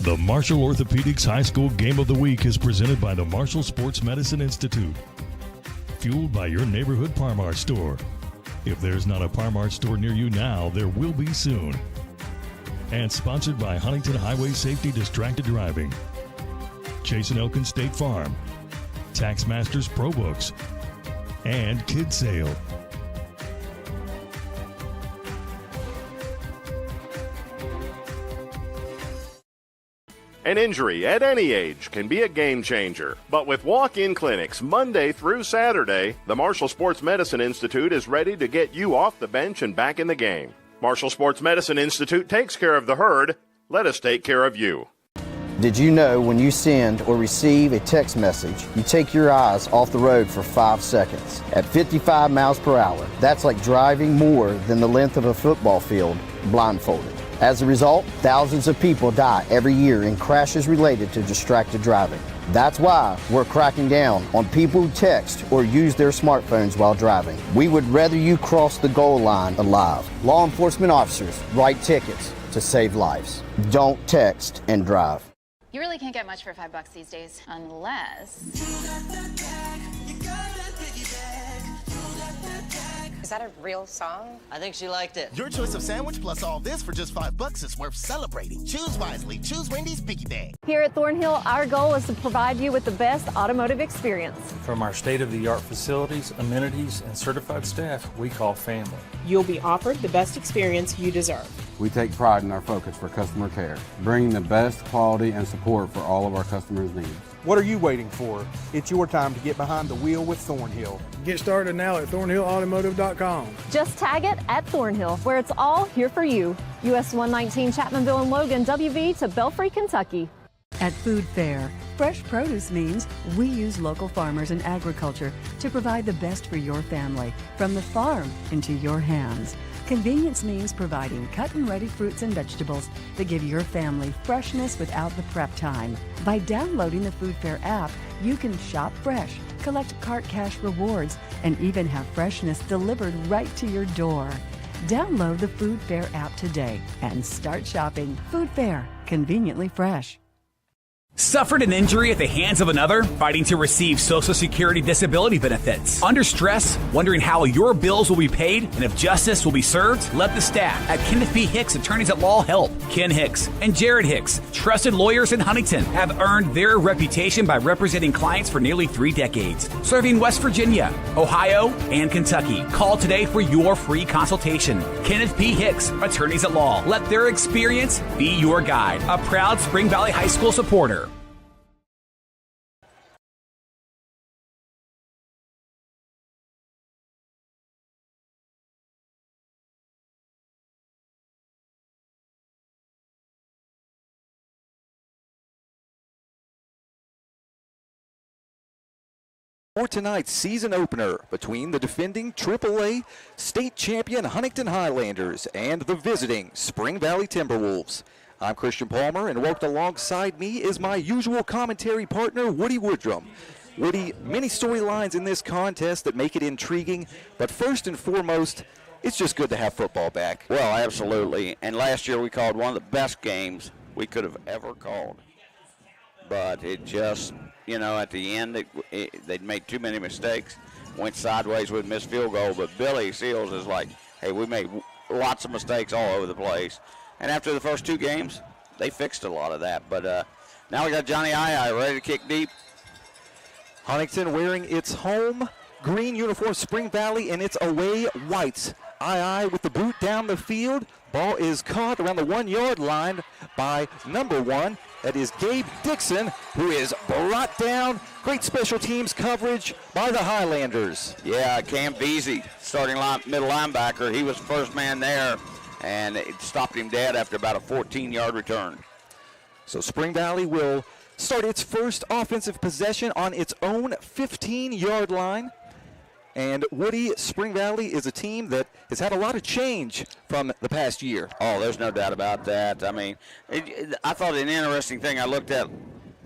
The Marshall Orthopedics High School Game of the Week is presented by the Marshall Sports Medicine Institute. Fueled by your neighborhood Par-Mart store. If there's not a Par-Mart store near you now, there will be soon. And sponsored by Huntington Highway Safety Distracted Driving, Chase & Elkin State Farm, Taxmasters Pro Books, and Kid Sale. An injury at any age can be a game changer, but with walk-in clinics Monday through Saturday, the Marshall Sports Medicine Institute is ready to get you off the bench and back in the game. Marshall Sports Medicine Institute takes care of the herd. Let us take care of you. Did you know when you send or receive a text message, you take your eyes off the road for 5 seconds at 55 miles per hour? That's like driving more than the length of a football field blindfolded. As a result, thousands of people die every year in crashes related to distracted driving. That's why we're cracking down on people who text or use their smartphones while driving. We would rather you cross the goal line alive. Law enforcement officers write tickets to save lives. Don't text and drive. You really can't get much for $5 these days, unless... Is that a real song? I think she liked it. Your choice of sandwich plus all this for just $5 is worth celebrating. Choose wisely. Choose Wendy's Biggie Bag. Here at Thornhill, our goal is to provide you with the best automotive experience. From our state-of-the-art facilities, amenities, and certified staff we call family. You'll be offered the best experience you deserve. We take pride in our focus for customer care, bringing the best quality and support for all of our customers' needs. What are you waiting for? It's your time to get behind the wheel with Thornhill. Get started now at thornhillautomotive.com. Just tag it at Thornhill, where it's all here for you. US 119 Chapmanville and Logan, WV to Belfry, Kentucky. At Food Fair, fresh produce means we use local farmers and agriculture to provide the best for your family, from the farm into your hands. Convenience means providing cut-and-ready fruits and vegetables that give your family freshness without the prep time. By downloading the Food Fair app, you can shop fresh, collect Cart Cash rewards, and even have freshness delivered right to your door. Download the Food Fair app today and start shopping. Food Fair, conveniently fresh. Suffered an injury at the hands of another? Fighting to receive Social Security disability benefits? Under stress? Wondering how your bills will be paid and if justice will be served? Let the staff at Kenneth P. Hicks Attorneys at Law help. Ken Hicks and Jared Hicks, trusted lawyers in Huntington, have earned their reputation by representing clients for nearly 3 decades, serving West Virginia, Ohio, and Kentucky. Call today for your free consultation. Kenneth P. Hicks Attorneys at Law. Let their experience be your guide. A proud Spring Valley High School supporter. For tonight's season opener between the defending AAA state champion Huntington Highlanders and the visiting Spring Valley Timberwolves. I'm Christian Palmer, and worked alongside me is my usual commentary partner, Woody Woodrum. Woody, many storylines in this contest that make it intriguing, but first and foremost, it's just good to have football back. Well, absolutely. And last year we called one of the best games we could have ever called. But it just, you know, at the end, they'd made too many mistakes, went sideways with missed field goal. But Billy Seals is like, hey, we made lots of mistakes all over the place. And after the first 2 games, they fixed a lot of that. But now we got Johnny I ready to kick deep. Huntington wearing its home green uniform, Spring Valley, and its away whites. I with the boot down the field. Ball is caught around the 1-yard line by number 1. That is Gabe Dixon, who is brought down. Great special teams coverage by the Highlanders. Yeah, Cam Veazey, starting middle linebacker. He was first man there, and it stopped him dead after about a 14-yard return. So Spring Valley will start its first offensive possession on its own 15-yard line. And Woody, Spring Valley is a team that has had a lot of change from the past year. Oh, there's no doubt about that. I mean, I thought an interesting thing I looked at,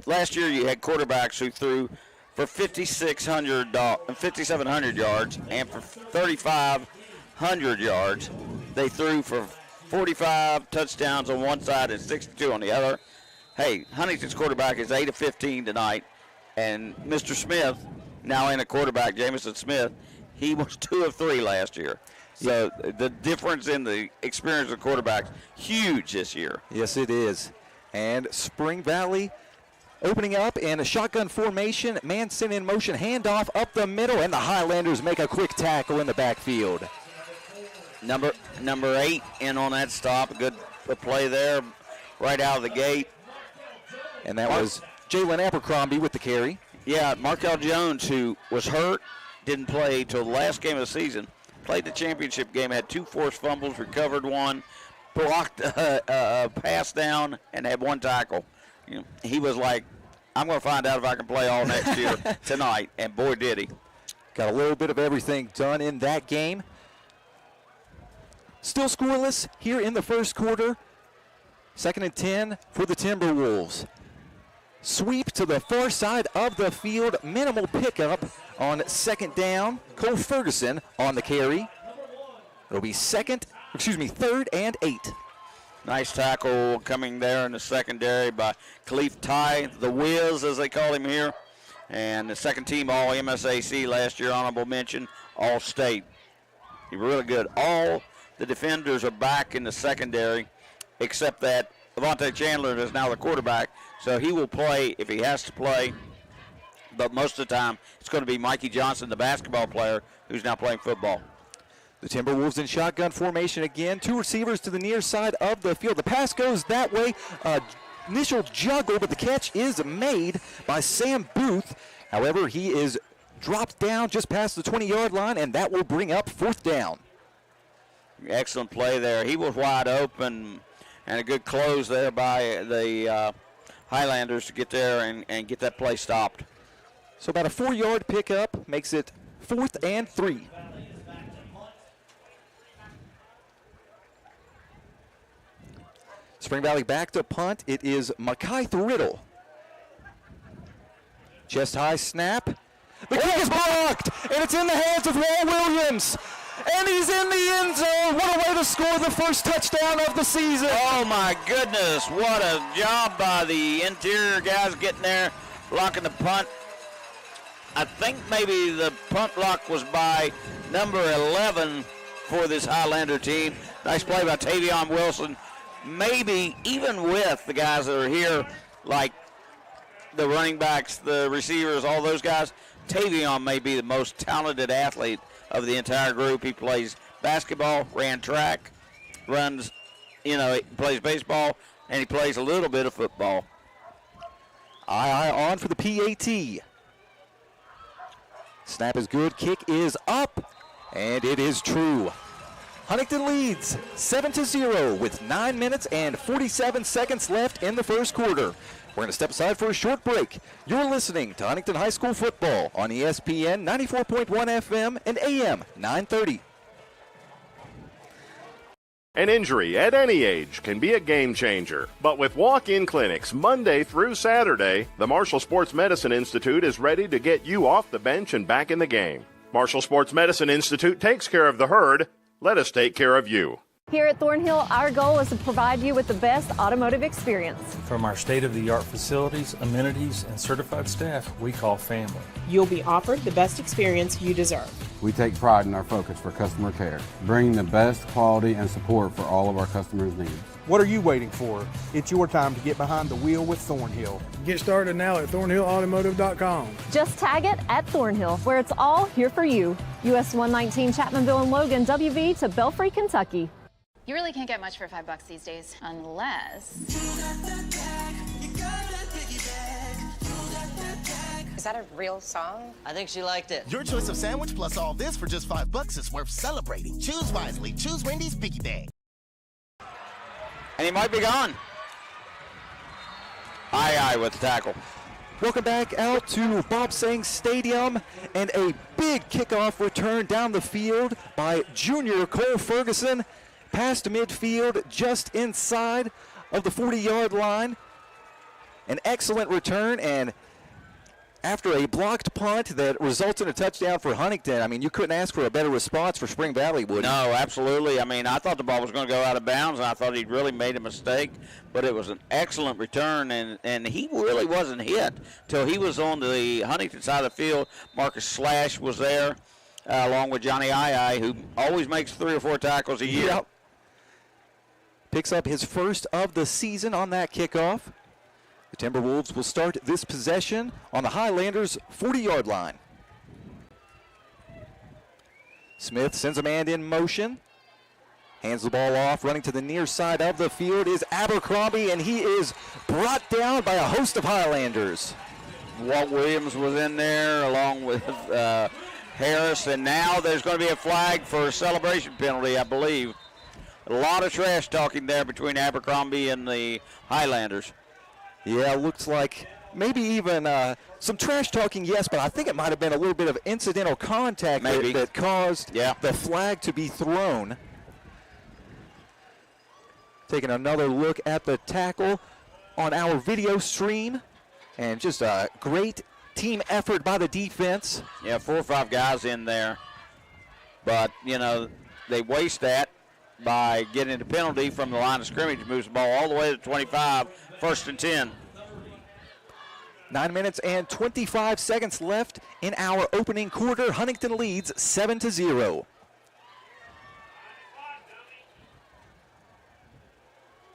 last year you had quarterbacks who threw for 5,700 yards, and for 3,500 yards, they threw for 45 touchdowns on one side and 62 on the other. hey, Huntington's quarterback is 8 of 15 tonight, and Mr. Smith, now in a quarterback, Jamison Smith, he was 2 of 3 last year. So the difference in the experience of quarterbacks, huge this year. Yes, it is. And Spring Valley opening up in a shotgun formation, man sent in motion, handoff up the middle, and the Highlanders make a quick tackle in the backfield. Number 8 in on that stop. A good play there right out of the gate. And that was Jalen Abercrombie with the carry. Yeah, Markel Jones, who was hurt, didn't play till the last game of the season. Played the championship game, had 2 forced fumbles, recovered 1, blocked a pass down, and had 1 tackle. You know, he was like, I'm going to find out if I can play all next year tonight, and boy, did he. Got a little bit of everything done in that game. Still scoreless here in the first quarter. 2nd and 10 for the Timberwolves. Sweep to the far side of the field. Minimal pickup on 2nd down. Cole Ferguson on the carry. It'll be 3rd and 8. Nice tackle coming there in the secondary by Khalif Ty, the Wiz, as they call him here. And the 2nd team All-MSAC last year, honorable mention, All-State. He's really good. All the defenders are back in the secondary, except that Avante Chandler is now the quarterback, so he will play if he has to play. But most of the time, it's going to be Mikey Johnson, the basketball player, who's now playing football. The Timberwolves in shotgun formation again. 2 receivers to the near side of the field. The pass goes that way. Initial juggle, but the catch is made by Sam Booth. However, he is dropped down just past the 20-yard line, and that will bring up 4th down. Excellent play there. He was wide open, and a good close there by the Highlanders to get there and get that play stopped. So about a 4-yard pickup makes it 4th and 3. Spring Valley back to punt. It is Makai Riddle. Chest high snap. The kick is blocked, and it's in the hands of Wall Williams. And he's in the end zone. What a way to score the first touchdown of the season. Oh, my goodness. What a job by the interior guys getting there, blocking the punt. I think maybe the punt block was by number 11 for this Highlander team. Nice play by Tavion Wilson. Maybe even with the guys that are here, like the running backs, the receivers, all those guys, Tavion may be the most talented athlete of the entire group. He plays basketball, ran track, runs, he plays baseball, and he plays a little bit of football. Aye on for the PAT. Snap is good, kick is up, and it is true. Huntington leads 7-0 with 9 minutes and 47 seconds left in the first quarter. We're going to step aside for a short break. You're listening to Huntington High School football on ESPN 94.1 FM and AM 930. An injury at any age can be a game changer. But with walk-in clinics Monday through Saturday, the Marshall Sports Medicine Institute is ready to get you off the bench and back in the game. Marshall Sports Medicine Institute takes care of the herd. Let us take care of you. Here at Thornhill, our goal is to provide you with the best automotive experience. From our state-of-the-art facilities, amenities, and certified staff we call family. You'll be offered the best experience you deserve. We take pride in our focus for customer care, bringing the best quality and support for all of our customers' needs. What are you waiting for? It's your time to get behind the wheel with Thornhill. Get started now at ThornhillAutomotive.com. Just tag it at Thornhill, where it's all here for you. US 119 Chapmanville and Logan, WV to Belfry, Kentucky. You really can't get much for $5 these days, unless... Is that a real song? I think she liked it. Your choice of sandwich plus all this for just $5 is worth celebrating. Choose wisely. Choose Wendy's Biggie Bag. And he might be gone. Aye with the tackle. Welcome back out to Bob Sang Stadium, and a big kickoff return down the field by junior Cole Ferguson. Past midfield, just inside of the 40-yard line. An excellent return, and after a blocked punt that results in a touchdown for Huntington. I mean, you couldn't ask for a better response for Spring Valley, would you? No, absolutely. I mean, I thought the ball was going to go out of bounds, and I thought he'd really made a mistake, but it was an excellent return, and he really wasn't hit till he was on the Huntington side of the field. Marcus Slash was there, along with Johnny Ai, who always makes 3 or 4 tackles a year. Yep. Picks up his first of the season on that kickoff. The Timberwolves will start this possession on the Highlanders' 40-yard line. Smith sends a man in motion. Hands the ball off. Running to the near side of the field is Abercrombie, and he is brought down by a host of Highlanders. Walt Williams was in there along with Harris, and now there's going to be a flag for a celebration penalty, I believe. A lot of trash talking there between Abercrombie and the Highlanders. Yeah, looks like maybe even some trash talking, yes, but I think it might have been a little bit of incidental contact that caused the flag to be thrown. Taking another look at the tackle on our video stream, and just a great team effort by the defense. Yeah, 4 or 5 guys in there, but, you know, they waste that by getting the penalty from the line of scrimmage, moves the ball all the way to 25, 1st and 10. 9 minutes and 25 seconds left in our opening quarter. Huntington leads 7-0.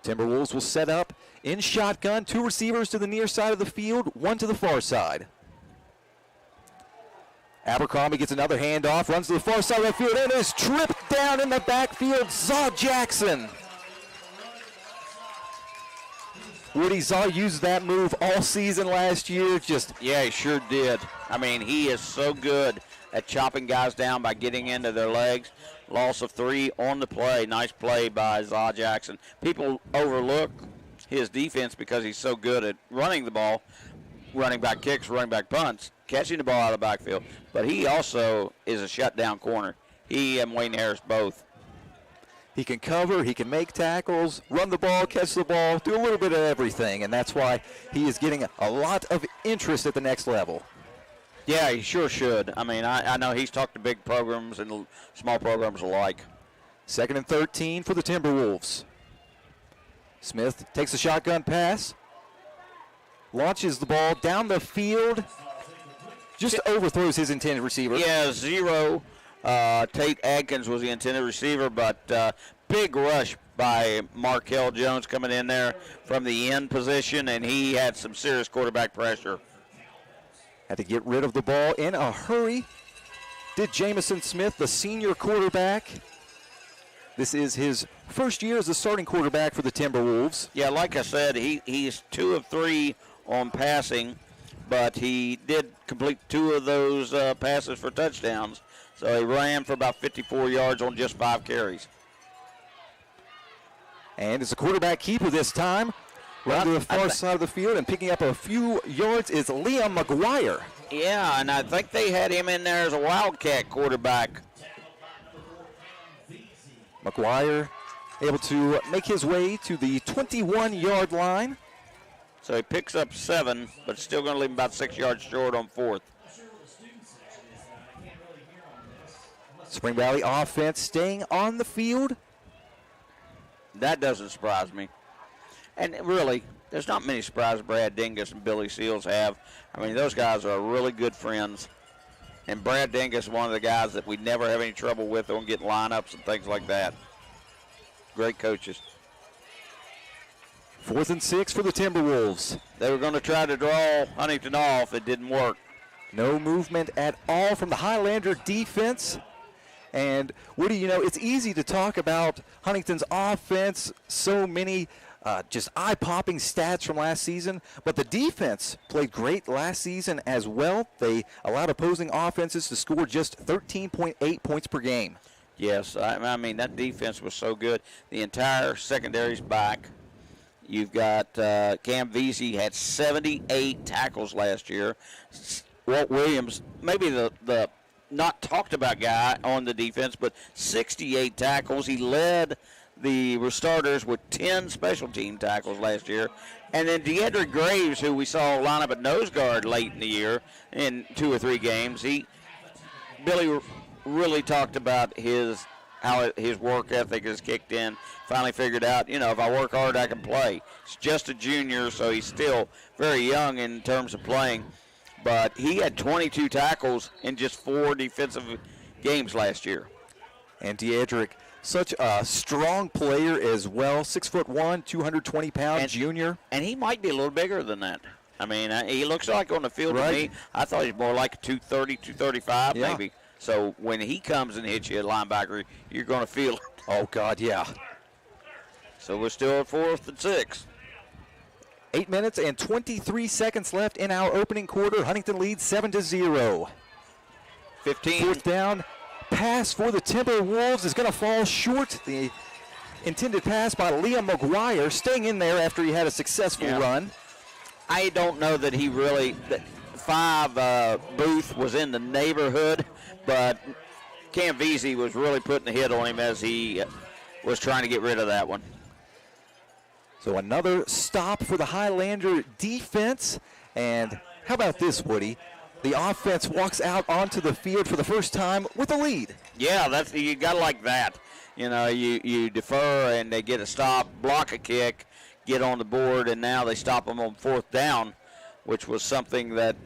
Timberwolves will set up in shotgun. 2 receivers to the near side of the field, 1 to the far side. Abercrombie gets another handoff, runs to the far side of the field, and is tripped down in the backfield. Zaw Jackson. Woody Zaw used that move all season last year. Yeah, he sure did. I mean, he is so good at chopping guys down by getting into their legs. Loss of 3 on the play. Nice play by Zaw Jackson. People overlook his defense because he's so good at running the ball, running back kicks, running back punts, catching the ball out of the backfield. But he also is a shutdown corner. He and Wayne Harris both. He can cover, he can make tackles, run the ball, catch the ball, do a little bit of everything, and that's why he is getting a lot of interest at the next level. Yeah, he sure should. I mean, I know he's talked to big programs and small programs alike. 2nd and 13 for the Timberwolves. Smith takes a shotgun pass, launches the ball down the field, just overthrows his intended receiver. Yeah, 0. Tate Adkins was the intended receiver, but big rush by Markel Jones coming in there from the end position, and he had some serious quarterback pressure. Had to get rid of the ball in a hurry. Did Jamison Smith, the senior quarterback. This is his first year as a starting quarterback for the Timberwolves. Yeah, like I said, he's 2 of 3 on passing, but he did complete 2 of those passes for touchdowns. So he ran for about 54 yards on just 5 carries. And it's a quarterback keeper this time. Running to the far side of the field and picking up a few yards is Liam McGuire. Yeah, and I think they had him in there as a Wildcat quarterback. McGuire able to make his way to the 21-yard line. So he picks up 7, but still going to leave him about 6 yards short on 4th. Spring Valley offense staying on the field. That doesn't surprise me. And really, there's not many surprises Brad Dingus and Billy Seals have. I mean, those guys are really good friends. And Brad Dingus is one of the guys that we never have any trouble with on getting lineups and things like that. Great coaches. 4th and 6 for the Timberwolves. They were going to try to draw Huntington off. It didn't work. No movement at all from the Highlander defense. And, Woody, you know, it's easy to talk about Huntington's offense, so many just eye-popping stats from last season, but the defense played great last season as well. They allowed opposing offenses to score just 13.8 points per game. Yes, I mean, that defense was so good. The entire secondary's back. You've got Cam Vesey had 78 tackles last year. Walt Williams, maybe the not talked about guy on the defense, but 68 tackles. He led the starters with 10 special team tackles last year. And then Deidre Graves, who we saw line up at nose guard late in the year in 2 or 3 games, Billy really talked about how his work ethic has kicked in. Finally figured out, if I work hard, I can play. He's just a junior, so he's still very young in terms of playing. But he had 22 tackles in just 4 defensive games last year. And Deidre, such a strong player as well, 6'1", 220-pound junior. And he might be a little bigger than that. I mean, he looks like on the field to me, I thought he's more like 230, 235 maybe. So when he comes and hits you at linebacker, you're going to feel it. Oh, God, yeah. So we're still at 4th and 6. 8 minutes and 23 seconds left in our opening quarter. Huntington leads 7-0. 15. 4th down. Pass for the Timberwolves is going to fall short. The intended pass by Liam McGuire, staying in there after he had a successful run. I don't know that he really, Booth was in the neighborhood, but Cam Veazey was really putting the hit on him as he was trying to get rid of that one. So another stop for the Highlander defense. And how about this, Woody? The offense walks out onto the field for the first time with a lead. Yeah, you got to like that. You defer and they get a stop, block a kick, get on the board, and now they stop them on 4th down, which was something that,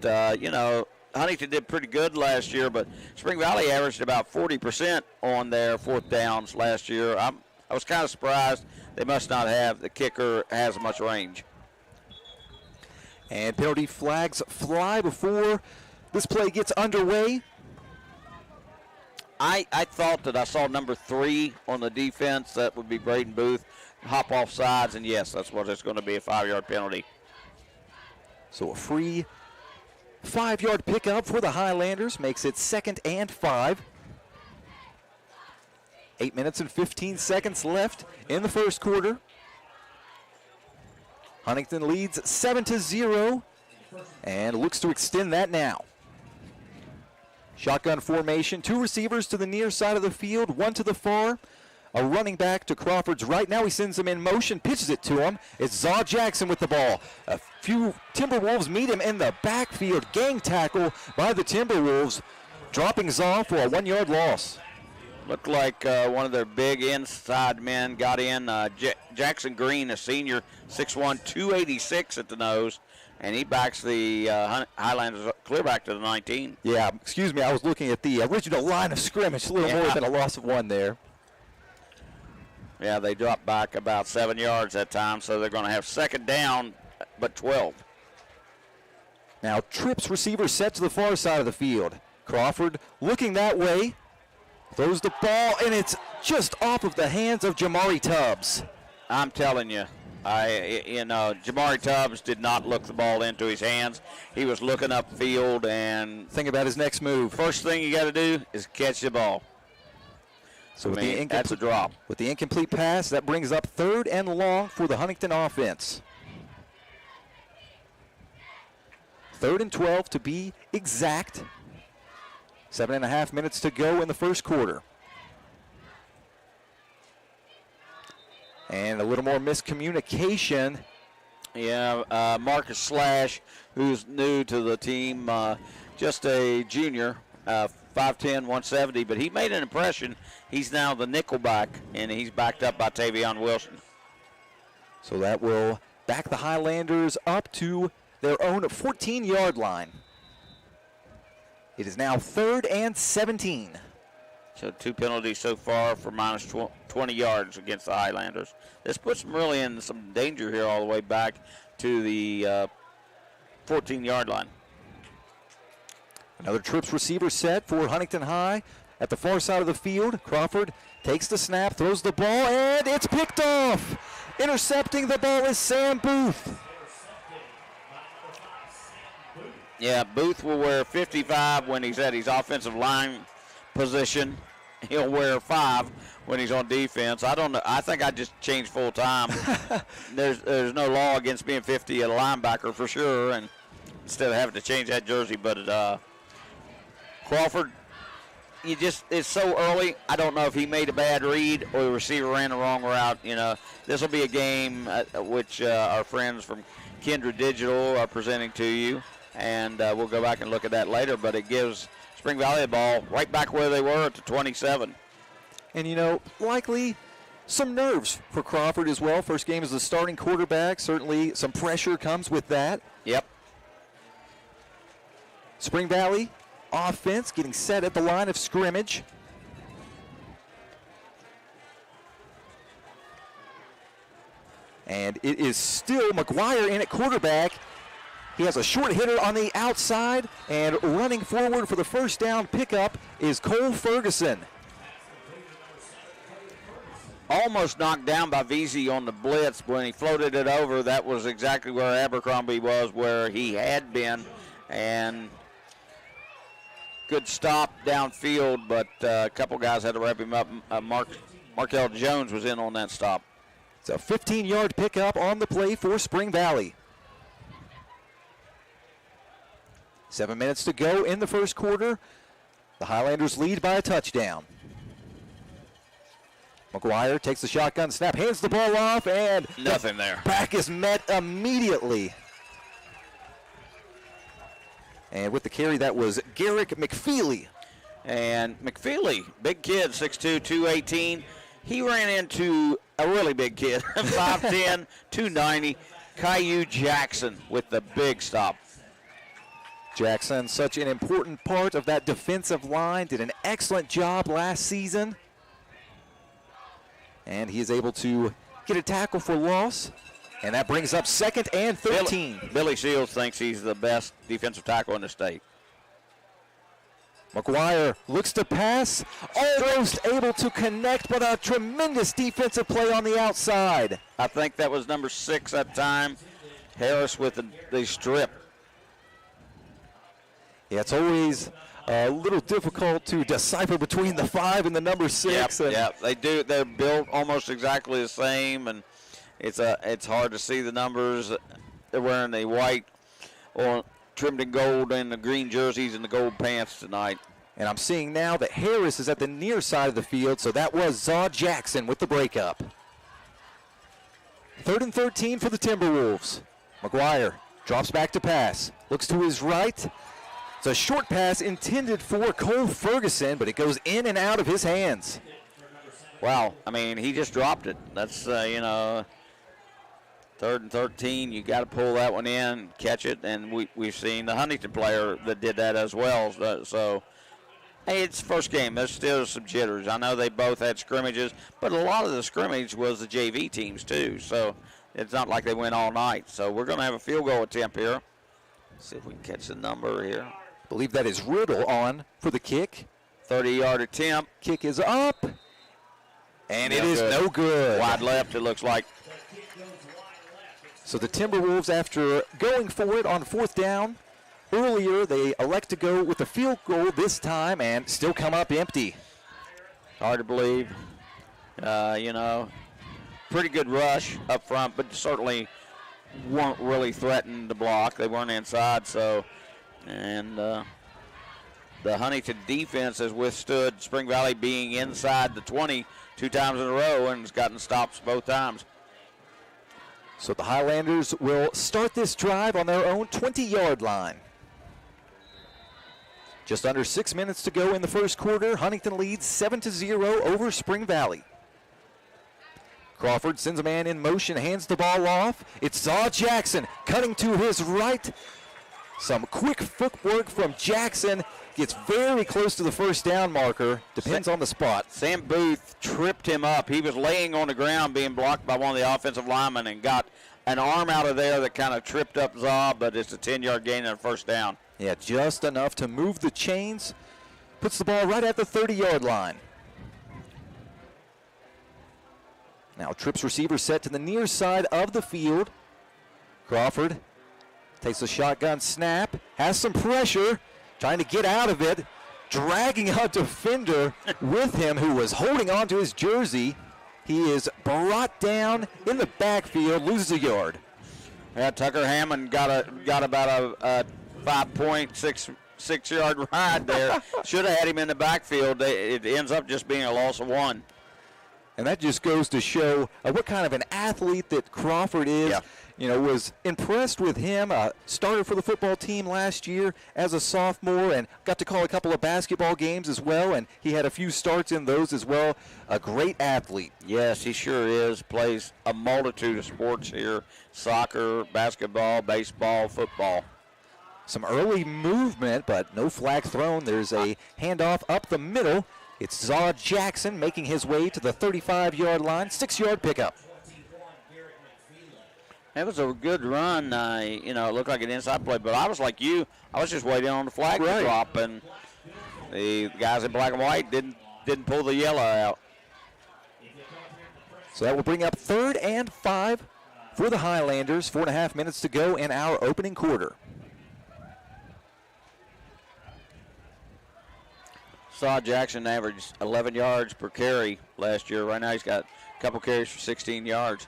Huntington did pretty good last year, but Spring Valley averaged about 40% on their 4th downs last year. I was kind of surprised. They must not have the kicker has much range. And penalty flags fly before this play gets underway. I thought that I saw number 3 on the defense. That would be Braden Booth. Hop off sides, and yes, that's what it's going to be, a 5-yard penalty. So a free 5-yard pickup for the Highlanders makes it 2nd and 5. 8 minutes and 15 seconds left in the first quarter. Huntington leads 7-0 and looks to extend that now. Shotgun formation, 2 receivers to the near side of the field, 1 to the far. A running back to Crawford's right. Now he sends him in motion, pitches it to him. It's Zaw Jackson with the ball. A few Timberwolves meet him in the backfield. Gang tackle by the Timberwolves, dropping Zaw for a 1-yard loss. Looked like one of their big inside men got in. Jackson Green, a senior, 6'1", 286 at the nose, and he backs the Highlanders clear back to the 19. Yeah, excuse me, I was looking at the original line of scrimmage. A little more than a loss of 1 there. Yeah, they dropped back about 7 yards that time, so they're going to have 2nd down, but 12. Now trips receiver set to the far side of the field. Crawford looking that way. Throws the ball, and it's just off of the hands of Jamari Tubbs. I'm telling you, Jamari Tubbs did not look the ball into his hands. He was looking upfield and think about his next move. First thing you got to do is catch the ball. So that's a drop. With the incomplete pass, that brings up 3rd and long for the Huntington offense. 3rd and 12 to be exact. 7.5 minutes to go in the first quarter. And a little more miscommunication. Yeah, Marcus Slash, who's new to the team, just a junior, 5'10", 170, but he made an impression. He's now the nickelback, and he's backed up by Tavion Wilson. So that will back the Highlanders up to their own 14-yard line. It is now 3rd and 17. So 2 penalties so far for minus 20 yards against the Highlanders. This puts them really in some danger here all the way back to the 14-yard line. Another trips receiver set for Huntington High at the far side of the field. Crawford takes the snap, throws the ball, and it's picked off. Intercepting the ball is Sam Booth. Yeah, Booth will wear 55 when he's at his offensive line position. He'll wear 5 when he's on defense. I don't know. I think I just changed full time. There's no law against being 50 at a linebacker for sure, and instead of having to change that jersey. But Crawford it's so early. I don't know if he made a bad read or the receiver ran the wrong route. This will be a game which our friends from Kindred Digital are presenting to you, and we'll go back and look at that later. But it gives Spring Valley the ball right back where they were at the 27. And, likely some nerves for Crawford as well. First game as the starting quarterback. Certainly some pressure comes with that. Yep. Spring Valley offense getting set at the line of scrimmage. And it is still McGuire in at quarterback. He has a short hitter on the outside, and running forward for the first down pickup is Cole Ferguson. Almost knocked down by VZ on the blitz. When he floated it over, that was exactly where Abercrombie was, where he had been. And good stop downfield, but a couple guys had to wrap him up. Markel Jones was in on that stop. It's a 15-yard pickup on the play for Spring Valley. 7 minutes to go in the first quarter. The Highlanders lead by a touchdown. McGuire takes the shotgun snap, hands the ball off, and nothing there. Back is met immediately. And with the carry, that was Garrick McFeely. And McFeely, big kid, 6'2", 218. He ran into a really big kid, 5'10", 290, Caillou Jackson with the big stop. Jackson, such an important part of that defensive line, did an excellent job last season. And he is able to get a tackle for loss. And that brings up 2nd and 13. Billy Shields thinks he's the best defensive tackle in the state. McGuire looks to pass, almost able to connect, but a tremendous defensive play on the outside. I think that was number 6 that time, Harris with the strip. Yeah, it's always a little difficult to decipher between the 5 and the number 6. Yep, they do. They're built almost exactly the same, and it's hard to see the numbers. They're wearing the white or trimmed in gold and the green jerseys and the gold pants tonight. And I'm seeing now that Harris is at the near side of the field, so that was Zaw Jackson with the breakup. 3rd and 13 for the Timberwolves. McGuire drops back to pass, looks to his right. It's a short pass intended for Cole Ferguson, but it goes in and out of his hands. Wow, I mean, he just dropped it. That's, 3rd and 13, you got to pull that one in, catch it, and we've seen the Huntington player that did that as well. So, hey, it's first game. There's still some jitters. I know they both had scrimmages, but a lot of the scrimmage was the JV teams too, so it's not like they went all night. So we're going to have a field goal attempt here. See if we can catch the number here. I believe that is Riddle on for the kick. 30-yard attempt. Kick is up, and it is no good. Wide left, it looks like. So the Timberwolves, after going for it on 4th down earlier, they elect to go with the field goal this time and still come up empty. Hard to believe. Pretty good rush up front, but certainly weren't really threatening to block. They weren't inside, so. And the Huntington defense has withstood Spring Valley being inside the 20 2 times in a row and has gotten stops both times. So the Highlanders will start this drive on their own 20-yard line. Just under 6 minutes to go in the first quarter. Huntington leads 7-0 over Spring Valley. Crawford sends a man in motion, hands the ball off. It's Zaw Jackson cutting to his right. Some quick footwork from Jackson. Gets very close to the first down marker. Depends on the spot. Sam Booth tripped him up. He was laying on the ground being blocked by one of the offensive linemen and got an arm out of there that kind of tripped up Zaw, but it's a 10-yard gain and a first down. Yeah, just enough to move the chains. Puts the ball right at the 30-yard line. Now trips receiver set to the near side of the field. Crawford takes a shotgun snap, has some pressure, trying to get out of it, dragging a defender with him who was holding onto his jersey. He is brought down in the backfield, loses a yard. Yeah, Tucker Hammond got about a 5.6 6-yard ride there. Should have had him in the backfield. It ends up just being a loss of 1. And that just goes to show what kind of an athlete that Crawford is. Yeah. You know, was impressed with him. Started for the football team last year as a sophomore and got to call a couple of basketball games as well, and he had a few starts in those as well. A great athlete. Yes, he sure is. Plays a multitude of sports here. Soccer, basketball, baseball, football. Some early movement, but no flag thrown. There's a handoff up the middle. It's Zaw Jackson making his way to the 35-yard line, 6-yard pickup. It was a good run. It looked like an inside play, but I was like you. I was just waiting on the flag to drop, and the guys in black and white didn't pull the yellow out. So that will bring up 3rd and 5 for the Highlanders. 4.5 minutes to go in our opening quarter. Saw Jackson averaged 11 yards per carry last year. Right now he's got a couple carries for 16 yards.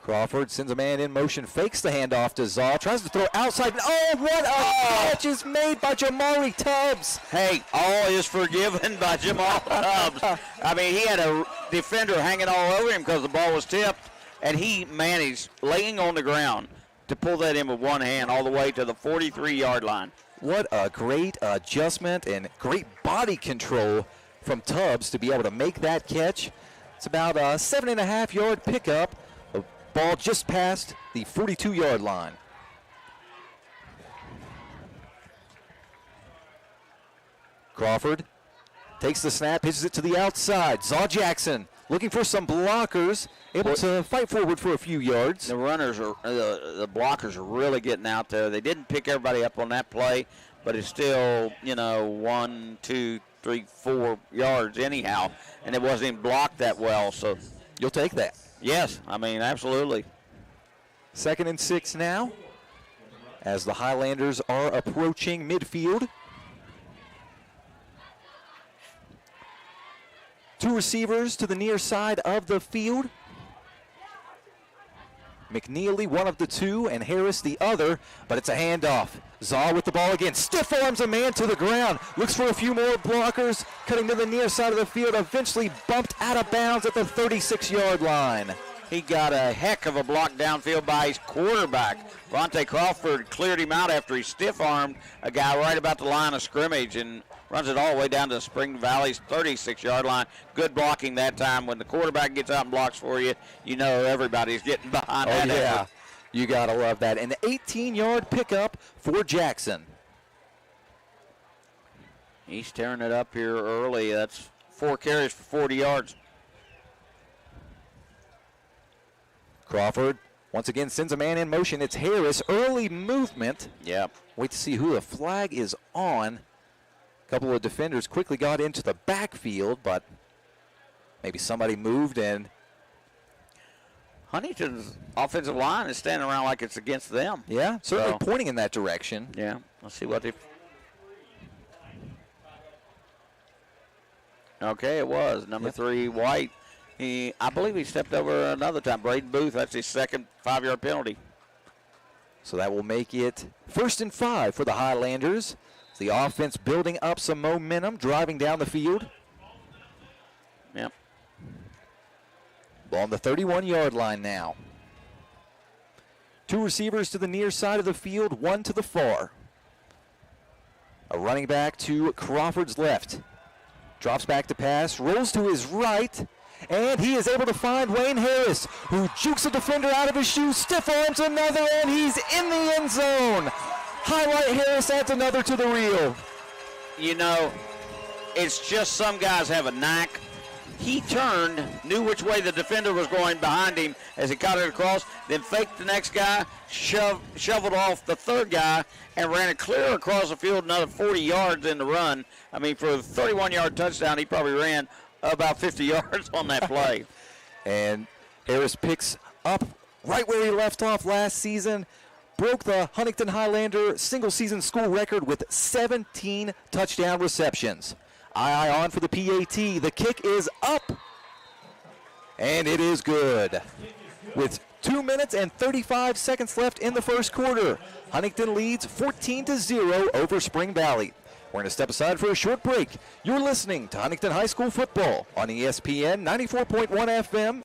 Crawford sends a man in motion, fakes the handoff to Zaw, tries to throw outside. Oh, what a catch is made by Jamari Tubbs. Hey, all is forgiven by Jamal Tubbs. I mean, he had a defender hanging all over him because the ball was tipped, and he managed, laying on the ground, to pull that in with one hand all the way to the 43-yard line. What a great adjustment and great body control from Tubbs to be able to make that catch. It's about a 7.5-yard pickup. Ball just past the 42-yard line. Crawford takes the snap, pitches it to the outside. Zaw Jackson looking for some blockers, able to fight forward for a few yards. The runners are, the blockers are really getting out there. They didn't pick everybody up on that play, but it's still, 1, 2, 3, 4 yards anyhow, and it wasn't even blocked that well. So you'll take that. Yes, I mean, absolutely. 2nd and 6 now as the Highlanders are approaching midfield. 2 receivers to the near side of the field. McNeely, one of the 2, and Harris the other, but it's a handoff. Zaw with the ball again, stiff arms a man to the ground, looks for a few more blockers, cutting to the near side of the field, eventually bumped out of bounds at the 36-yard line. He got a heck of a block downfield by his quarterback. Vontae Crawford cleared him out after he stiff-armed a guy right about the line of scrimmage and runs it all the way down to Spring Valley's 36-yard line. Good blocking that time. When the quarterback gets out and blocks for you, you know everybody's getting behind that effort. You got to love that. An 18-yard pickup for Jackson. He's tearing it up here early. That's 4 carries for 40 yards. Crawford once again sends a man in motion. It's Harris. Early movement. Yep. Wait to see who the flag is on. A couple of defenders quickly got into the backfield, but maybe somebody moved and Huntington's offensive line is standing around like it's against them. Yeah, certainly pointing in that direction. Yeah, let's see what they... Okay, it was. Number 3, White. I believe he stepped over another time. Braden Booth, that's his second 5-yard penalty. So that will make it 1st and 5 for the Highlanders. The offense building up some momentum, driving down the field. Yep. Ball on the 31-yard line now. 2 receivers to the near side of the field, 1 to the far. A running back to Crawford's left. Drops back to pass, rolls to his right, and he is able to find Wayne Harris, who jukes a defender out of his shoes, stiff arms another, and he's in the end zone. Highlight Harris adds another to the reel. You know, it's just some guys have a knack. He turned, knew which way the defender was going behind him as he caught it across, then faked the next guy, shoveled off the third guy, and ran it clear across the field another 40 yards in the run. I mean, for a 31-yard touchdown, he probably ran about 50 yards on that play. And Harris picks up right where he left off last season. Broke the Huntington Highlander single-season school record with 17 touchdown receptions. Aye on for the PAT. The kick is up, and it is good. With 2 minutes and 35 seconds left in the first quarter. Huntington leads 14-0 over Spring Valley. We're going to step aside for a short break. You're listening to Huntington High School football on ESPN 94.1 FM.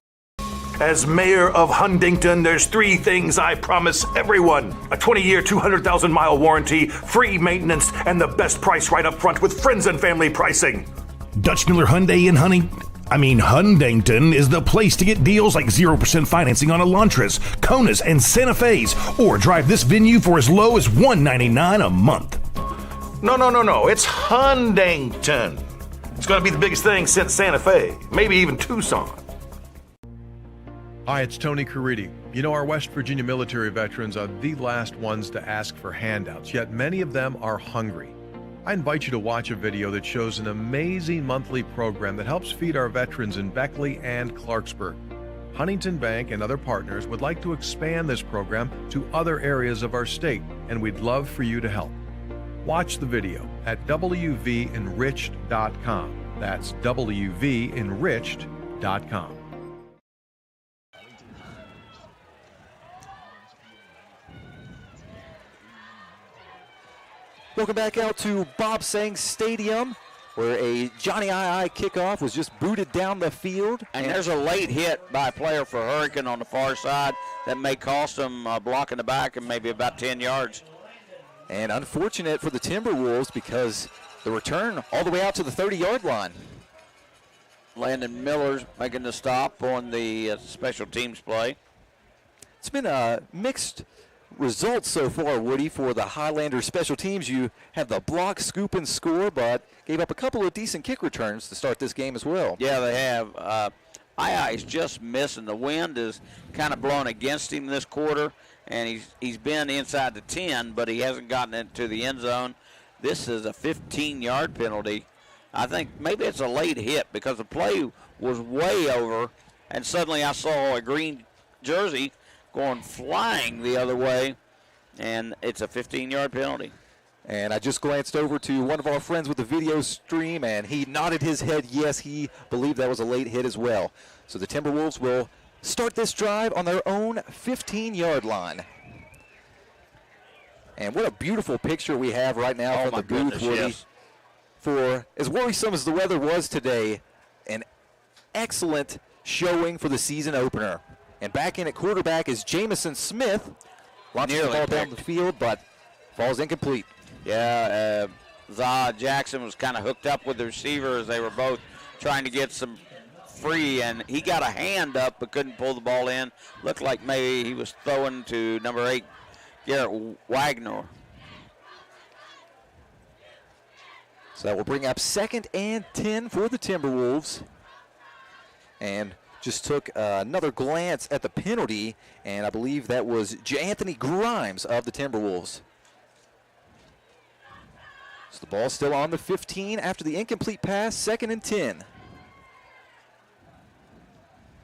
As mayor of Huntington, there's 3 things I promise everyone. A 20-year, 200,000-mile warranty, free maintenance, and the best price right up front with friends and family pricing. Dutch Miller Hyundai in Huntington is the place to get deals like 0% financing on Elantras, Konas, and Santa Fe's, or drive this venue for as low as $199 a month. No. It's Huntington. It's going to be the biggest thing since Santa Fe, maybe even Tucson. Hi, it's Tony Caridi. You know, our West Virginia military veterans are the last ones to ask for handouts, yet many of them are hungry. I invite you to watch a video that shows an amazing monthly program that helps feed our veterans in Beckley and Clarksburg. Huntington Bank and other partners would like to expand this program to other areas of our state, and we'd love for you to help. Watch the video at wvenriched.com. That's wvenriched.com. Welcome back out to Bob Sang Stadium, where a Johnny I kickoff was just booted down the field. And there's a late hit by a player for Hurricane on the far side that may cost them a block in the back and maybe about 10 yards. And unfortunate for the Timberwolves because the return all the way out to the 30-yard line. Landon Miller's making the stop on the special teams play. It's been a mixed results so far, Woody, for the Highlanders special teams. You have the block, scoop, and score, but gave up a couple of decent kick returns to start this game as well. Yeah, they have. Is just missing. The wind is kind of blowing against him this quarter, and he's been inside the 10, but he hasn't gotten into the end zone. This is a 15-yard penalty. I think maybe it's a late hit because the play was way over, and suddenly I saw a green jersey going flying the other way, and it's a 15-yard penalty. And I just glanced over to one of our friends with the video stream, and he nodded his head yes, he believed that was a late hit as well. So the Timberwolves will start this drive on their own 15-yard line. And what a beautiful picture we have right now from the booth, Woody. Yes. For as worrisome as the weather was today, an excellent showing for the season opener. And back in at quarterback is Jamison Smith. Launches the ball down the field, but falls incomplete. Yeah, Zah Jackson was kind of hooked up with the receiver as they were both trying to get some free, and he got a hand up but couldn't pull the ball in. Looked like maybe he was throwing to number 8, Garrett Wagner. So that will bring up 2nd and 10 for the Timberwolves. And just took another glance at the penalty, and I believe that was Anthony Grimes of the Timberwolves. So the ball still on the 15 after the incomplete pass, 2nd and 10.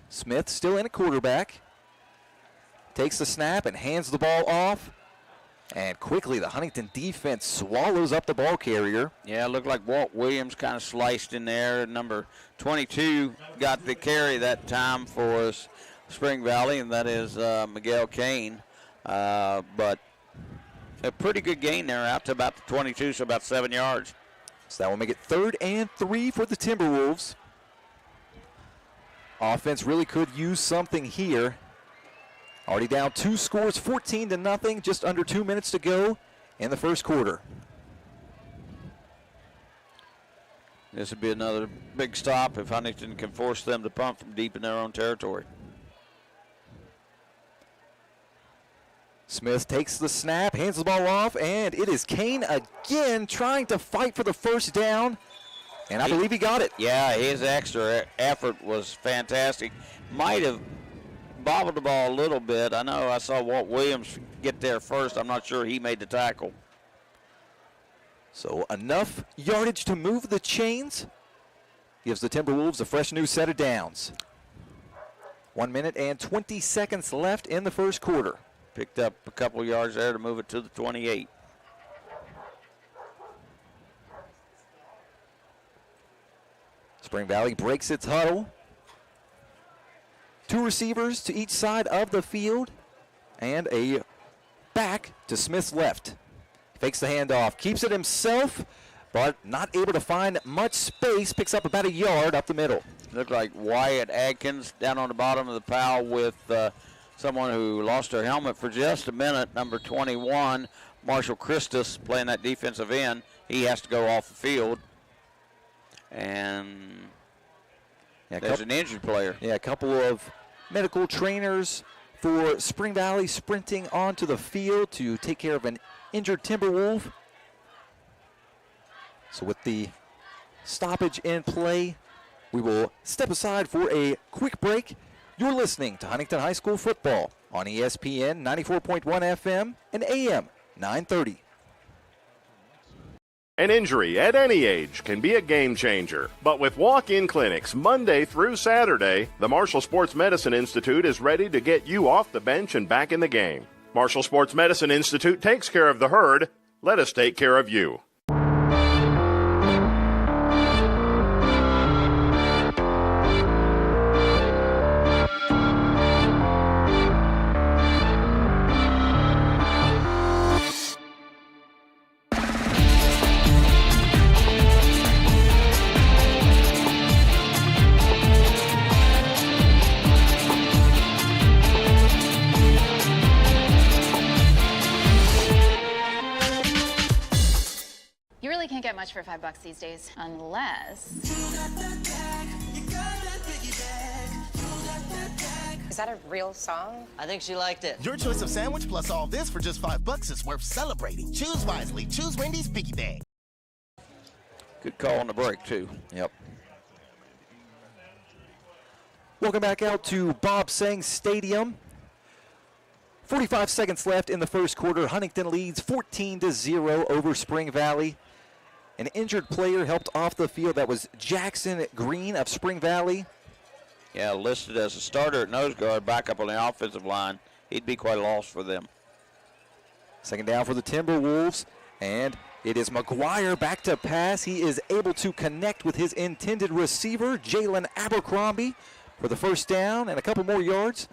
Smith still in at quarterback. Takes the snap and hands the ball off. And quickly the Huntington defense swallows up the ball carrier. Yeah, it looked like Walt Williams kind of sliced in there. Number 22 got the carry that time for Spring Valley, and that is Miguel Kane. But a pretty good gain there out to about the 22, so about 7 yards. So that will make it 3rd and 3 for the Timberwolves. Offense really could use something here. Already down 2 scores, 14-0, just under 2 minutes to go in the first quarter. This would be another big stop if Huntington can force them to punt from deep in their own territory. Smith takes the snap, hands the ball off, and it is Kane again trying to fight for the first down, and I believe he got it. Yeah, his extra effort was fantastic. Might have bobbled the ball a little bit. I know I saw Walt Williams get there first. I'm not sure he made the tackle. So enough yardage to move the chains. Gives the Timberwolves a fresh new set of downs. 1 minute and 20 seconds left in the first quarter. Picked up a couple of yards there to move it to the 28. Spring Valley breaks its huddle. 2 receivers to each side of the field, and a back to Smith's left. Fakes the handoff, keeps it himself, but not able to find much space. Picks up about a yard up the middle. Looked like Wyatt Adkins down on the bottom of the pile with someone who lost her helmet for just a minute, number 21, Marshall Christus, playing that defensive end. He has to go off the field. And there's an injured player. Yeah, a couple of medical trainers for Spring Valley sprinting onto the field to take care of an injured Timberwolf. So with the stoppage in play, we will step aside for a quick break. You're listening to Huntington High School football on ESPN 94.1 FM and AM 930. An injury at any age can be a game changer. But with walk-in clinics Monday through Saturday, the Marshall Sports Medicine Institute is ready to get you off the bench and back in the game. Marshall Sports Medicine Institute takes care of the herd. Let us take care of you. Can't get much for $5 these days, unless... Is that a real song? I think she liked it. Your choice of sandwich plus all this for just $5 is worth celebrating. Choose wisely. Choose Wendy's Piggy Bag. Good call on the break, too. Yep. Welcome back out to Bob Sang Stadium. 45 seconds left in the first quarter. Huntington leads 14-0 over Spring Valley. An injured player helped off the field. That was Jackson Green of Spring Valley. Yeah, listed as a starter at nose guard, back up on the offensive line. He'd be quite a loss for them. Second down for the Timberwolves, and it is McGuire back to pass. He is able to connect with his intended receiver, Jalen Abercrombie, for the first down and a couple more yards.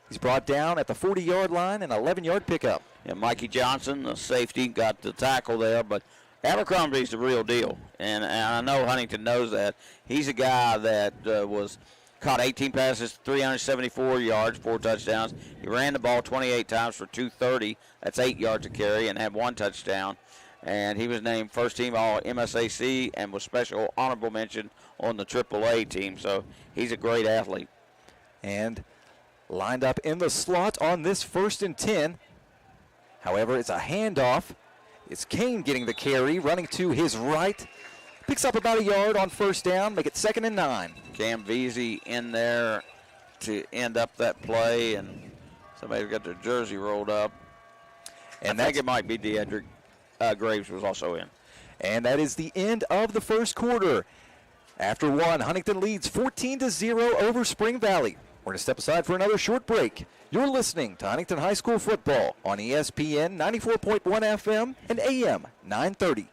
He's brought down at the 40-yard line, an 11-yard pickup. Yeah, Mikey Johnson, the safety, got the tackle there, but Abercrombie's the real deal, and I know Huntington knows that. He's a guy that was caught 18 passes, 374 yards, 4 touchdowns. He ran the ball 28 times for 230. That's 8 yards a carry, and had 1 touchdown. And he was named first-team All-MSAC and was special honorable mention on the AAA team. So he's a great athlete. And lined up in the slot on this 1st and 10. However, it's a handoff. It's Kane getting the carry, running to his right. Picks up about a yard on first down, make it 2nd and 9. Cam Veazey in there to end up that play, and somebody's got their jersey rolled up. And I think it might be Deandrick Graves was also in. And that is the end of the first quarter. After 1, Huntington leads 14-0 over Spring Valley. We're going to step aside for another short break. You're listening to Huntington High School football on ESPN 94.1 FM and AM 930.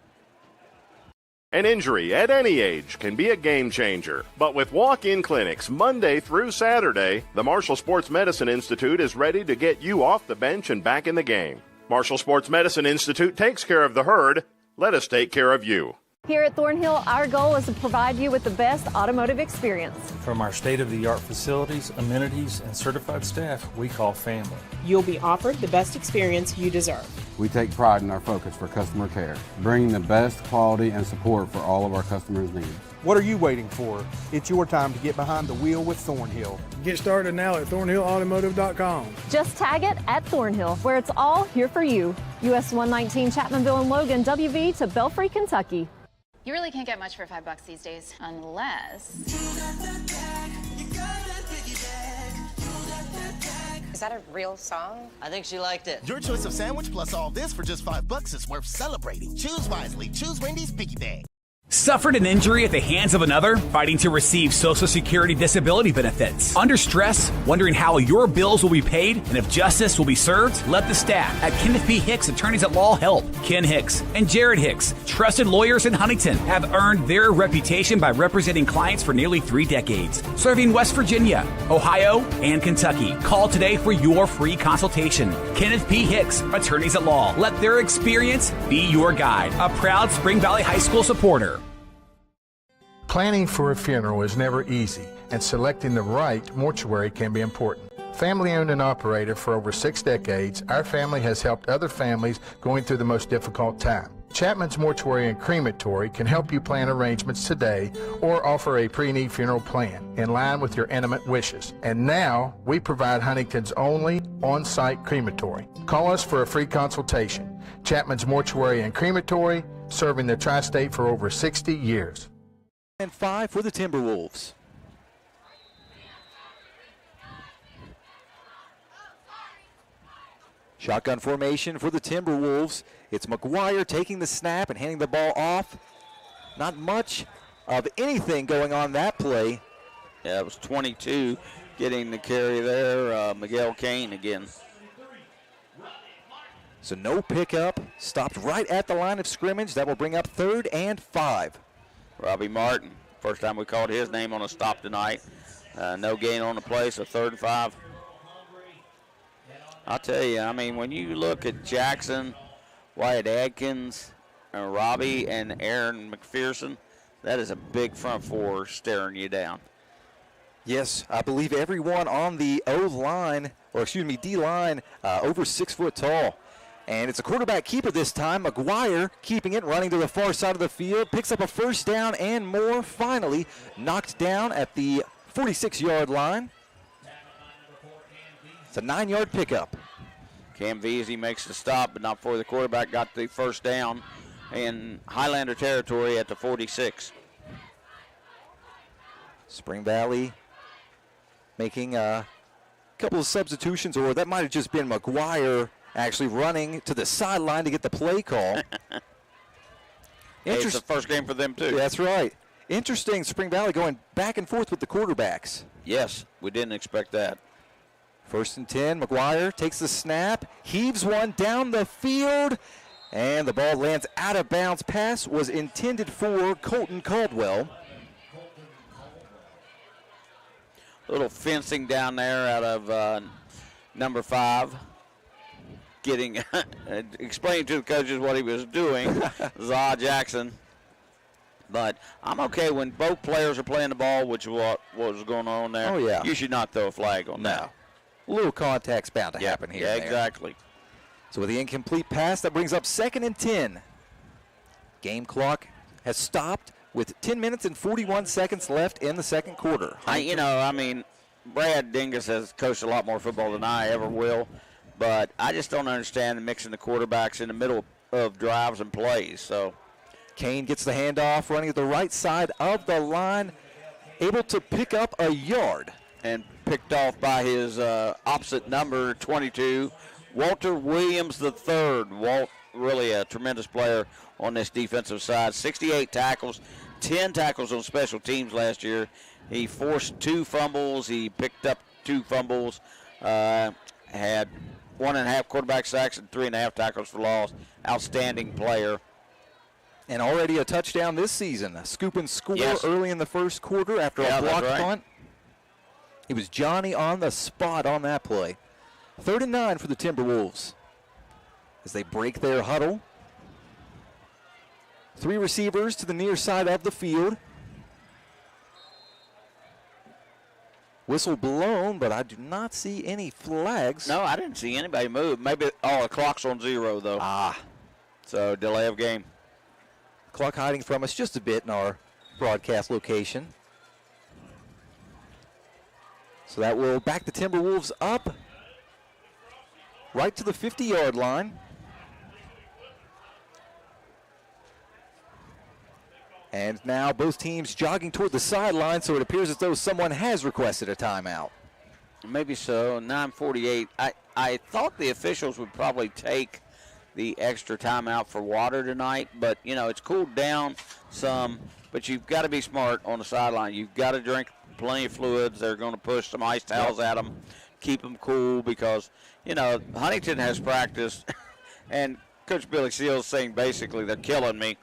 An injury at any age can be a game changer. But with walk-in clinics Monday through Saturday, the Marshall Sports Medicine Institute is ready to get you off the bench and back in the game. Marshall Sports Medicine Institute takes care of the herd. Let us take care of you. Here at Thornhill, our goal is to provide you with the best automotive experience. From our state-of-the-art facilities, amenities, and certified staff we call family. You'll be offered the best experience you deserve. We take pride in our focus for customer care, bringing the best quality and support for all of our customers' needs. What are you waiting for? It's your time to get behind the wheel with Thornhill. Get started now at ThornhillAutomotive.com. Just tag it at Thornhill, where it's all here for you. US 119 Chapmanville and Logan, WV to Belfry, Kentucky. You really can't get much for $5 these days, unless... Is that a real song? I think she liked it. Your choice of sandwich plus all this for just $5 is worth celebrating. Choose wisely. Choose Wendy's Piggy Bag. Suffered an injury at the hands of another? Fighting to receive Social Security disability benefits? Under stress? Wondering how your bills will be paid and if justice will be served? Let the staff at Kenneth P. Hicks Attorneys at Law help. Ken Hicks and Jared Hicks, trusted lawyers in Huntington, have earned their reputation by representing clients for nearly 3 decades, serving West Virginia, Ohio, and Kentucky. Call today for your free consultation. Kenneth P. Hicks Attorneys at Law. Let their experience be your guide. A proud Spring Valley High School supporter. Planning for a funeral is never easy, and selecting the right mortuary can be important. Family owned and operated for over 6 decades, our family has helped other families going through the most difficult time. Chapman's Mortuary and Crematory can help you plan arrangements today or offer a pre-need funeral plan in line with your intimate wishes. And now, we provide Huntington's only on-site crematory. Call us for a free consultation. Chapman's Mortuary and Crematory, serving the tri-state for over 60 years. And 5 for the Timberwolves. Shotgun formation for the Timberwolves. It's McGuire taking the snap and handing the ball off. Not much of anything going on that play. Yeah, it was 22 getting the carry there. Miguel Kane again. So no pickup. Stopped right at the line of scrimmage. That will bring up 3rd and 5. Robbie Martin, first time we called his name on a stop tonight. No gain on the play, so 3rd and 5. I'll tell you, I mean, when you look at Jackson, Wyatt Adkins, and Robbie, and Aaron McPherson, that is a big front four staring you down. Yes, I believe everyone on the O-line, or excuse me, D-line, over 6 foot tall. And it's a quarterback keeper this time. McGuire keeping it, running to the far side of the field, picks up a first down and more. Finally knocked down at the 46-yard line. It's a 9-yard pickup. Cam Veazey makes the stop, but not before the quarterback got the first down in Highlander territory at the 46. Spring Valley making a couple of substitutions, or that might have just been McGuire actually running to the sideline to get the play call. It's the first game for them, too. That's right. Interesting, Spring Valley going back and forth with the quarterbacks. Yes, we didn't expect that. 1st and 10, McGuire takes the snap, heaves one down the field, and the ball lands out of bounds. Pass was intended for Colton Caldwell. A little fencing down there out of number 5. Getting explaining to the coaches what he was doing, Zaw Jackson. But I'm okay when both players are playing the ball, which is what was going on there. Oh, yeah. You should not throw a flag on that. A little contact's bound to happen here. Yeah, exactly. So with the incomplete pass, that brings up 2nd and 10. Game clock has stopped with 10 minutes and 41 seconds left in the second quarter. Brad Dingus has coached a lot more football than I ever will. But I just don't understand mixing the quarterbacks in the middle of drives and plays. So Kane gets the handoff, running at the right side of the line, able to pick up a yard. And picked off by his opposite number, 22, Walter Williams III. Walt, really a tremendous player on this defensive side. 68 tackles, 10 tackles on special teams last year. He forced 2 fumbles. He picked up 2 fumbles. Had 1.5 quarterback sacks and 3.5 tackles for loss. Outstanding player. And already a touchdown this season. A scoop and score early in the first quarter after a blocked punt. It was Johnny on the spot on that play. 3rd and 9 for the Timberwolves as they break their huddle. 3 receivers to the near side of the field. Whistle blown, but I do not see any flags. No, I didn't see anybody move. Maybe, the clock's on 0, though. So, delay of game. Clock hiding from us just a bit in our broadcast location. So that will back the Timberwolves up right to the 50-yard line. And now both teams jogging toward the sideline, so it appears as though someone has requested a timeout. Maybe so. 9:48. I thought the officials would probably take the extra time out for water tonight. But, you know, it's cooled down some. But you've got to be smart on the sideline. You've got to drink plenty of fluids. They're going to push some ice towels at them, keep them cool because, you know, Huntington has practiced. And Coach Billy Seals saying basically they're killing me.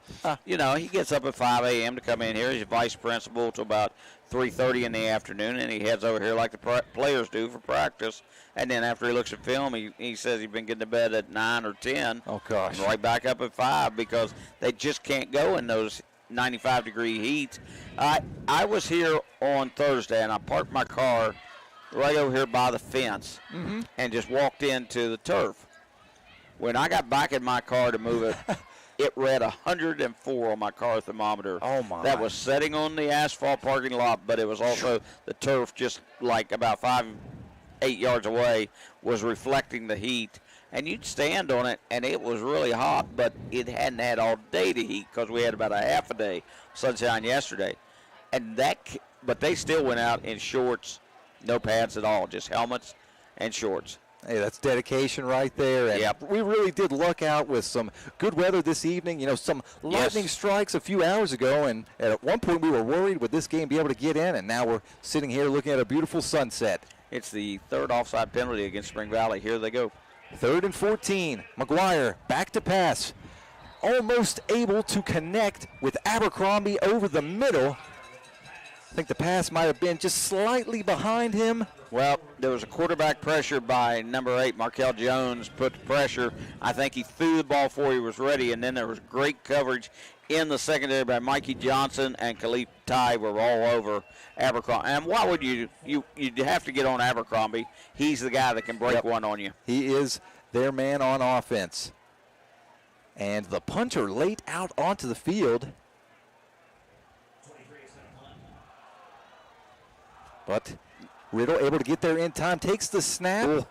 You know, he gets up at 5 a.m. to come in here. He's vice principal till about 3:30 in the afternoon, and he heads over here like the players do for practice. And then after he looks at film, he says he's been getting to bed at 9 or 10. Oh, gosh. And right back up at 5 because they just can't go in those 95-degree heat. I was here on Thursday, and I parked my car right over here by the fence and just walked into the turf. When I got back in my car to move it, it read 104 on my car thermometer. Oh, my. That was setting on the asphalt parking lot, but it was also the turf just like about 8 yards away was reflecting the heat. And you'd stand on it, and it was really hot, but it hadn't had all day to heat because we had about a half a day sunshine yesterday. But they still went out in shorts, no pads at all, just helmets and shorts. Hey, that's dedication right there. And we really did luck out with some good weather this evening. You know, some lightning strikes a few hours ago, and at one point we were worried would this game be able to get in, and now we're sitting here looking at a beautiful sunset. It's the third offside penalty against Spring Valley. Here they go. 3rd and 14. McGuire back to pass. Almost able to connect with Abercrombie over the middle. I think the pass might have been just slightly behind him. Well, there was a quarterback pressure by number 8, Markel Jones, put the pressure. I think he threw the ball before he was ready, and then there was great coverage in the secondary by Mikey Johnson and Khalif Ty were all over Abercrombie. And why would you'd have to get on Abercrombie? He's the guy that can break one on you. He is their man on offense. And the punter late out onto the field. But Riddle able to get there in time, takes the snap,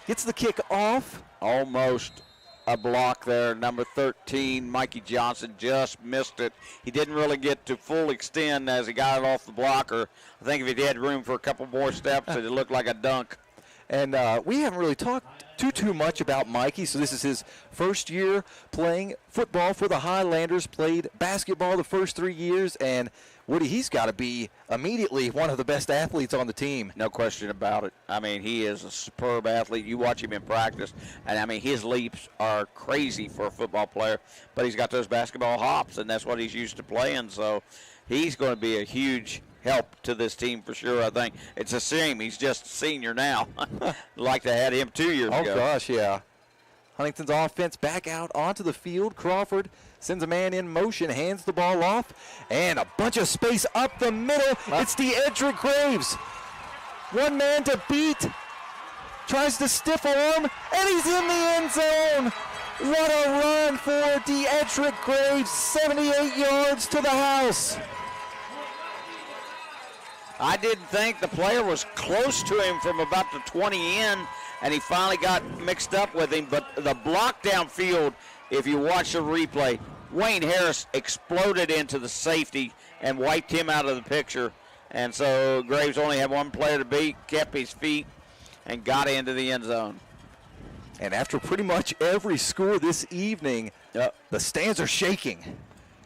gets the kick off. Almost a block there. Number 13, Mikey Johnson, just missed it. He didn't really get to full extend as he got it off the blocker. I think if he had room for a couple more steps, it looked like a dunk. And we haven't really talked too much about Mikey, so this is his first year playing football for the Highlanders, played basketball the first 3 years, and Woody, he's got to be immediately one of the best athletes on the team. No question about it. I mean, he is a superb athlete. You watch him in practice, and, I mean, his leaps are crazy for a football player, but he's got those basketball hops, and that's what he's used to playing, so he's going to be a huge help to this team for sure, I think. It's a shame he's just a senior now. Like they had him 2 years ago. Oh, gosh, yeah. Huntington's offense back out onto the field. Crawford sends a man in motion, hands the ball off, and a bunch of space up the middle. It's DeEdrick Graves. One man to beat. Tries to stiff arm, and he's in the end zone. What a run for DeEdrick Graves. 78 yards to the house. I didn't think the player was close to him from about the 20 in, and he finally got mixed up with him. But the block downfield, if you watch the replay, Wayne Harris exploded into the safety and wiped him out of the picture. And so Graves only had one player to beat, kept his feet, and got into the end zone. And after pretty much every score this evening, the stands are shaking.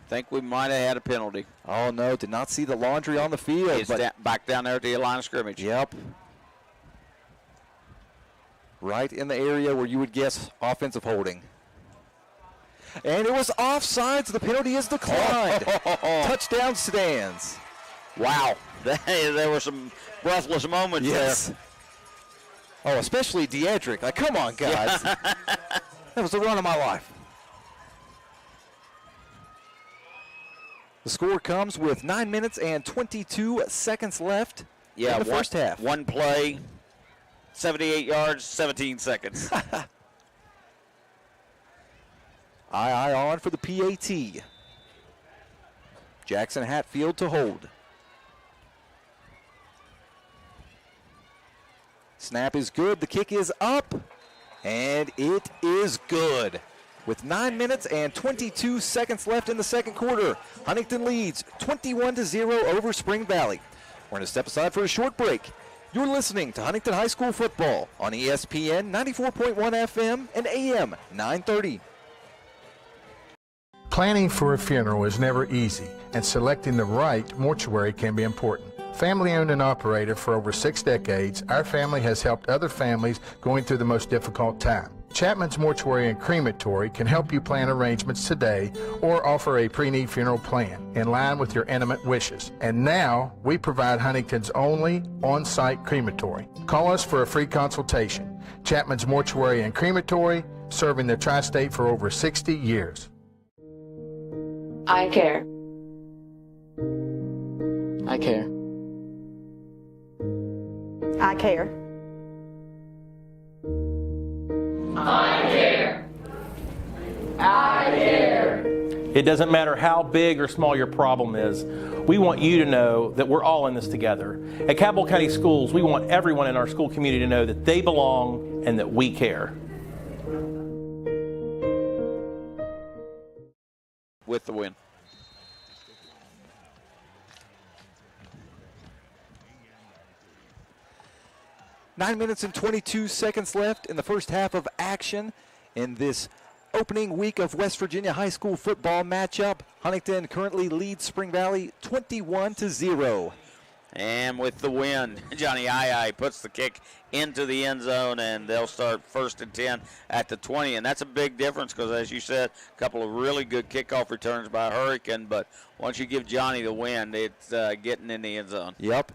Think we might have had a penalty. Oh, no, did not see the laundry on the field. It's back down there at the line of scrimmage. Yep. Right in the area where you would guess offensive holding. And it was offsides. The penalty is declined. Touchdown stands. Wow. There were some breathless moments there. Oh, especially DeEdrick. Like, come on, guys. That was the run of my life. The score comes with 9 minutes and 22 seconds left in the first half. One play, 78 yards, 17 seconds. Aye on for the PAT. Jackson Hatfield to hold. Snap is good. The kick is up. And it is good. With 9 minutes and 22 seconds left in the second quarter, Huntington leads 21-0 over Spring Valley. We're going to step aside for a short break. You're listening to Huntington High School football on ESPN 94.1 FM and AM 930. Planning for a funeral is never easy, and selecting the right mortuary can be important. Family owned and operated for over 6 decades, our family has helped other families going through the most difficult time. Chapman's Mortuary and Crematory can help you plan arrangements today or offer a pre-need funeral plan in line with your intimate wishes. And now, we provide Huntington's only on-site crematory. Call us for a free consultation. Chapman's Mortuary and Crematory, serving the tri-state for over 60 years. I care. I care. I care. I care. I care. It doesn't matter how big or small your problem is. We want you to know that we're all in this together. At Cabell County Schools, we want everyone in our school community to know that they belong and that we care. With the win. Nine minutes and 22 seconds left in the first half of action in this opening week of West Virginia high school football matchup. Huntington currently leads Spring Valley 21-0. And with the win, Johnny Ii puts the kick into the end zone, and they'll start 1st and 10 at the 20. And that's a big difference because, as you said, a couple of really good kickoff returns by Hurricane. But once you give Johnny the win, it's getting in the end zone. Yep.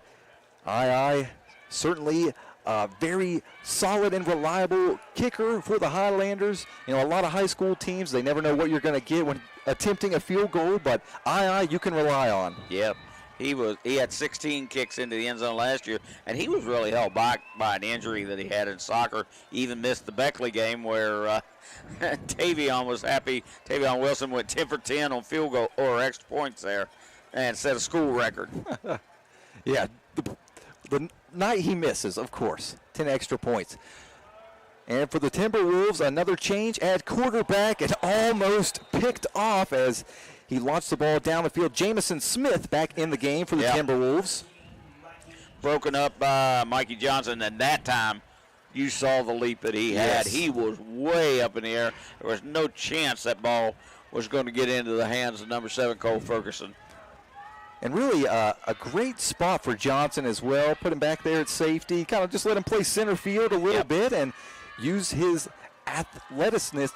Ii certainly a very solid and reliable kicker for the Highlanders. You know, a lot of high school teams, they never know what you're going to get when attempting a field goal, but Ii you can rely on. Yep. He had 16 kicks into the end zone last year, and he was really held back by an injury that he had in soccer. He even missed the Beckley game where Tavion was happy. Tavion Wilson went 10 for 10 on field goal or extra points there and set a school record. Yeah, the night he misses, of course, 10 extra points. And for the Timberwolves, another change at quarterback, and almost picked off as he launched the ball down the field. Jamison Smith back in the game for the Timberwolves. Broken up by Mikey Johnson, and that time you saw the leap that he had. He was way up in the air. There was no chance that ball was going to get into the hands of number 7, Cole Ferguson. And really a great spot for Johnson as well. Put him back there at safety. Kind of just let him play center field a little bit and use his athleticness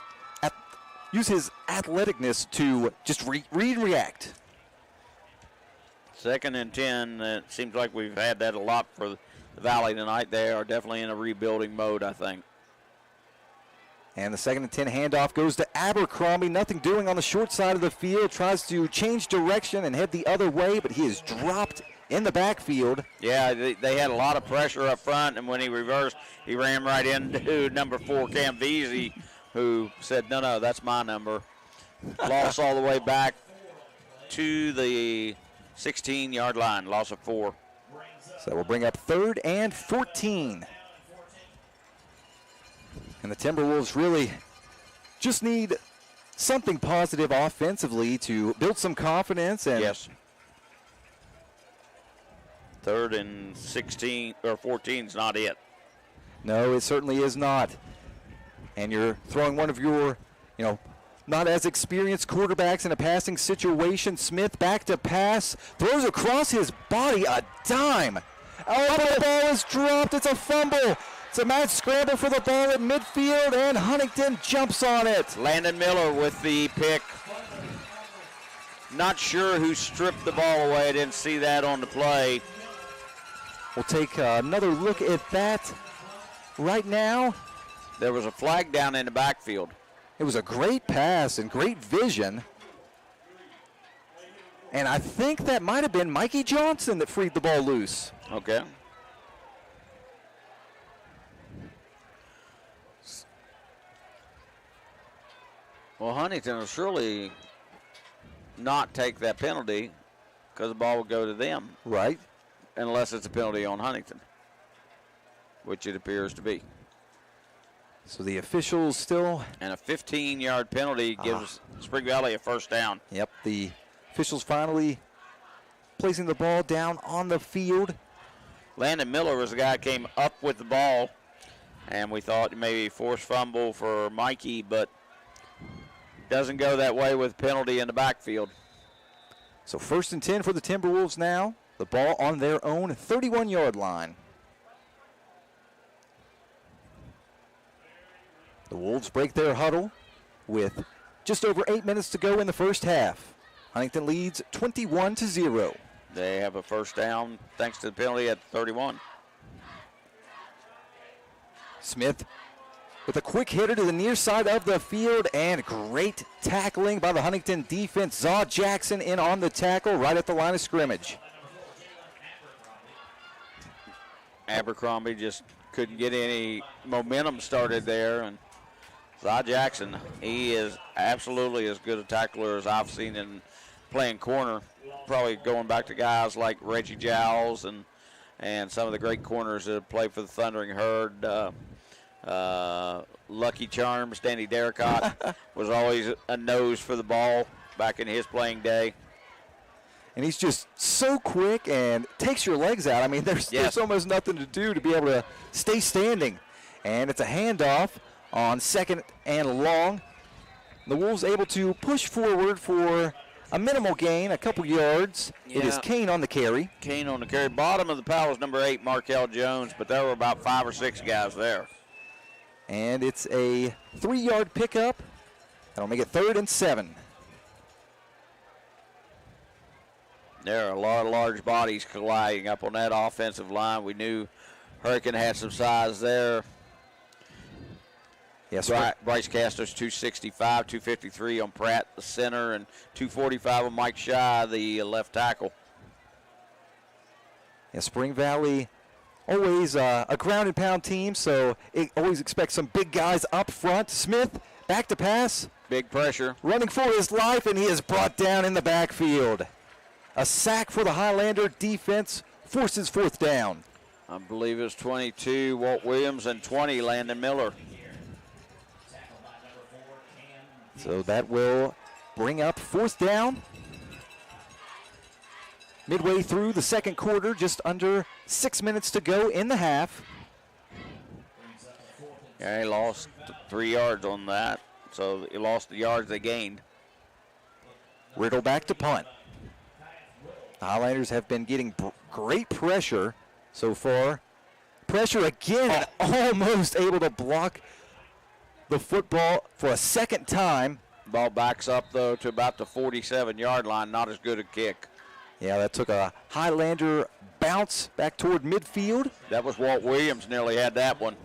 to just read and react. 2nd and 10. It seems like we've had that a lot for the Valley tonight. They are definitely in a rebuilding mode, I think. And the 2nd and 10 handoff goes to Abercrombie. Nothing doing on the short side of the field. Tries to change direction and head the other way, but he is dropped in the backfield. Yeah, they had a lot of pressure up front, and when he reversed, he ran right into number 4, Cam Veazey, who said, no, that's my number. Loss all the way back to the 16-yard line, loss of 4. So we'll bring up 3rd and 14. And the Timberwolves really just need something positive offensively to build some confidence. And yes. 3rd and 16 or 14 is not it. No, it certainly is not. And you're throwing one of your, not as experienced quarterbacks in a passing situation. Smith back to pass, throws across his body a dime. Oh, the ball is dropped. It's a fumble. It's a mad scramble for the ball at midfield, and Huntington jumps on it. Landon Miller with the pick. Not sure who stripped the ball away. I didn't see that on the play. We'll take another look at that right now. There was a flag down in the backfield. It was a great pass and great vision. And I think that might have been Mikey Johnson that freed the ball loose. Okay. Well, Huntington will surely not take that penalty because the ball will go to them. Right. Unless it's a penalty on Huntington, which it appears to be. So the officials still... And a 15-yard penalty gives Spring Valley a 1st down. Yep, the officials finally placing the ball down on the field. Landon Miller was the guy that came up with the ball, and we thought maybe forced fumble for Mikey, but doesn't go that way with penalty in the backfield. So 1st and 10 for the Timberwolves now. The ball on their own 31-yard line. The Wolves break their huddle with just over 8 minutes to go in the first half. Huntington leads 21-0. They have a first down thanks to the penalty at 31. Smith with a quick hitter to the near side of the field, and great tackling by the Huntington defense. Zaw Jackson in on the tackle right at the line of scrimmage. Abercrombie just couldn't get any momentum started there, and Zaw Jackson, he is absolutely as good a tackler as I've seen in playing corner. Probably going back to guys like Reggie Giles and some of the great corners that have played for the Thundering Herd. Lucky Charms, Danny Darricott was always a nose for the ball back in his playing day. And he's just so quick and takes your legs out. I mean, there's almost nothing to do to be able to stay standing. And it's a handoff on 2nd and long. The Wolves able to push forward for a minimal gain, a couple yards. Yeah. It is Kane on the carry. Kane on the carry. Bottom of the pile was number 8, Markel Jones, but there were about 5 or 6 guys there. And it's a 3-yard pickup. That'll make it 3rd and 7. There are a lot of large bodies colliding up on that offensive line. We knew Hurricane had some size there. Yes, Bryce Castor's 265, 253 on Pratt, the center, and 245 on Mike Shy, the left tackle. Yeah, Spring Valley, always a ground and pound team, so it always expects some big guys up front. Smith, back to pass. Big pressure. Running for his life, and he is brought down in the backfield. A sack for the Highlander defense, forces 4th down. I believe it was 22, Walt Williams, and 20, Landon Miller. So that will bring up 4th down. Midway through the second quarter, just under 6 minutes to go in the half. Yeah, he lost 3 yards on that, so he lost the yards they gained. Riddle back to punt. The Highlanders have been getting great pressure so far. Pressure again, almost able to block the football for a second time. Ball backs up, though, to about the 47-yard line. Not as good a kick. Yeah, that took a Highlander bounce back toward midfield. That was Walt Williams, nearly had that one.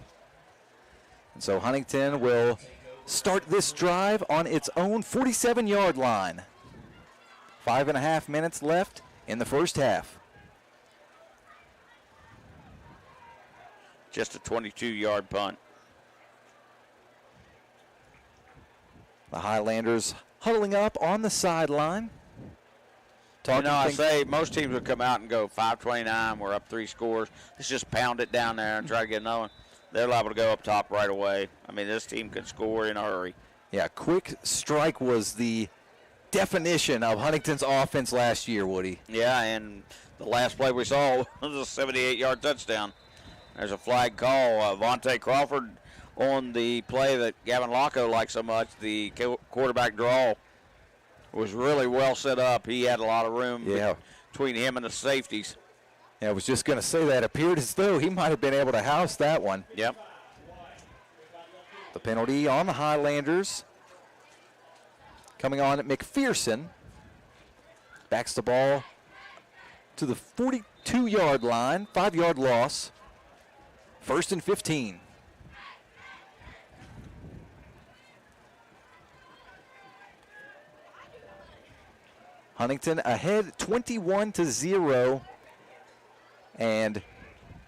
And so Huntington will start this drive on its own 47-yard line. 5.5 minutes left in the first half. Just a 22-yard punt. The Highlanders huddling up on the sideline. I say most teams would come out and go 5:29, we're up 3 scores. Let's just pound it down there and try to get another one. They're liable to go up top right away. I mean, this team can score in a hurry. Yeah, quick strike was the definition of Huntington's offense last year, Woody. Yeah, and the last play we saw was a 78-yard touchdown. There's a flag call. Vontae Crawford on the play that Gavin Locko liked so much, the quarterback draw, was really well set up. He had a lot of room between him and the safeties. Yeah, I was just going to say that. It appeared as though he might have been able to house that one. Yep. The penalty on the Highlanders. Coming on at McPherson. Backs the ball to the 42-yard line. 5-yard loss. 1st and 15. Huntington ahead 21-0. And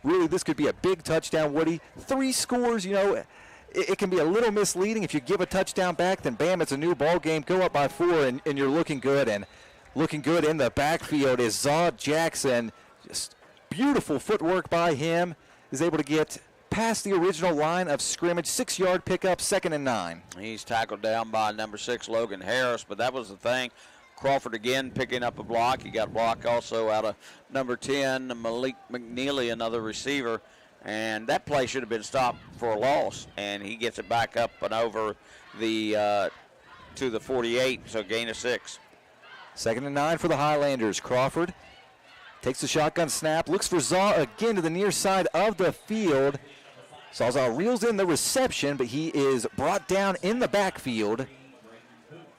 really this could be a big touchdown, Woody. 3 scores, it can be a little misleading. If you give a touchdown back, then bam, it's a new ball game. Go up by 4 and you're looking good. And looking good in the backfield is Zaw Jackson. Just beautiful footwork by him. Is able to get past the original line of scrimmage. 6-yard pickup, 2nd and 9. He's tackled down by number 6, Logan Harris, but that was the thing. Crawford again picking up a block. He got a block also out of number 10, Malik McNeely, another receiver. And that play should have been stopped for a loss. And he gets it back up and over the to the 48, so gain of 6. 2nd and 9 for the Highlanders. Crawford takes the shotgun snap, looks for Zaw again to the near side of the field. Zaw reels in the reception, but he is brought down in the backfield.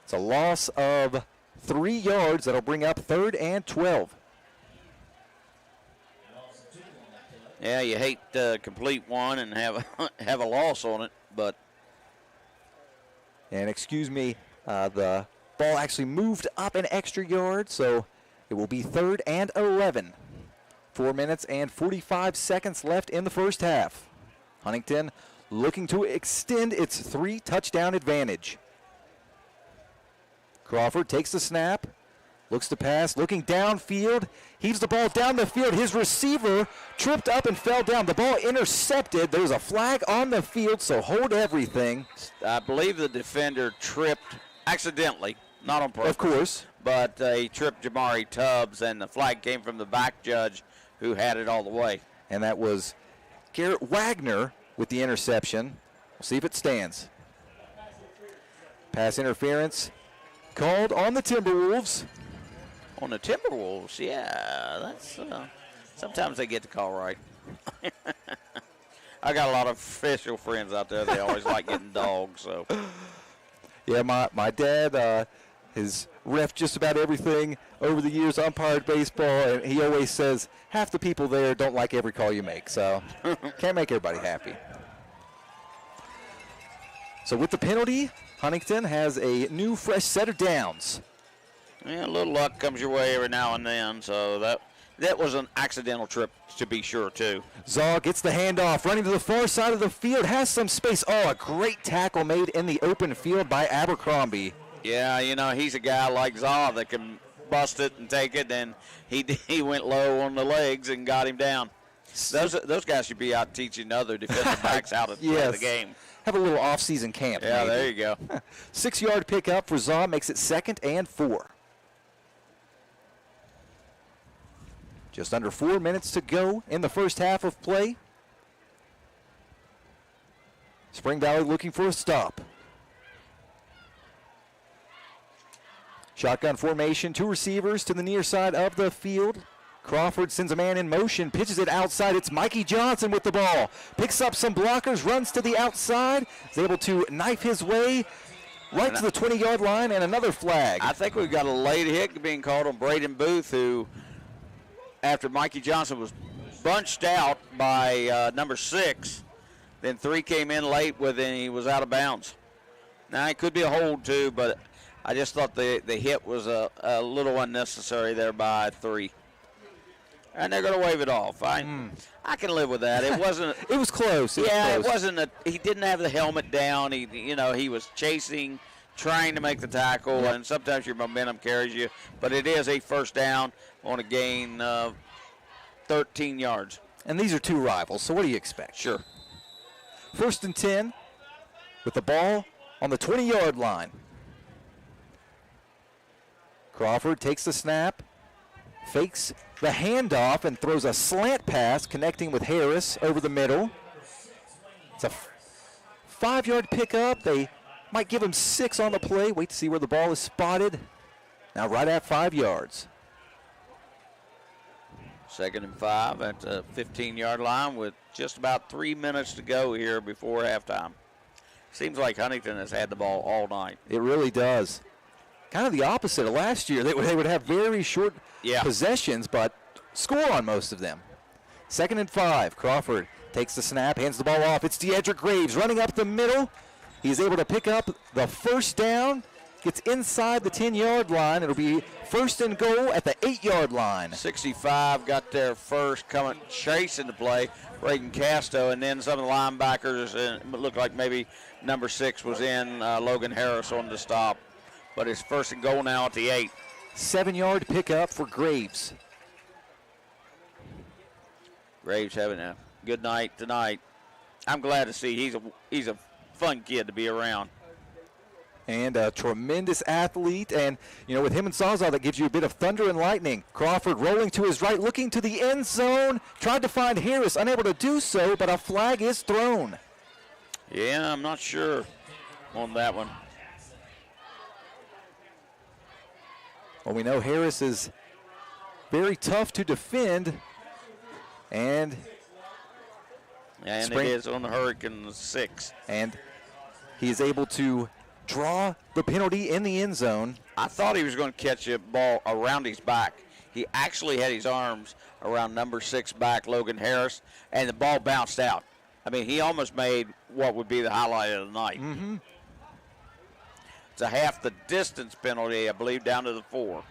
It's a loss of 3 yards. That'll bring up 3rd and 12. Yeah, you hate to complete one and have a loss on it, but. And excuse me, the ball actually moved up an extra yard, so it will be 3rd and 11. 4 minutes and 45 seconds left in the first half. Huntington looking to extend its 3-touchdown advantage. Crawford takes the snap, looks to pass, looking downfield, heaves the ball down the field. His receiver tripped up and fell down. The ball intercepted. There's a flag on the field, so hold everything. I believe the defender tripped accidentally, not on purpose. Of course. But he tripped Jamari Tubbs, and the flag came from the back judge who had it all the way. And that was Garrett Wagner with the interception. We'll see if it stands. Pass interference called on the Timberwolves. On the Timberwolves, yeah. That's sometimes they get the call right. I got a lot of official friends out there. They always like getting dogs. So, yeah, my dad has ref just about everything over the years, umpired baseball, and he always says half the people there don't like every call you make. So can't make everybody happy. So with the penalty, Huntington has a new fresh set of downs. Yeah, a little luck comes your way every now and then, so that was an accidental trip to be sure, too. Zaw gets the handoff, running to the far side of the field, has some space. Oh, a great tackle made in the open field by Abercrombie. Yeah, you know, he's a guy like Zaw that can bust it and take it, and he went low on the legs and got him down. Those guys should be out teaching other defensive backs how to play the game. Have a little off-season camp. Yeah, maybe. there you go. 6-yard pickup for Zaw makes it 2nd and 4. Just under 4 minutes to go in the first half of play. Spring Valley looking for a stop. Shotgun formation, 2 receivers to the near side of the field. Crawford sends a man in motion, pitches it outside. It's Mikey Johnson with the ball. Picks up some blockers, runs to the outside. Is able to knife his way right to the 20-yard line, and another flag. I think we've got a late hit being called on Braden Booth, who, after Mikey Johnson was bunched out by number 6, then 3 came in late and he was out of bounds. Now, it could be a hold, too, but I just thought the hit was a little unnecessary there by 3. And they're going to wave it off. I can live with that. It wasn't. It was close. It wasn't. He didn't have the helmet down. He was chasing, trying to make the tackle, and sometimes your momentum carries you. But it is a first down on a gain of 13 yards. And these are 2 rivals, so what do you expect? Sure. 1st and 10 with the ball on the 20-yard line. Crawford takes the snap, fakes the handoff, and throws a slant pass connecting with Harris over the middle. It's a 5-yard pickup. They might give him 6 on the play. Wait to see where the ball is spotted. Now right at 5 yards. 2nd and 5 at the 15-yard line with just about 3 minutes to go here before halftime. Seems like Huntington has had the ball all night. It really does. Kind of the opposite of last year. They would have very short possessions, but score on most of them. 2nd and 5. Crawford takes the snap, hands the ball off. It's Deedrick Graves running up the middle. He's able to pick up the first down. Gets inside the 10-yard line. It'll be 1st and goal at the 8-yard line. 65 got there first, coming chasing the play. Braden Casto, and then some of the linebackers, and it looked like maybe number 6 was in Logan Harris on the stop. But it's 1st and goal now at the 8. 7-yard pickup for Graves. Graves having a good night tonight. I'm glad to see he's a fun kid to be around. and a tremendous athlete. And, you know, with him and Zaza, that gives you a bit of thunder and lightning. Crawford rolling to his right, looking to the end zone. Tried to find Harris, unable to do so, but a flag is thrown. Yeah, I'm not sure on that one. Well, we know Harris is very tough to defend. And it is on the Hurricane 6. And he is able to draw the penalty in the end zone. I thought he was going to catch a ball around his back. He actually had his arms around number 6 back, Logan Harris, and the ball bounced out. I mean, he almost made what would be the highlight of the night. Mm-hmm. It's a half the distance penalty, I believe, down to the 4.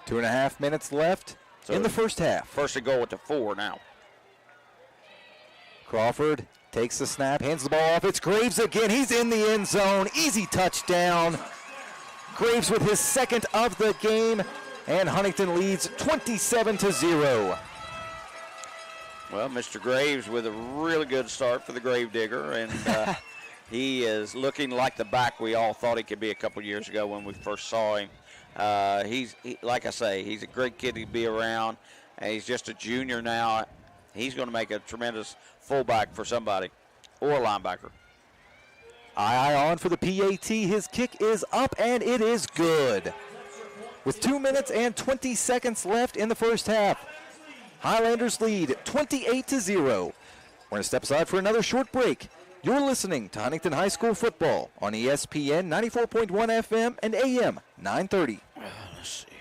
2.5 minutes left in the first half. First to go with the 4 now. Crawford takes the snap, hands the ball off. It's Graves again. He's in the end zone. Easy touchdown. Graves with his second of the game, and Huntington leads 27-0. Well, Mr. Graves with a really good start for the Gravedigger, and he is looking like the back we all thought he could be a couple years ago when we first saw him. Like I say, he's a great kid to be around, and he's just a junior now. He's going to make a tremendous fullback for somebody or a linebacker. Aye on for the PAT. His kick is up, and it is good. With 2 minutes and 20 seconds left in the first half, Highlanders lead 28-0. We're going to step aside for another short break. You're listening to Huntington High School football on ESPN 94.1 FM and AM 930. Let's see here.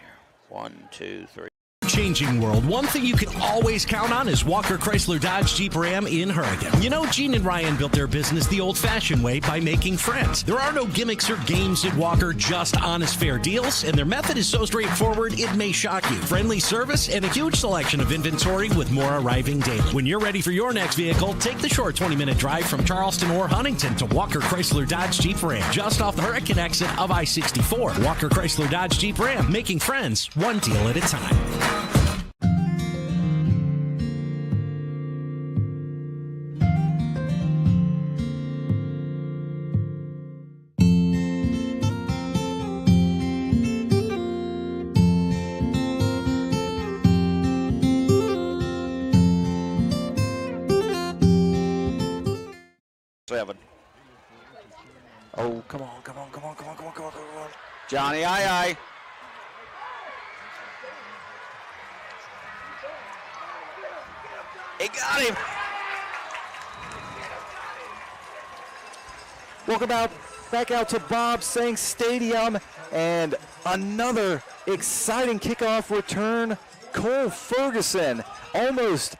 1, 2, 3. Changing world. One thing you can always count on is Walker Chrysler Dodge Jeep Ram in Hurricane. You know, Gene and Ryan built their business the old-fashioned way by making friends. There are no gimmicks or games at Walker, just honest, fair deals, and their method is so straightforward it may shock you. Friendly service and a huge selection of inventory with more arriving daily. When you're ready for your next vehicle, take the short 20-minute drive from Charleston or Huntington to Walker Chrysler Dodge Jeep Ram, just off the Hurricane exit of I-64. Walker Chrysler Dodge Jeep Ram, making friends one deal at a time. 7. Oh, come on. Johnny, aye. He got him. Welcome back out to Bob Sank Stadium, and another exciting kickoff return. Cole Ferguson almost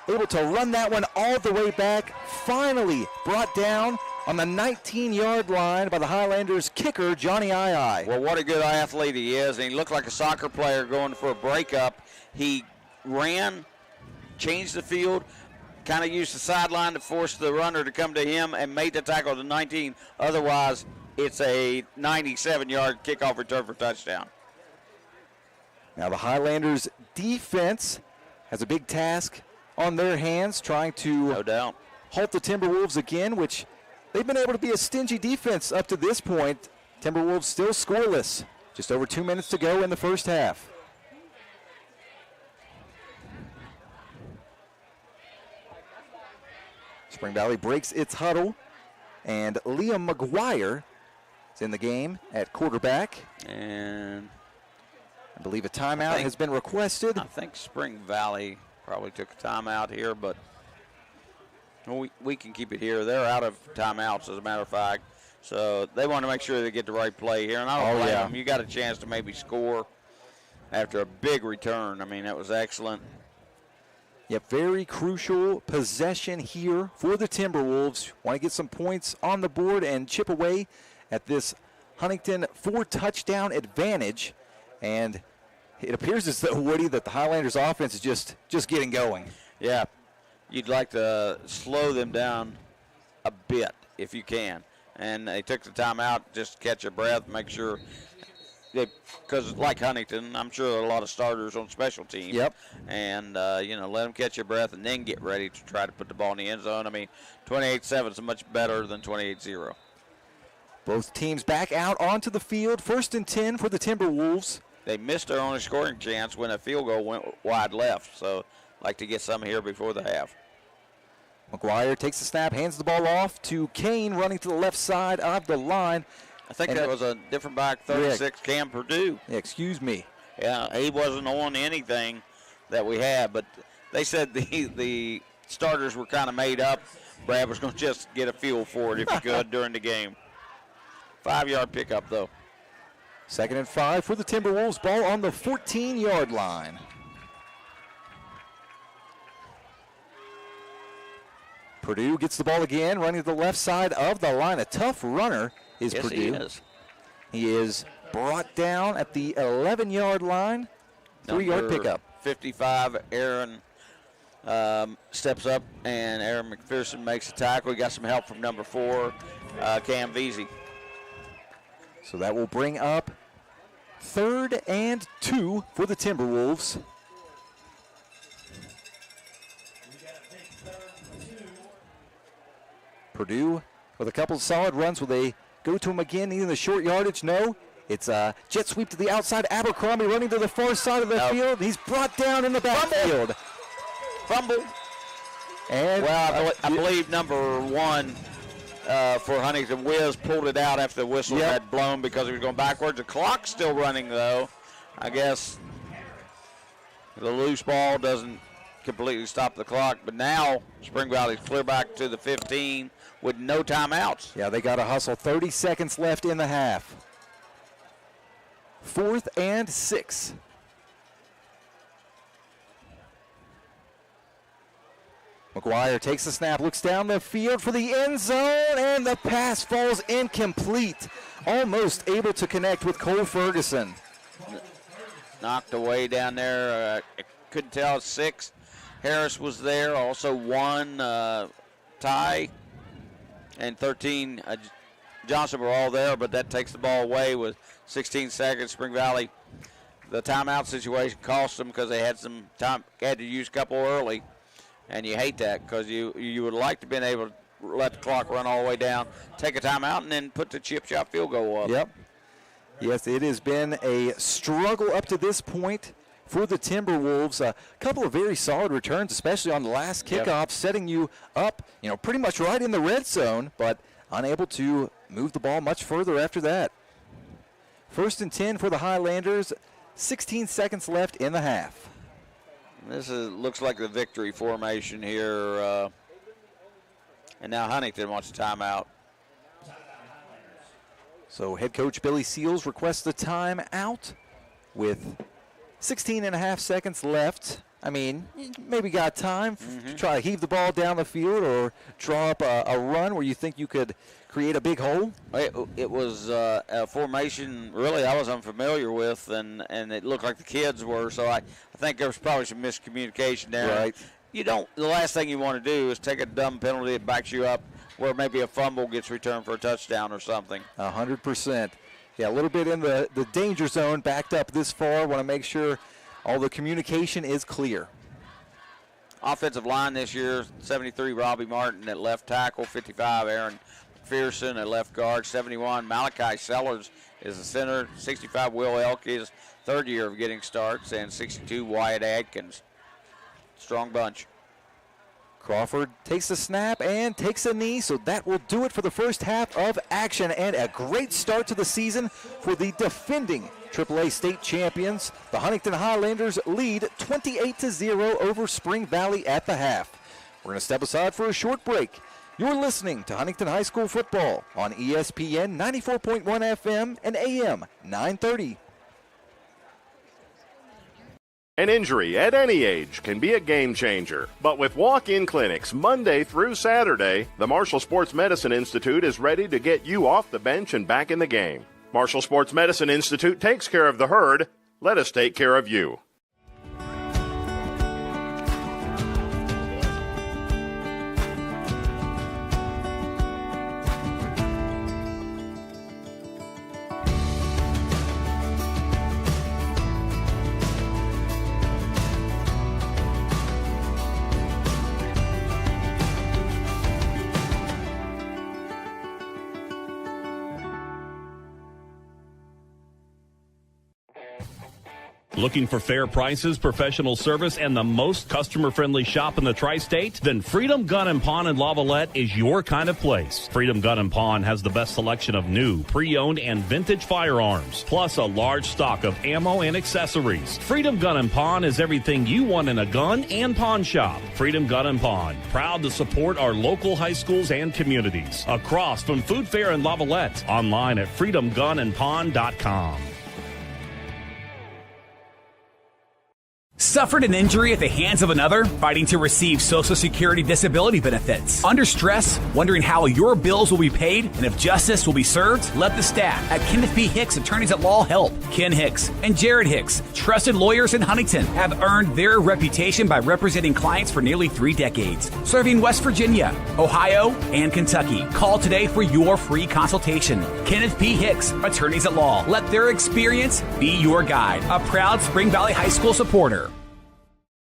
able to run that one all the way back, finally brought down on the 19-yard line by the Highlanders kicker, Johnny Aye. Well, what a good athlete he is, and he looked like a soccer player going for a breakup. He ran, changed the field, kind of used the sideline to force the runner to come to him and made the tackle to 19. Otherwise, it's a 97-yard kickoff return for touchdown. Now the Highlanders defense has a big task on their hands, trying to no doubt halt the Timberwolves again, which they've been able to be a stingy defense up to this point. Timberwolves still scoreless. Just over 2 minutes to go in the first half. Spring Valley breaks its huddle, and Liam McGuire is in the game at quarterback. And I believe a timeout has been requested. I think Spring Valley probably took a timeout here, but we can keep it here. They're out of timeouts, as a matter of fact. So they want to make sure they get the right play here. And I don't blame them. You got a chance to maybe score after a big return. I mean, that was excellent. Yeah, very crucial possession here for the Timberwolves. Want to get some points on the board and chip away at this Huntington 4-touchdown advantage. And it appears as though, Woody, that the Highlanders offense is just getting going. Yeah, you'd like to slow them down a bit if you can. And they took the timeout just to catch your breath, make sure. Because like Huntington, I'm sure there are a lot of starters on special teams. Yep. And, let them catch your breath and then get ready to try to put the ball in the end zone. I mean, 28-7 is much better than 28-0. Both teams back out onto the field. 1st and 10 for the Timberwolves. They missed their only scoring chance when a field goal went wide left. So like to get some here before the half. McGuire takes the snap, hands the ball off to Kane running to the left side of the line. I think that was a different back, 36, Cam Purdue. Yeah, excuse me. Yeah, he wasn't on anything that we had, but they said the starters were kind of made up. Brad was going to just get a feel for it if he could during the game. 5-yard pickup, though. 2nd and 5 for the Timberwolves. Ball on the 14-yard line. Purdue gets the ball again, running to the left side of the line. A tough runner is Yes, Purdue. he is. He is brought down at the 11-yard line. 3-yard pickup. 55, Aaron steps up, and Aaron McPherson makes the tackle. We got some help from number 4, Cam Veazey. So that will bring up 3rd and 2 for the Timberwolves. Purdue with a couple of solid runs. Will they go to him again, needing the short yardage? No. It's a jet sweep to the outside. Abercrombie running to the far side of the field. He's brought down in the backfield. Fumble. And well, I believe number 1 for Huntington, Wiz pulled it out after the whistle had blown because he was going backwards. The clock's still running, though. I guess the loose ball doesn't completely stop the clock. But now Spring Valley's clear back to the 15 with no timeouts. Yeah, they got to hustle. 30 seconds left in the half. 4th and 6. McGuire takes the snap, looks down the field for the end zone, and the pass falls incomplete. Almost able to connect with Cole Ferguson. Knocked away down there. I couldn't tell. 6. Harris was there. Also 1, Ty, and 13, Johnson were all there, but that takes the ball away with 16 seconds. Spring Valley, the timeout situation cost them because they had some time, had to use a couple early. And you hate that because you would like to have been able to let the clock run all the way down, take a timeout, and then put the chip shot field goal up. Yep. Yes, it has been a struggle up to this point for the Timberwolves. A couple of very solid returns, especially on the last kickoff, setting you up, pretty much right in the red zone, but unable to move the ball much further after that. 1st and 10 for the Highlanders. 16 seconds left in the half. This looks like the victory formation here. And now Huntington wants a timeout. So head coach Billy Seals requests the timeout with 16 and a half seconds left. I mean, maybe got time to try to heave the ball down the field or draw up a run where you think you could create a big hole. It was a formation really I was unfamiliar with, and it looked like the kids were, so I think there was probably some miscommunication there. Right. The last thing you want to do is take a dumb penalty that backs you up where maybe a fumble gets returned for a touchdown or something. 100%. Yeah, a little bit in the danger zone, backed up this far. Want to make sure all the communication is clear. Offensive line this year, 73, Robbie Martin at left tackle, 55, Aaron McPherson at left guard, 71, Malachi Sellers is the center, 65, Will Elk is 3rd year of getting starts, and 62, Wyatt Adkins. Strong bunch. Crawford takes the snap and takes a knee, so that will do it for the first half of action, and a great start to the season for the defending AAA state champions. The Huntington Highlanders lead 28-0 over Spring Valley at the half. We're going to step aside for a short break. You're listening to Huntington High School football on ESPN 94.1 FM and AM 930. An injury at any age can be a game changer. But with walk-in clinics Monday through Saturday, the Marshall Sports Medicine Institute is ready to get you off the bench and back in the game. Marshall Sports Medicine Institute takes care of the herd. Let us take care of you. Looking for fair prices, professional service, and the most customer-friendly shop in the tri-state? Then Freedom Gun & Pawn in Lavalette is your kind of place. Freedom Gun & Pawn has the best selection of new, pre-owned, and vintage firearms, plus a large stock of ammo and accessories. Freedom Gun & Pawn is everything you want in a gun and pawn shop. Freedom Gun & Pawn, proud to support our local high schools and communities. Across from Food Fair in Lavalette, online at freedomgunandpawn.com. Suffered an injury at the hands of another? Fighting to receive Social Security disability benefits? Under stress? Wondering how your bills will be paid and if justice will be served? Let the staff at Kenneth P. Hicks Attorneys at Law help. Ken Hicks and Jared Hicks, trusted lawyers in Huntington, have earned their reputation by representing clients for nearly 3 decades, serving West Virginia, Ohio, and Kentucky. Call today for your free consultation. Kenneth P. Hicks Attorneys at Law. Let their experience be your guide. A proud Spring Valley High School supporter.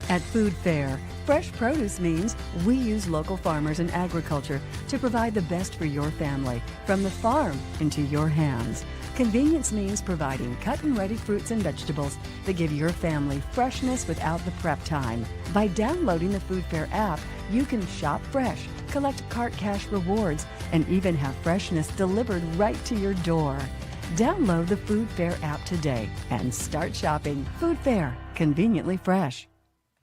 At Food Fair, fresh produce means we use local farmers and agriculture to provide the best for your family, from the farm into your hands. Convenience means providing cut and ready fruits and vegetables that give your family freshness without the prep time. By downloading the Food Fair app, you can shop fresh, collect cart cash rewards, and even have freshness delivered right to your door. Download the Food Fair app today and start shopping. Food Fair, conveniently fresh.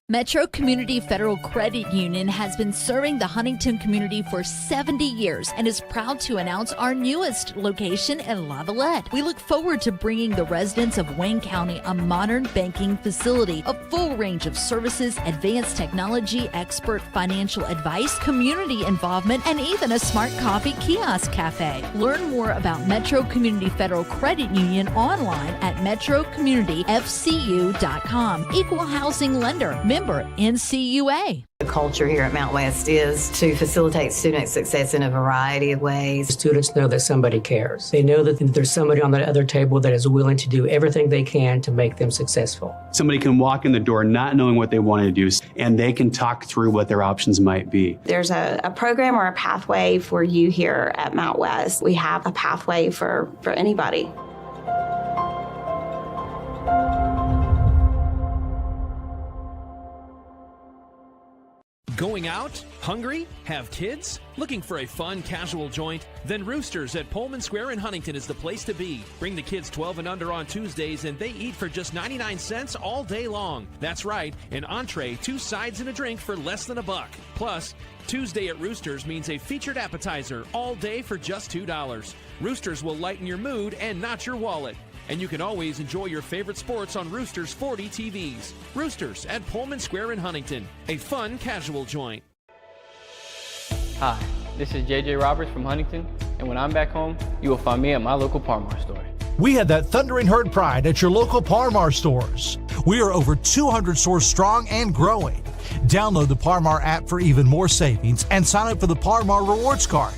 Metro Community Federal Credit Union has been serving the Huntington community for 70 years and is proud to announce our newest location in Lavalette. We look forward to bringing the residents of Wayne County a modern banking facility, a full range of services, advanced technology, expert financial advice, community involvement, and even a smart coffee kiosk cafe. Learn more about Metro Community Federal Credit Union online at metrocommunityfcu.com. Equal housing lender. Member NCUA. The culture here at Mount West is to facilitate student success in a variety of ways. Students know that somebody cares. They know that there's somebody on the other table that is willing to do everything they can to make them successful. Somebody can walk in the door not knowing what they want to do, and they can talk through what their options might be. There's a program or a pathway for you here at Mount West. We have a pathway for anybody. Going out? Hungry? Have kids? Looking for a fun, casual joint? Then Roosters at Pullman Square in Huntington is the place to be. Bring the kids 12 and under on Tuesdays, and they eat for just 99 cents all day long. That's right, an entree, 2 sides, and a drink for less than $1. Plus, Tuesday at Roosters means a featured appetizer all day for just $2. Roosters will lighten your mood and not your wallet. And you can always enjoy your favorite sports on Roosters 40 TVs. Roosters at Pullman Square in Huntington, a fun, casual joint. Hi, this is JJ Roberts from Huntington, and when I'm back home, you will find me at my local Par-Mar store. We have that thundering herd pride at your local Par-Mar stores. We are over 200 stores strong and growing. Download the Par-Mar app for even more savings and sign up for the Par-Mar Rewards Card.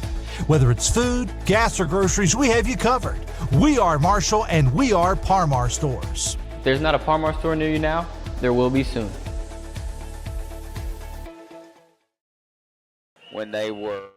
Whether it's food, gas, or groceries, we have you covered. We are Marshall, and we are Par-Mar stores. If there's not a Par-Mar store near you now, there will be soon. When they were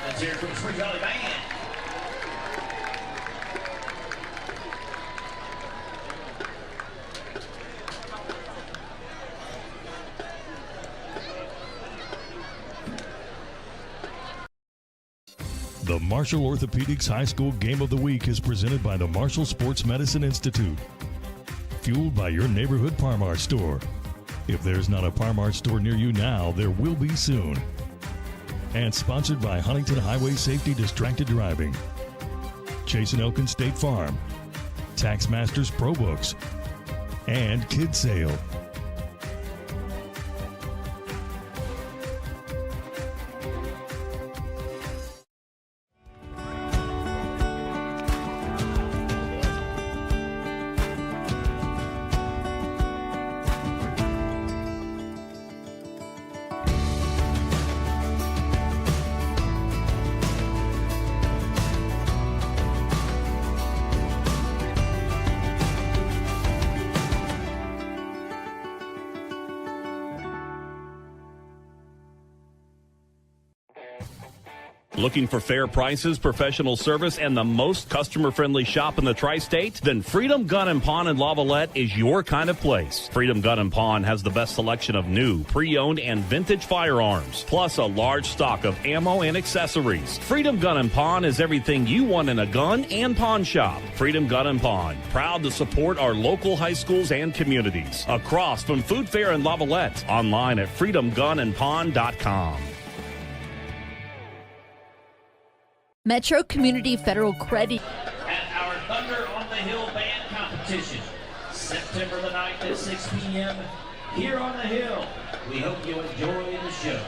Let's hear it from the Spring Valley Band. The Marshall Orthopedics High School Game of the Week is presented by the Marshall Sports Medicine Institute. Fueled by your neighborhood Par-Mart store. If there's not a Par-Mart store near you now, there will be soon. And sponsored by Huntington Highway Safety Distracted Driving, Chase and Elkin State Farm, Tax Masters Pro Books, and Kid Sale. Looking for fair prices, professional service, and the most customer-friendly shop in the tri-state? Then Freedom Gun & Pawn in Lavalette is your kind of place. Freedom Gun & Pawn has the best selection of new, pre-owned, and vintage firearms, plus a large stock of ammo and accessories. Freedom Gun & Pawn is everything you want in a gun and pawn shop. Freedom Gun & Pawn, proud to support our local high schools and communities. Across from Food Fair in Lavalette, online at freedomgunandpawn.com. Metro Community Federal Credit. At our Thunder on the Hill band competition, September the 9th at 6 p.m. here on the Hill. We hope you enjoy the show.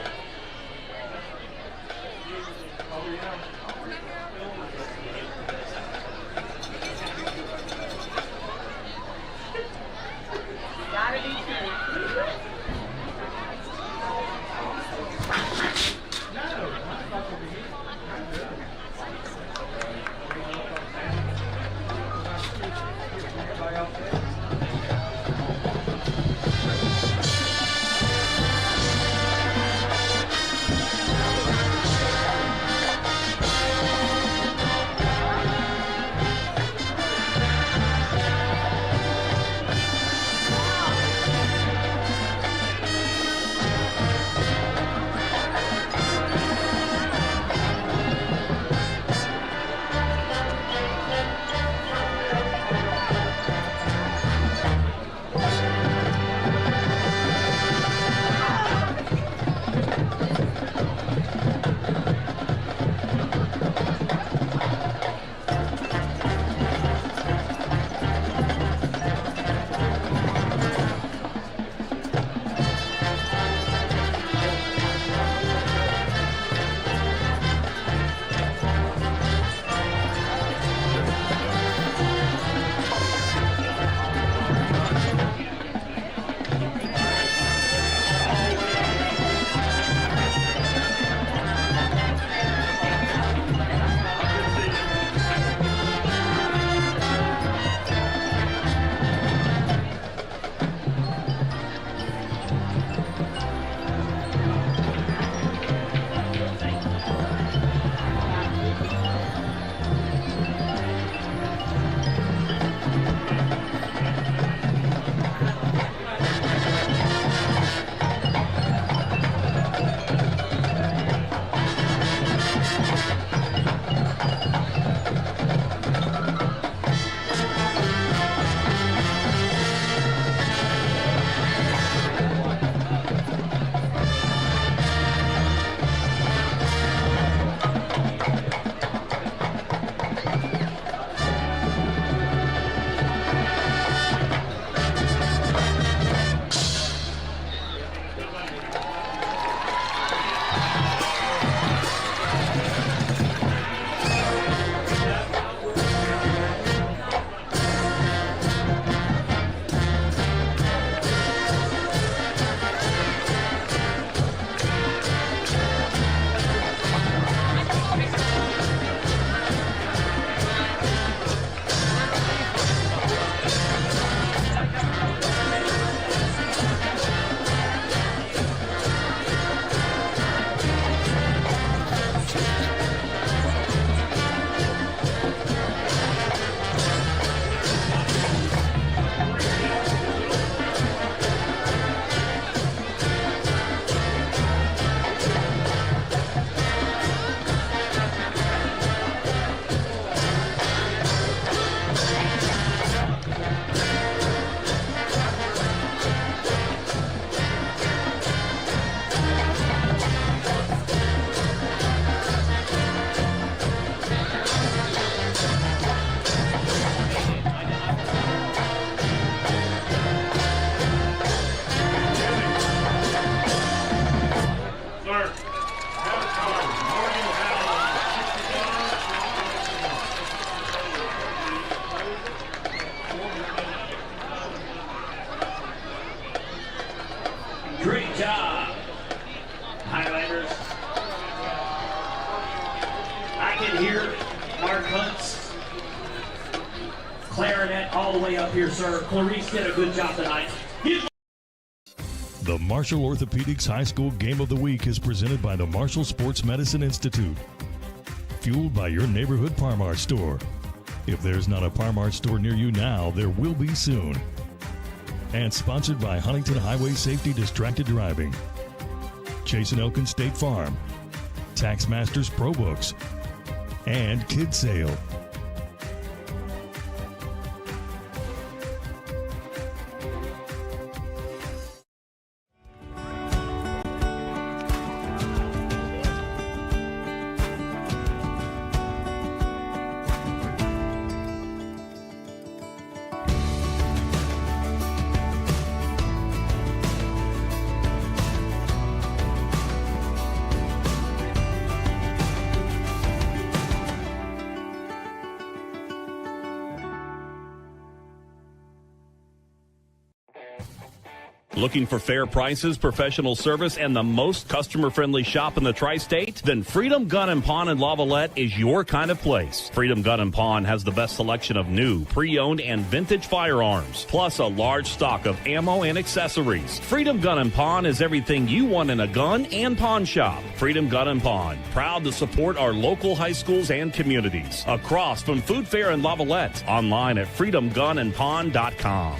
Gotta be clarinet all the way up here, sir. Clarice did a good job tonight. The Marshall Orthopedics High School Game of the Week is presented by the Marshall Sports Medicine Institute. Fueled by your neighborhood Parmar store. If there's not a Parmar store near you now, there will be soon. And sponsored by Huntington Highway Safety Distracted Driving, Chase & Elkin State Farm, Tax Masters Pro Books, and Kid Sale. Looking for fair prices, professional service, and the most customer-friendly shop in the tri-state? Then Freedom Gun & Pawn in Lavalette is your kind of place. Freedom Gun & Pawn has the best selection of new, pre-owned, and vintage firearms, plus a large stock of ammo and accessories. Freedom Gun & Pawn is everything you want in a gun and pawn shop. Freedom Gun & Pawn, proud to support our local high schools and communities. Across from Food Fair in Lavalette, online at freedomgunandpawn.com.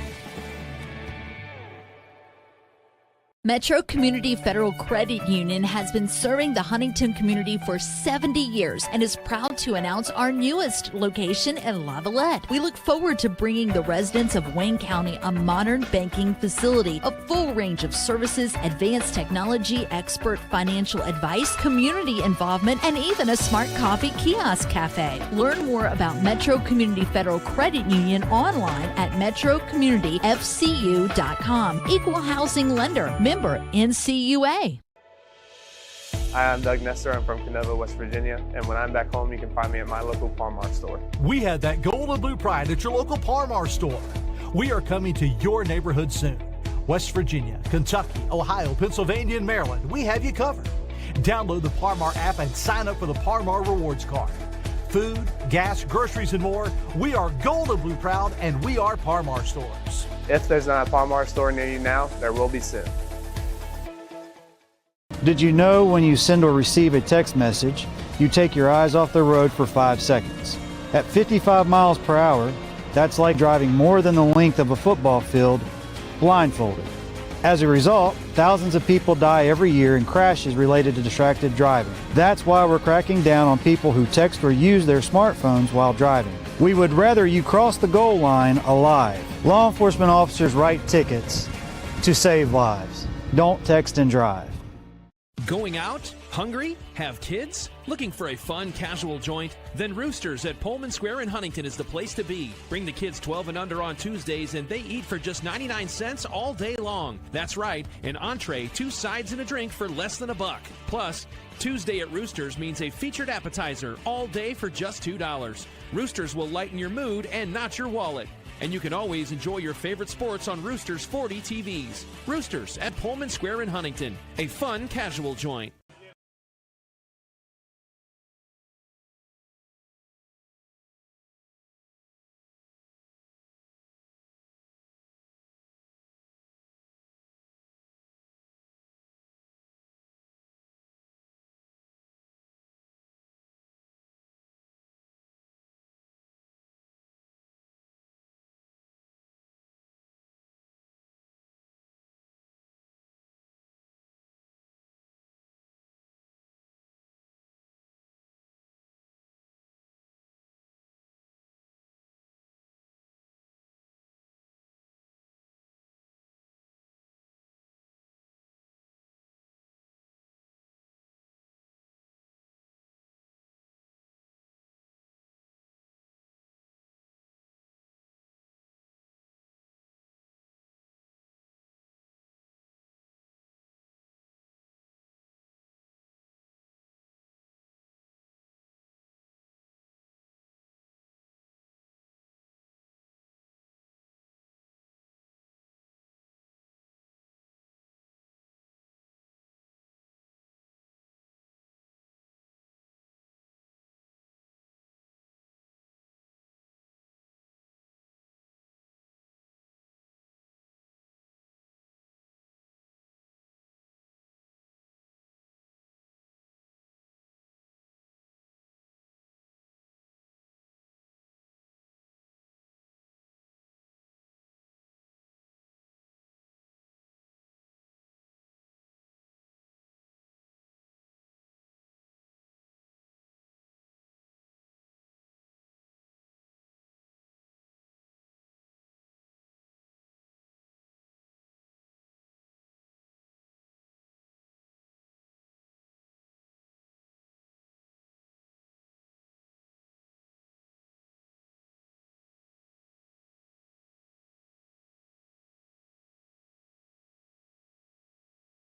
Metro Community Federal Credit Union has been serving the Huntington community for 70 years and is proud to announce our newest location in Lavalette. We look forward to bringing the residents of Wayne County a modern banking facility, a full range of services, advanced technology, expert financial advice, community involvement, and even a smart coffee kiosk cafe. Learn more about Metro Community Federal Credit Union online at metrocommunityfcu.com. Equal housing lender. Member NCUA. Hi, I'm Doug Nestor. I'm from Canova, West Virginia, and when I'm back home, you can find me at my local Parmar store. We have that gold and blue pride at your local Parmar store. We are coming to your neighborhood soon. West Virginia, Kentucky, Ohio, Pennsylvania, and Maryland, we have you covered. Download the Parmar app and sign up for the Parmar Rewards Card. Food, gas, groceries, and more, we are gold and blue proud, and we are Parmar stores. If there's not a Parmar store near you now, there will be soon. Did you know when you send or receive a text message, you take your eyes off the road for 5 seconds? At 55 miles per hour, that's like driving more than the length of a football field blindfolded. As a result, thousands of people die every year in crashes related to distracted driving. That's why we're cracking down on people who text or use their smartphones while driving. We would rather you cross the goal line alive. Law enforcement officers write tickets to save lives. Don't text and drive. Going out? Hungry? Have kids? Looking for a fun, casual joint? Then Roosters at Pullman Square in Huntington is the place to be. Bring the kids 12 and under on Tuesdays, and they eat for just 99 cents all day long. That's right, an entree, 2 sides, and a drink for less than $1. Plus, Tuesday at Roosters means a featured appetizer all day for just $2. Roosters will lighten your mood and not your wallet. And you can always enjoy your favorite sports on Roosters 40 TVs. Roosters at Pullman Square in Huntington, a fun, casual joint.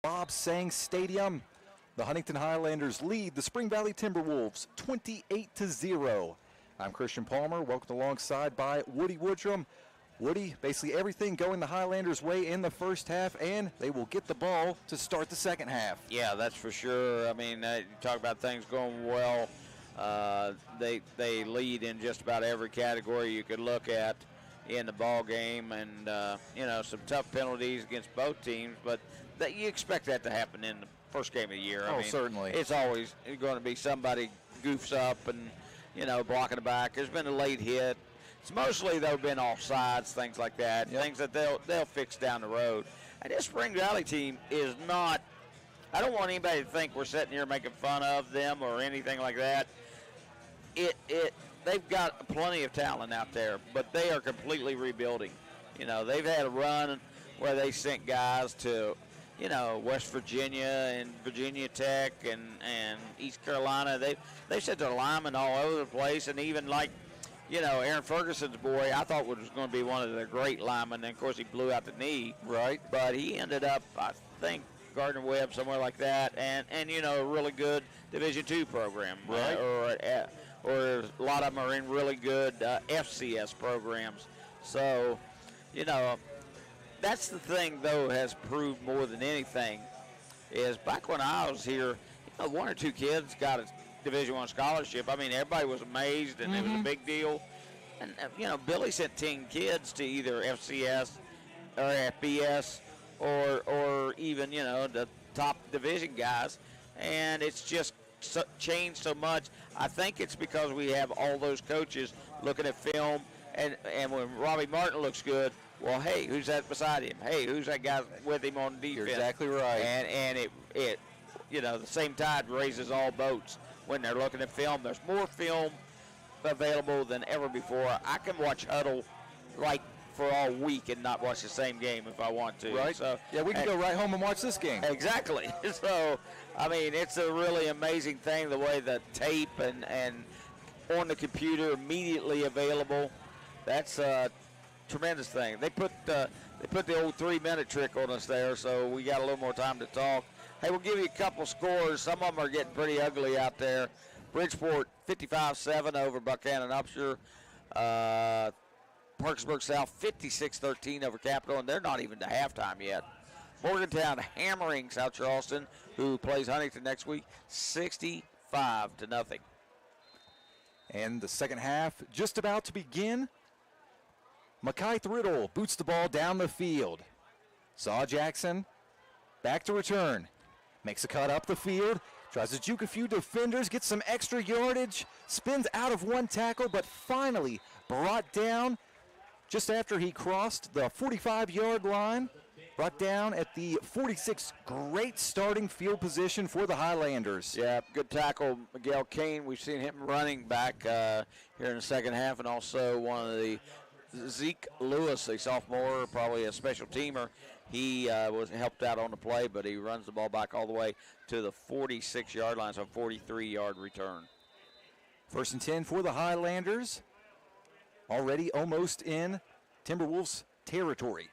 Bob Sang Stadium. The Huntington Highlanders lead the Spring Valley Timberwolves 28-0. I'm Christian Palmer, welcomed alongside by Woody Woodrum. Woody, basically everything going the Highlanders' way in the first half, and they will get the ball to start the second half. Yeah, that's for sure. I mean, you talk about things going well. They lead in just about every category you could look at in the ball game, and some tough penalties against both teams, but you expect that to happen in the first game of the year. I mean, certainly. It's always going to be somebody goofs up and blocking the back. There's been a late hit. It's mostly though been offsides, things like that, things that they'll fix down the road. And this Spring Valley team is not. I don't want anybody to think we're sitting here making fun of them or anything like that. They've got plenty of talent out there, but they are completely rebuilding. They've had a run where they sent guys to, West Virginia and Virginia Tech and East Carolina. They sent their linemen all over the place, and even Aaron Ferguson's boy, I thought was going to be one of the great linemen, and of course he blew out the knee. Right. But he ended up, I think, Gardner Webb, somewhere like that, and a really good Division II program. Right. Or a lot of them are in really good FCS programs. So, that's the thing, though, has proved more than anything, is back when I was here, one or two kids got a Division I scholarship. I mean, everybody was amazed, and it was a big deal. And, Billy sent 10 kids to either FCS or FBS or even, the top division guys, and it's just changed so much. I think it's because we have all those coaches looking at film, and when Robbie Martin looks good, well, hey, who's that beside him? Hey, who's that guy with him on defense? You're exactly right. And it the same tide raises all boats. When they're looking at film, there's more film available than ever before. I can watch Huddle for all week and not watch the same game if I want to. Right. So we can go right home and watch this game. Exactly. So, I mean, it's a really amazing thing, the way the tape and on the computer immediately available. That's a tremendous thing. They put the old 3-minute trick on us there, so we got a little more time to talk. Hey, we'll give you a couple scores. Some of them are getting pretty ugly out there. Bridgeport 55-7 over Buchanan Upshur. Parkersburg South 56-13 over Capital, and they're not even to halftime yet. Morgantown hammering South Charleston, who plays Huntington next week, 65-0. And the second half just about to begin. Makai Thriddle boots the ball down the field. Saw Jackson back to return. Makes a cut up the field. Tries to juke a few defenders, gets some extra yardage. Spins out of one tackle, but finally brought down just after he crossed the 45-yard line. Brought down at the 46. Great starting field position for the Highlanders. Yeah, good tackle, Miguel Kane. We've seen him running back here in the second half, and also one of the Zeke Lewis, a sophomore, probably a special teamer. He was helped out on the play, but he runs the ball back all the way to the 46-yard line, so 43-yard return. 1st and 10 for the Highlanders. Already almost in Timberwolves territory.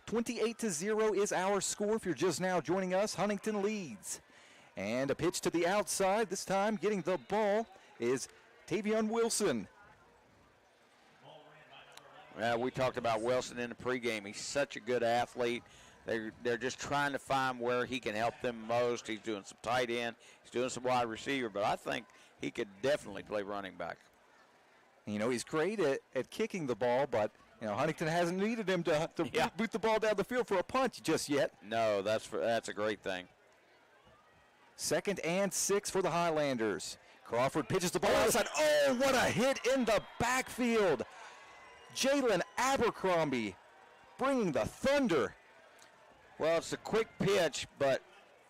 28-0 is our score. If you're just now joining us, Huntington leads. And a pitch to the outside. This time getting the ball is Tavion Wilson. We talked about Wilson in the pregame. He's such a good athlete. They're just trying to find where he can help them most. He's doing some tight end. He's doing some wide receiver, but I think he could definitely play running back. He's great at kicking the ball, but Huntington hasn't needed him to boot the ball down the field for a punch just yet. No, that's a great thing. 2nd and 6 for the Highlanders. Crawford pitches the ball outside. Oh, what a hit in the backfield. Jalen Abercrombie bringing the thunder. Well, it's a quick pitch, but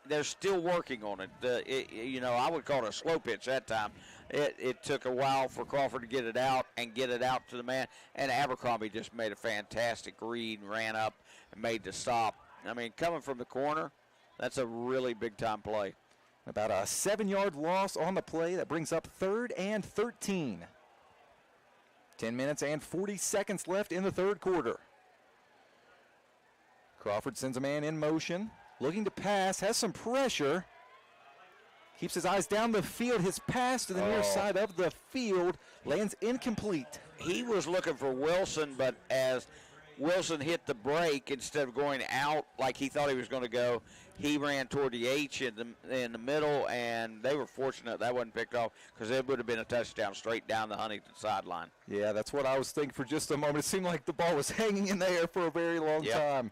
they're still working on it. I would call it a slow pitch that time. It took a while for Crawford to get it out to the man, and Abercrombie just made a fantastic read and ran up and made the stop. I mean, coming from the corner, that's a really big-time play. About a 7-yard loss on the play. That brings up 3rd and 13. 10 minutes and 40 seconds left in the third quarter. Crawford sends a man in motion, looking to pass, has some pressure. Keeps his eyes down the field. His pass to the near side of the field lands incomplete. He was looking for Wilson, but as Wilson hit the break, instead of going out like he thought he was going to go, he ran toward the H in the middle, and they were fortunate that wasn't picked off because it would have been a touchdown straight down the Huntington sideline. Yeah, that's what I was thinking for just a moment. It seemed like the ball was hanging in the air for a very long time.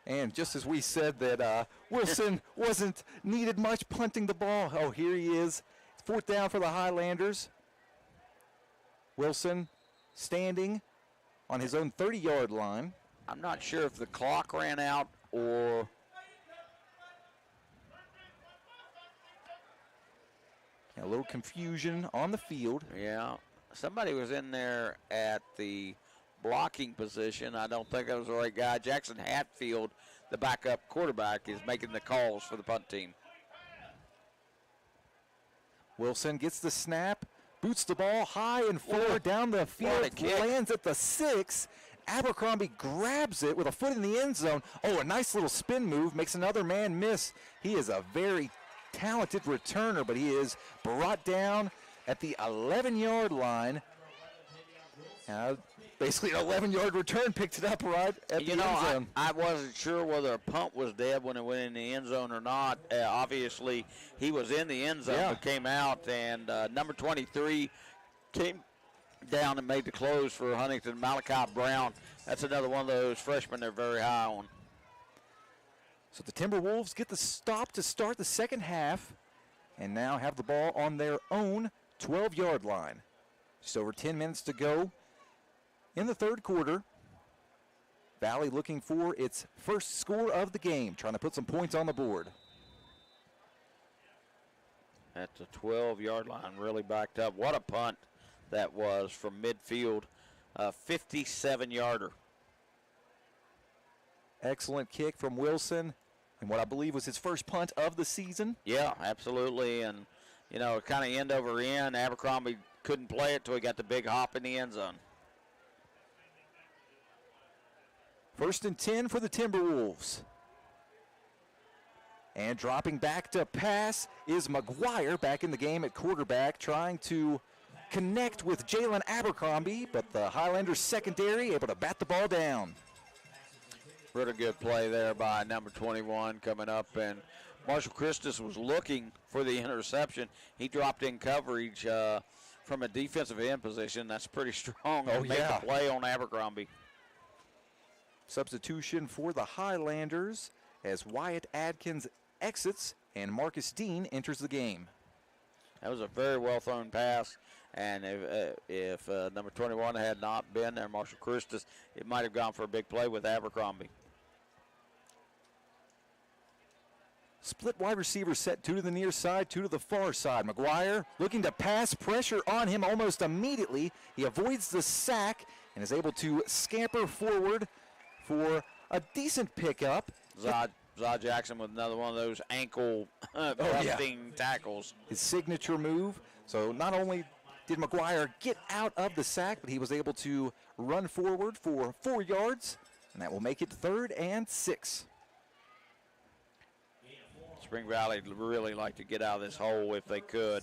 And just as we said that Wilson wasn't needed much punting the ball, oh, here he is. It's 4th down for the Highlanders. Wilson standing on his own 30-yard line. I'm not sure if the clock ran out or... A little confusion on the field. Yeah, somebody was in there at the blocking position. I don't think that was the right guy. Jackson Hatfield, the backup quarterback, is making the calls for the punt team. Wilson gets the snap, boots the ball high and forward down the field, lands at the 6. Abercrombie grabs it with a foot in the end zone. Oh, a nice little spin move, makes another man miss. He is a very talented returner, but he is brought down at the 11-yard line. Basically an 11-yard return, picked it up right at the end zone. I wasn't sure whether a punt was dead when it went in the end zone or not. Obviously, he was in the end zone but came out, and number 23 came down and made the close for Huntington, Malachi Brown. That's another one of those freshmen they're very high on. So the Timberwolves get the stop to start the second half and now have the ball on their own 12-yard line. Just over 10 minutes to go in the third quarter. Valley looking for its first score of the game, trying to put some points on the board. At the 12-yard line, really backed up. What a punt that was from midfield, a 57-yarder. Excellent kick from Wilson, and what I believe was his first punt of the season. Yeah, absolutely, and, you know, kind of end over end. Abercrombie couldn't play it till he got the big hop in the end zone. 1st and 10 for the Timberwolves. And dropping back to pass is McGuire back in the game at quarterback, trying to connect with Jalen Abercrombie, but the Highlanders secondary able to bat the ball down. Really good play there by number 21 coming up, and Marshall Christus was looking for the interception. He dropped in coverage from a defensive end position. That's pretty strong. Made the play on Abercrombie. Substitution for the Highlanders as Wyatt Adkins exits and Marcus Dean enters the game. That was a very well thrown pass, and if number 21 had not been there, Marshall Christus, it might have gone for a big play with Abercrombie. Split wide receiver set, 2 to the near side, 2 to the far side. McGuire looking to pass, pressure on him almost immediately. He avoids the sack and is able to scamper forward for a decent pickup. Zod Jackson with another one of those ankle busting tackles. His signature move. So not only did McGuire get out of the sack, but he was able to run forward for 4 yards, and that will make it 3rd and 6. Spring Valley would really like to get out of this hole if they could.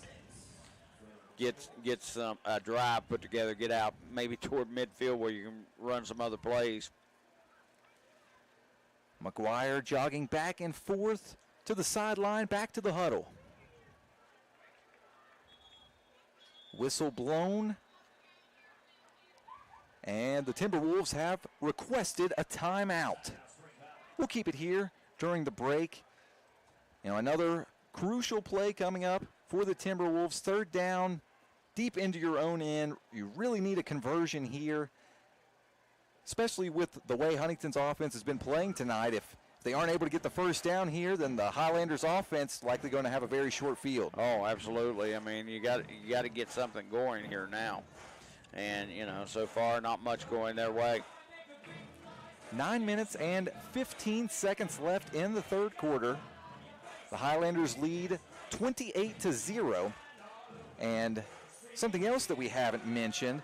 Get some drive put together, get out maybe toward midfield where you can run some other plays. McGuire jogging back and forth to the sideline, back to the huddle. Whistle blown. And the Timberwolves have requested a timeout. We'll keep it here during the break. You know, another crucial play coming up for the Timberwolves. 3rd down, deep into your own end. You really need a conversion here, especially with the way Huntington's offense has been playing tonight. If they aren't able to get the 1st down here, then the Highlanders offense likely going to have a very short field. Oh, absolutely. I mean, you got to get something going here now. And, you know, so far not much going their way. 9 minutes and 15 seconds left in the third quarter. The Highlanders lead 28-0. And something else that we haven't mentioned,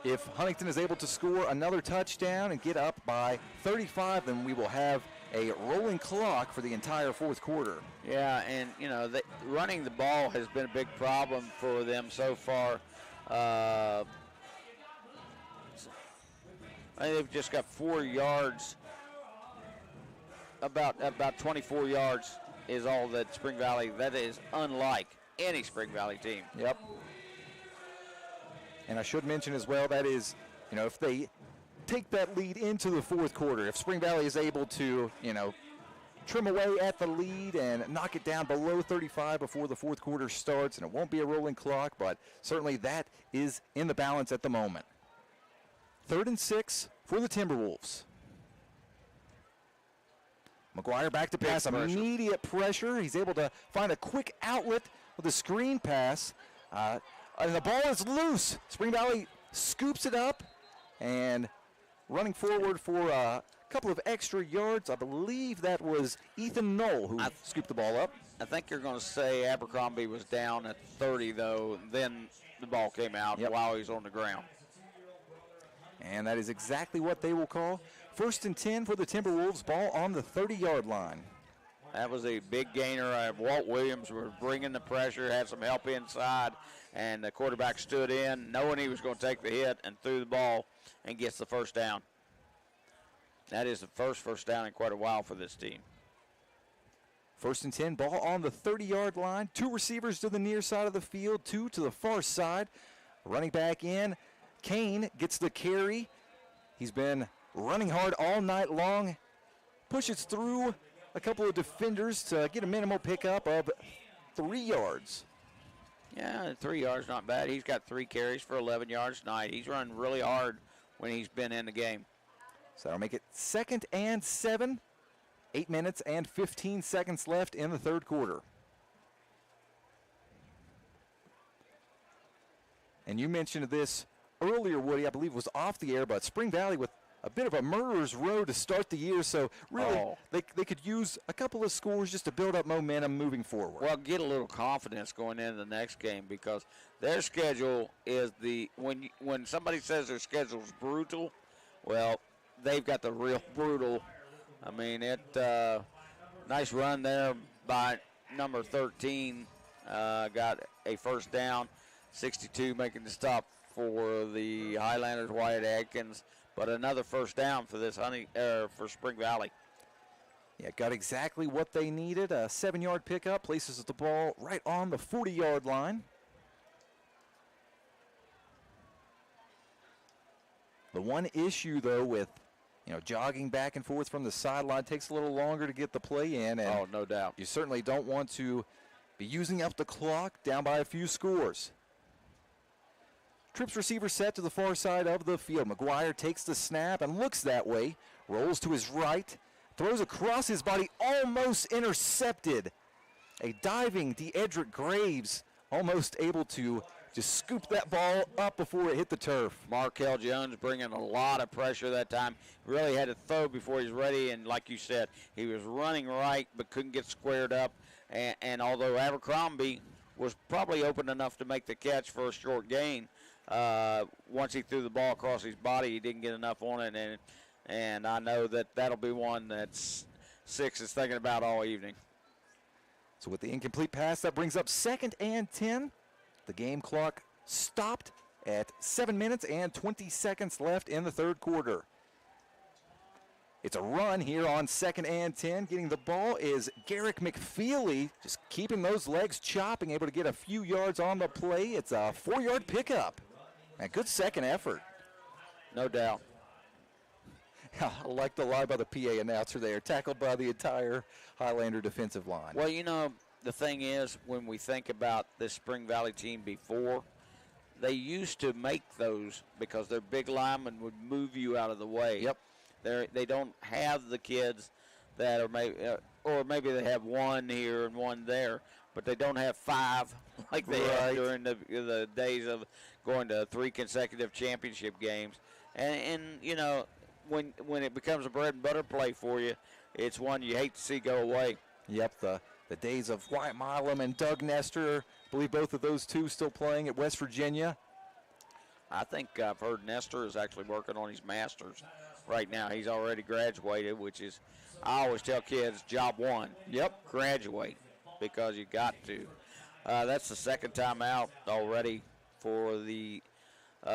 if Huntington is able to score another touchdown and get up by 35, then we will have a rolling clock for the entire fourth quarter. Yeah, and, running the ball has been a big problem for them so far. They've just got 4 yards. About 24 yards is all that Spring Valley. That is unlike any Spring Valley team. Yep. And I should mention as well, that is, if they take that lead into the fourth quarter, if Spring Valley is able to, trim away at the lead and knock it down below 35 before the fourth quarter starts, and it won't be a rolling clock, but certainly that is in the balance at the moment. 3rd and 6 for the Timberwolves. McGuire back to pass, immediate pressure. He's able to find a quick outlet with a screen pass. And the ball is loose. Spring Valley scoops it up and running forward for a couple of extra yards. I believe that was Ethan Knoll who scooped the ball up. I think you're going to say Abercrombie was down at 30, though. Then the ball came out while he was on the ground. And that is exactly what they will call 1st and 10 for the Timberwolves. Ball on the 30-yard line. That was a big gainer. Walt Williams was bringing the pressure, had some help inside, and the quarterback stood in, knowing he was going to take the hit, and threw the ball and gets the first down. That is the first down in quite a while for this team. 1st and 10, ball on the 30-yard line. 2 receivers to the near side of the field, 2 to the far side. Running back in. Kane gets the carry. He's been running hard all night long. Pushes through a couple of defenders to get a minimal pickup of 3 yards. Yeah, 3 yards, not bad. He's got 3 carries for 11 yards tonight. He's running really hard when he's been in the game. So that'll make it 2nd and 7. 8 minutes and 15 seconds left in the third quarter. And you mentioned this earlier, Woody, I believe was off the air, but Spring Valley with a bit of a murderer's row to start the year, so really they could use a couple of scores just to build up momentum moving forward. Well, get a little confidence going into the next game, because their schedule is when somebody says their schedule's brutal, well, they've got the real brutal. I mean, nice run there by number 13, got a first down, 62 making the stop for the Highlanders, Wyatt Adkins, but another first down for this for Spring Valley. Yeah, got exactly what they needed. A 7-yard pickup, places the ball right on the 40-yard line. The one issue, though, with jogging back and forth from the sideline, takes a little longer to get the play in. And no doubt. You certainly don't want to be using up the clock down by a few scores. Trips receiver set to the far side of the field. McGuire takes the snap and looks that way. Rolls to his right. Throws across his body. Almost intercepted. A diving DeEdric Graves almost able to just scoop that ball up before it hit the turf. Markel Jones bringing a lot of pressure that time. Really had to throw before he's ready, and like you said, he was running right but couldn't get squared up. And although Abercrombie was probably open enough to make the catch for a short gain, once he threw the ball across his body, he didn't get enough on it, and I know that'll be one that Six is thinking about all evening. So with the incomplete pass, that brings up 2nd and 10. The game clock stopped at 7 minutes and 20 seconds left in the third quarter. It's a run here on 2nd and 10. Getting the ball is Garrick McFeely, just keeping those legs chopping, able to get a few yards on the play. It's a 4-yard pickup. A good second effort. No doubt. I like the lie by the PA announcer there, tackled by the entire Highlander defensive line. Well, the thing is, when we think about this Spring Valley team before, they used to make those because their big linemen would move you out of the way. Yep. They don't have the kids that are or maybe they have one here and one there, but they don't have 5 like they had during the days of going to 3 consecutive championship games. And when it becomes a bread and butter play for you, it's one you hate to see go away. Yep, the days of Wyatt Milam and Doug Nestor, I believe both of those two still playing at West Virginia. I think I've heard Nestor is actually working on his master's right now. He's already graduated, which is, I always tell kids, job one. Yep, graduate, because you got to. That's the second time out already for the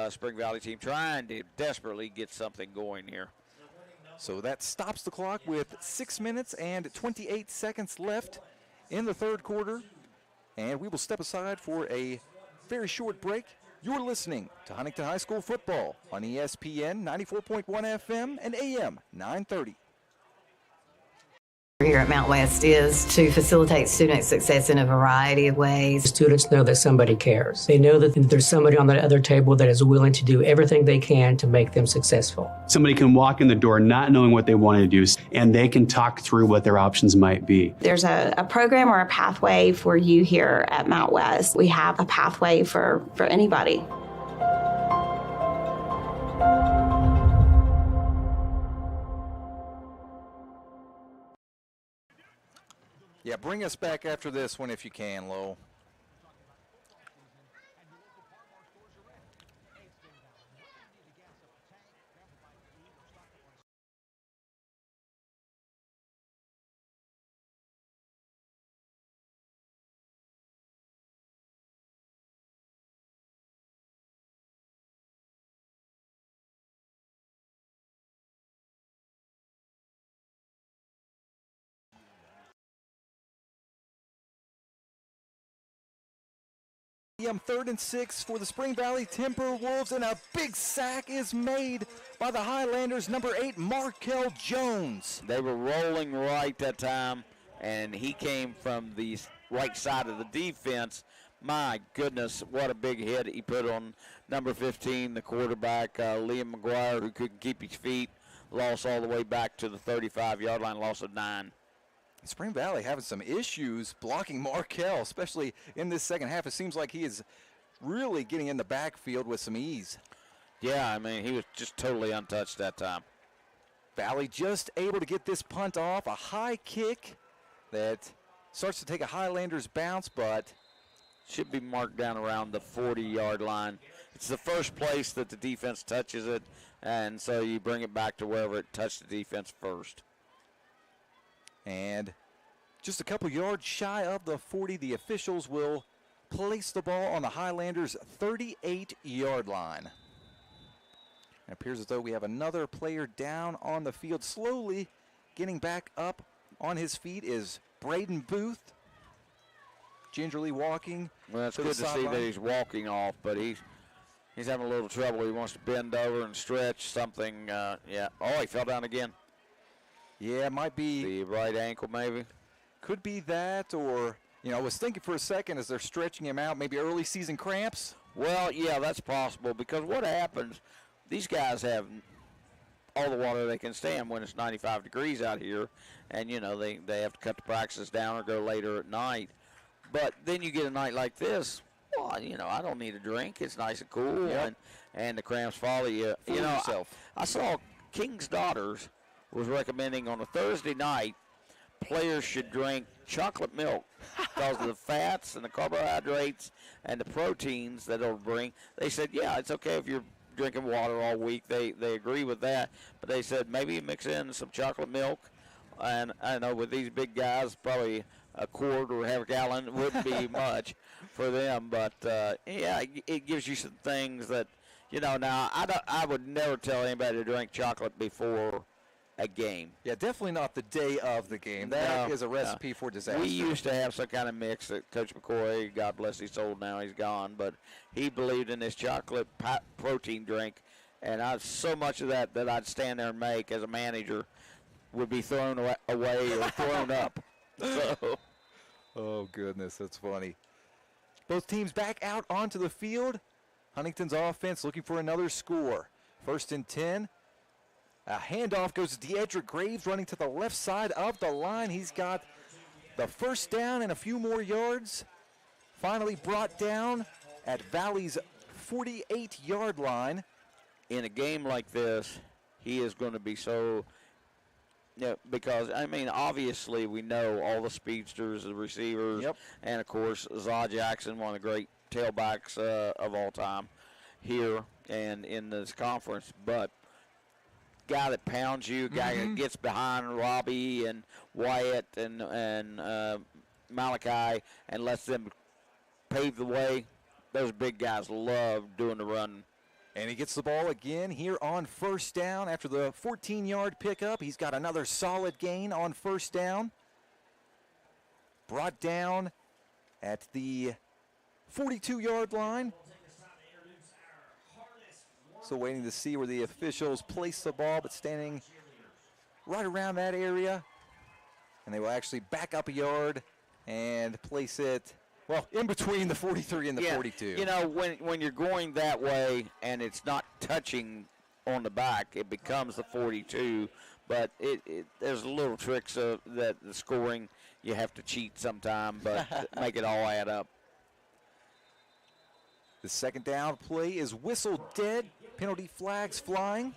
Spring Valley team, trying to desperately get something going here. So that stops the clock with 6 minutes and 28 seconds left in the third quarter. And we will step aside for a very short break. You're listening to Huntington High School football on ESPN 94.1 FM and AM 930. Here at Mount West is to facilitate student success in a variety of ways. Students know that somebody cares. They know that there's somebody on that other table that is willing to do everything they can to make them successful. Somebody can walk in the door not knowing what they want to do, and they can talk through what their options might be. There's a program or a pathway for you here at Mount West. We have a pathway for anybody. Yeah, bring us back after this one if you can, Lowell. Third and 6 for the Spring Valley Timberwolves, and a big sack is made by the Highlanders, number 8, Markel Jones. They were rolling right that time, and he came from the right side of the defense. My goodness, what a big hit he put on number 15, the quarterback, Liam McGuire, who couldn't keep his feet. Lost all the way back to the 35-yard line, loss of 9. Spring Valley having some issues blocking Markel, especially in this second half. It seems like he is really getting in the backfield with some ease. Yeah, I mean, he was just totally untouched that time. Valley just able to get this punt off, a high kick that starts to take a Highlanders bounce, but should be marked down around the 40-yard line. It's the first place that the defense touches it, and so you bring it back to wherever it touched the defense first. And just a couple yards shy of the 40, the officials will place the ball on the Highlanders' 38-yard line. It appears as though we have another player down on the field. Slowly getting back up on his feet is Braden Booth, gingerly walking. Well, it's good to see that he's walking off, but he's having a little trouble. He wants to bend over and stretch something. Yeah. Oh, he fell down again. Yeah, it might be the right ankle, maybe. Could be that, or, you know, I was thinking for a second as they're stretching him out, maybe early season cramps. Well, yeah, that's possible, because what happens, these guys have all the water they can stand when it's 95 degrees out here, and, you know, they have to cut the practices down or go later at night. But then you get a night like this, well, you know, I don't need a drink. It's nice and cool, and the cramps follow you. You know, I saw King's Daughters was recommending on a Thursday night players should drink chocolate milk because of the fats and the carbohydrates and the proteins that it'll bring. They said, yeah, it's okay if you're drinking water all week. They agree with that. But they said maybe mix in some chocolate milk. And I know with these big guys, probably a quart or half a gallon wouldn't be much for them. But, yeah, it gives you some things that, you know, now I would never tell anybody to drink chocolate before a game. Yeah, definitely not the day of the game. That is a recipe for disaster. We used to have some kind of mix that Coach McCoy, God bless his soul, now he's gone, but he believed in this chocolate protein drink, and so much of that I'd stand there and make as a manager would be thrown away or thrown up. So. Oh, goodness, that's funny. Both teams back out onto the field. Huntington's offense looking for another score. 1st and 10. A handoff goes to Deidre Graves running to the left side of the line. He's got the first down and a few more yards. Finally brought down at Valley's 48-yard line. In a game like this, he is going to be so, because, I mean, obviously we know all the speedsters, the receivers, and, of course, Zaw Jackson, one of the great tailbacks of all time. here and in this conference, but guy that pounds you, guy that gets behind Robbie and Wyatt and Malachi and lets them pave the way. Those big guys love doing the run. And he gets the ball again here on first down after the 14-yard pickup. He's got another solid gain on first down. Brought down at the 42-yard line. So waiting to see where the officials place the ball, but standing right around that area. And they will actually back up a yard and place it, well, in between the 43 and the 42. You know, when you're going that way and it's not touching on the back, it becomes the 42. But there's little tricks of that the scoring. You have to cheat sometime, but make it all add up. The second down play is whistled dead. Penalty flags flying.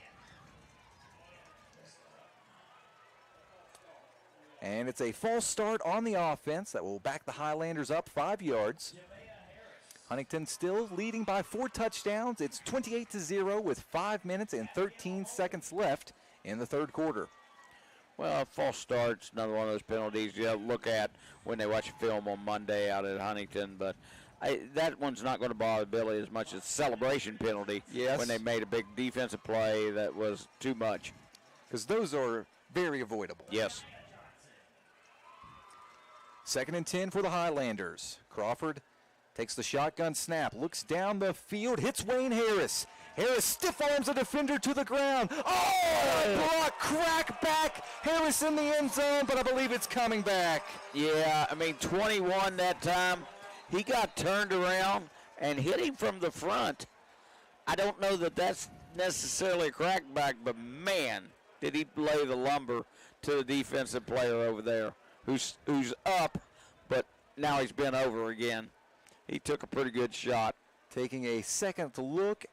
And it's a false start on the offense that will back the Highlanders up 5 yards. Huntington still leading by 4 touchdowns. It's 28-0 with 5 minutes and 13 seconds left in the third quarter. Well, false start's another one of those penalties you look at when they watch a film on Monday out at Huntington, but that one's not going to bother Billy as much as celebration penalty when they made a big defensive play that was too much. Because those are very avoidable. Yes. 2nd and 10 for the Highlanders. Crawford takes the shotgun snap, looks down the field, hits Wayne Harris. Harris stiff arms a defender to the ground. Block, crack back. Harris in the end zone, but I believe it's coming back. Yeah, I mean, 21 that time. He got turned around and hit him from the front. I don't know that that's necessarily a crackback, but man, did he lay the lumber to the defensive player over there who's up, but now he's bent over again. He took a pretty good shot. Taking a second to look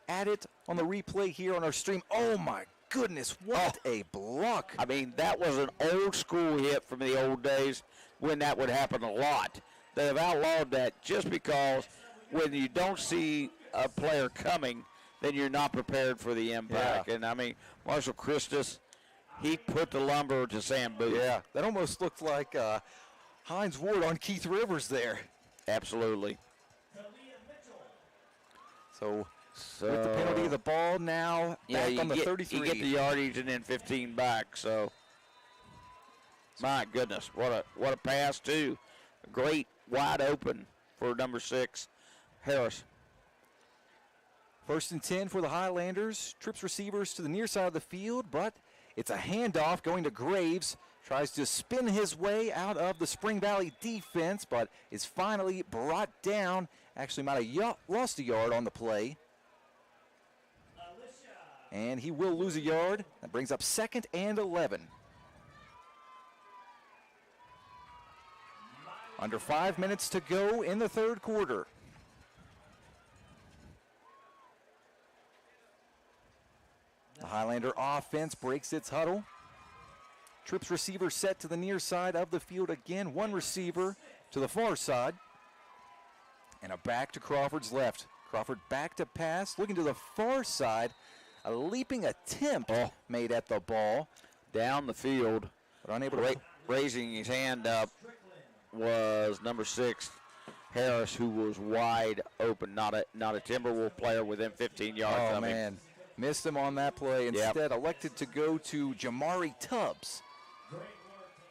at it on the replay here on our stream. Oh, my goodness, what a block. I mean, that was an old school hit from the old days when that would happen a lot. They have outlawed that just because when you don't see a player coming, then you're not prepared for the impact. Yeah. And, I mean, Marshall Christus, he put the lumber to Sam Booth. Yeah, that almost looked like Hines Ward on Keith Rivers there. Absolutely. So with the penalty of the ball now back on the 33. You get the yardage and then 15 back. So, my goodness, what a pass, too. Great wide open for number 6, Harris. 1st and 10 for the Highlanders. Trips receivers to the near side of the field, but it's a handoff going to Graves. Tries to spin his way out of the Spring Valley defense, but is finally brought down. Actually might have lost a yard on the play. And he will lose a yard. That brings up 2nd and 11. Under 5 minutes to go in the third quarter. The Highlander offense breaks its huddle. Trips receiver set to the near side of the field again. One receiver to the far side. And a back to Crawford's left. Crawford back to pass, looking to the far side. A leaping attempt made at the ball. Down the field. But unable to raising his hand up was number 6, Harris, who was wide open. Not a Timberwolves player within 15 yards of him. Man. Missed him on that play. Instead, elected to go to Jamari Tubbs.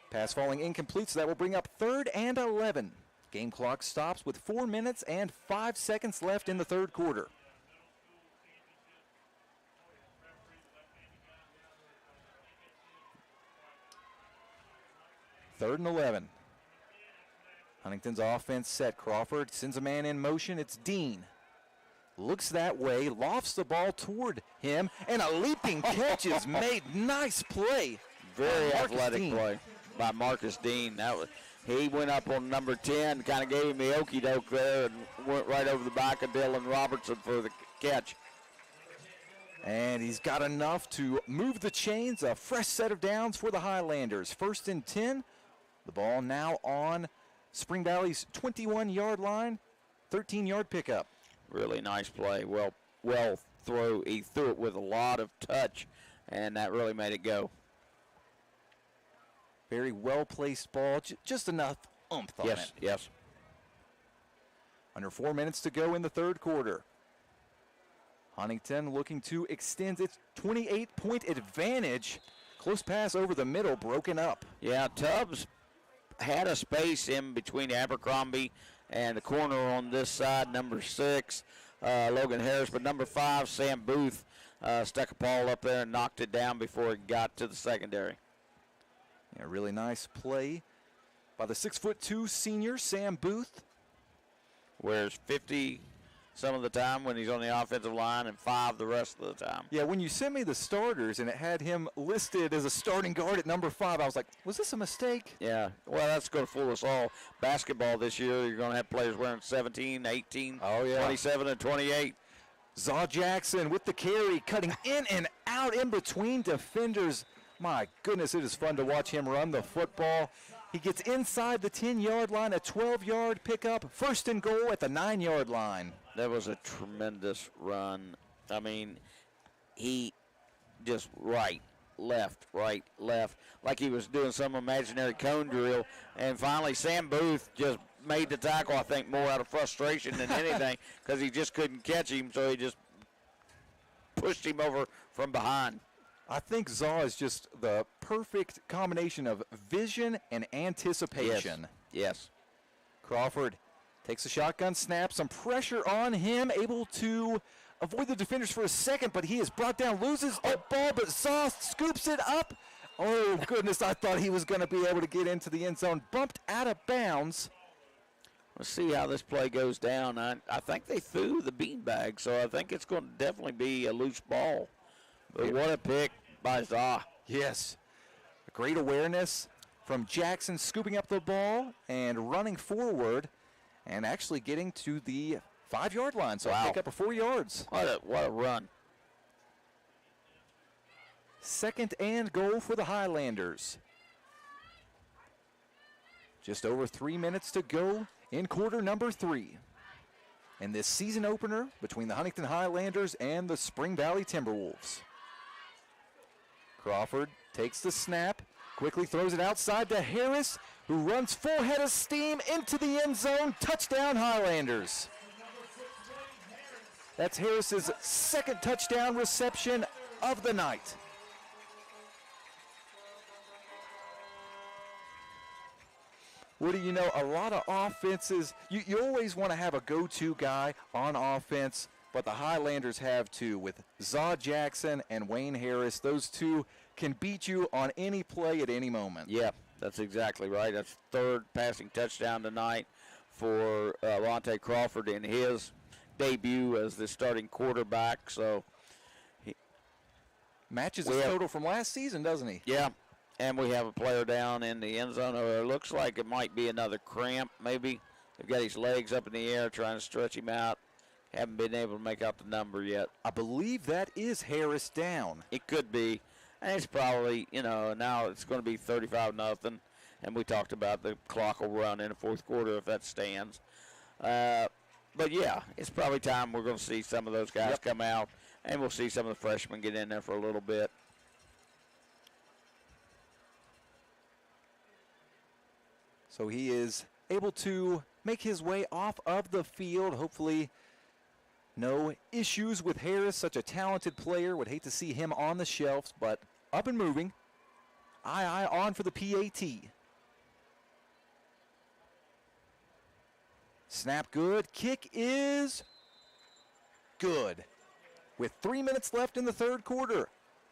Pass falling incomplete, so that will bring up 3rd and 11. Game clock stops with 4 minutes and 5 seconds left in the third quarter. Third and 11. Huntington's offense set. Crawford sends a man in motion. It's Dean. Looks that way, lofts the ball toward him, and a leaping catch is made. Nice play. Very athletic play by Marcus Dean. He went up on number 10, kind of gave him the okey doke there, and went right over the back of Dylan Robertson for the catch. And he's got enough to move the chains. A fresh set of downs for the Highlanders. 1st and 10. The ball now on Spring Valley's 21-yard line. 13-yard pickup. Really nice play. Well throw. He threw it with a lot of touch, and that really made it go. Very well-placed ball, just enough oomph on it. Yes. Under 4 minutes to go in the third quarter. Huntington looking to extend its 28-point advantage. Close pass over the middle, broken up. Yeah, Tubbs had a space in between Abercrombie and the corner on this side, number 6, Logan Harris, but number 5, Sam Booth, stuck a ball up there and knocked it down before it got to the secondary. Yeah, really nice play by the 6'2" senior, Sam Booth. Wears 50 some of the time when he's on the offensive line and 5 the rest of the time. Yeah, when you sent me the starters and it had him listed as a starting guard at number 5, I was like, was this a mistake? Yeah, well, that's going to fool us all. Basketball this year, you're going to have players wearing 17, 18, 27, and 28. Zaw Jackson with the carry, cutting in and out in between defenders. My goodness, it is fun to watch him run the football. He gets inside the 10-yard line, a 12-yard pickup, 1st and goal at the 9-yard line. That was a tremendous run. I mean, he just right, left, like he was doing some imaginary cone drill. And finally, Sam Booth just made the tackle, I think, more out of frustration than anything because he just couldn't catch him, so he just pushed him over from behind. I think Zaw is just the perfect combination of vision and anticipation. Yes. Crawford takes a shotgun snap, some pressure on him, able to avoid the defenders for a second, but he is brought down, loses the ball, but Zaw scoops it up. Oh, goodness, I thought he was going to be able to get into the end zone. Bumped out of bounds. Let's see how this play goes down. I think they threw the beanbag, so I think it's going to definitely be a loose ball. But what a pick by Zaw. Yes. Great awareness from Jackson, scooping up the ball and running forward and actually getting to the 5-yard line. So pick up a 4 yards. What a run. 2nd and goal for the Highlanders. Just over 3 minutes to go in quarter number 3. And this season opener between the Huntington Highlanders and the Spring Valley Timberwolves. Crawford takes the snap, quickly throws it outside to Harris, who runs full head of steam into the end zone. Touchdown, Highlanders. That's Harris's 2nd touchdown reception of the night. What do you know? A lot of offenses, you always want to have a go-to guy on offense, but the Highlanders have two with Zaw Jackson and Wayne Harris. Those two can beat you on any play at any moment. Yeah, that's exactly right. That's 3rd passing touchdown tonight for Ronte Crawford in his debut as the starting quarterback. So he matches his total from last season, doesn't he? Yeah, and we have a player down in the end zone. It looks like it might be another cramp maybe. They've got his legs up in the air trying to stretch him out. Haven't been able to make out the number yet. I believe that is Harris down. It could be. And it's probably, now it's going to be 35-0. And we talked about the clock will run in the 4th quarter if that stands. But, yeah, it's probably time we're going to see some of those guys come out. And we'll see some of the freshmen get in there for a little bit. So he is able to make his way off of the field. Hopefully no issues with Harris, such a talented player. Would hate to see him on the shelves, but up and moving. Aye on for the PAT. Snap good. Kick is good. With 3 minutes left in the 3rd quarter,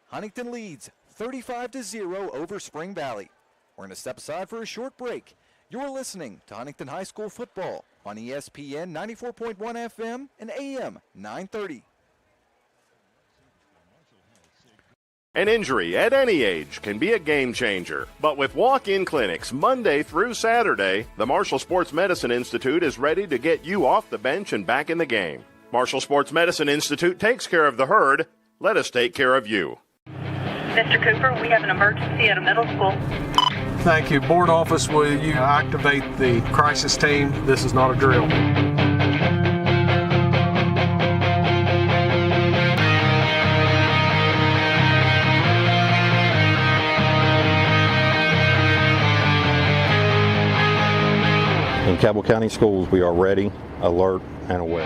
Huntington leads 35-0 over Spring Valley. We're going to step aside for a short break. You're listening to Huntington High School football on ESPN 94.1 FM and AM 930. An injury at any age can be a game changer. But with walk-in clinics Monday through Saturday, the Marshall Sports Medicine Institute is ready to get you off the bench and back in the game. Marshall Sports Medicine Institute takes care of the herd. Let us take care of you. Mr. Cooper, we have an emergency at a middle school. Thank you. Board office, will you activate the crisis team? This is not a drill. Cabell County Schools, we are ready, alert, and aware.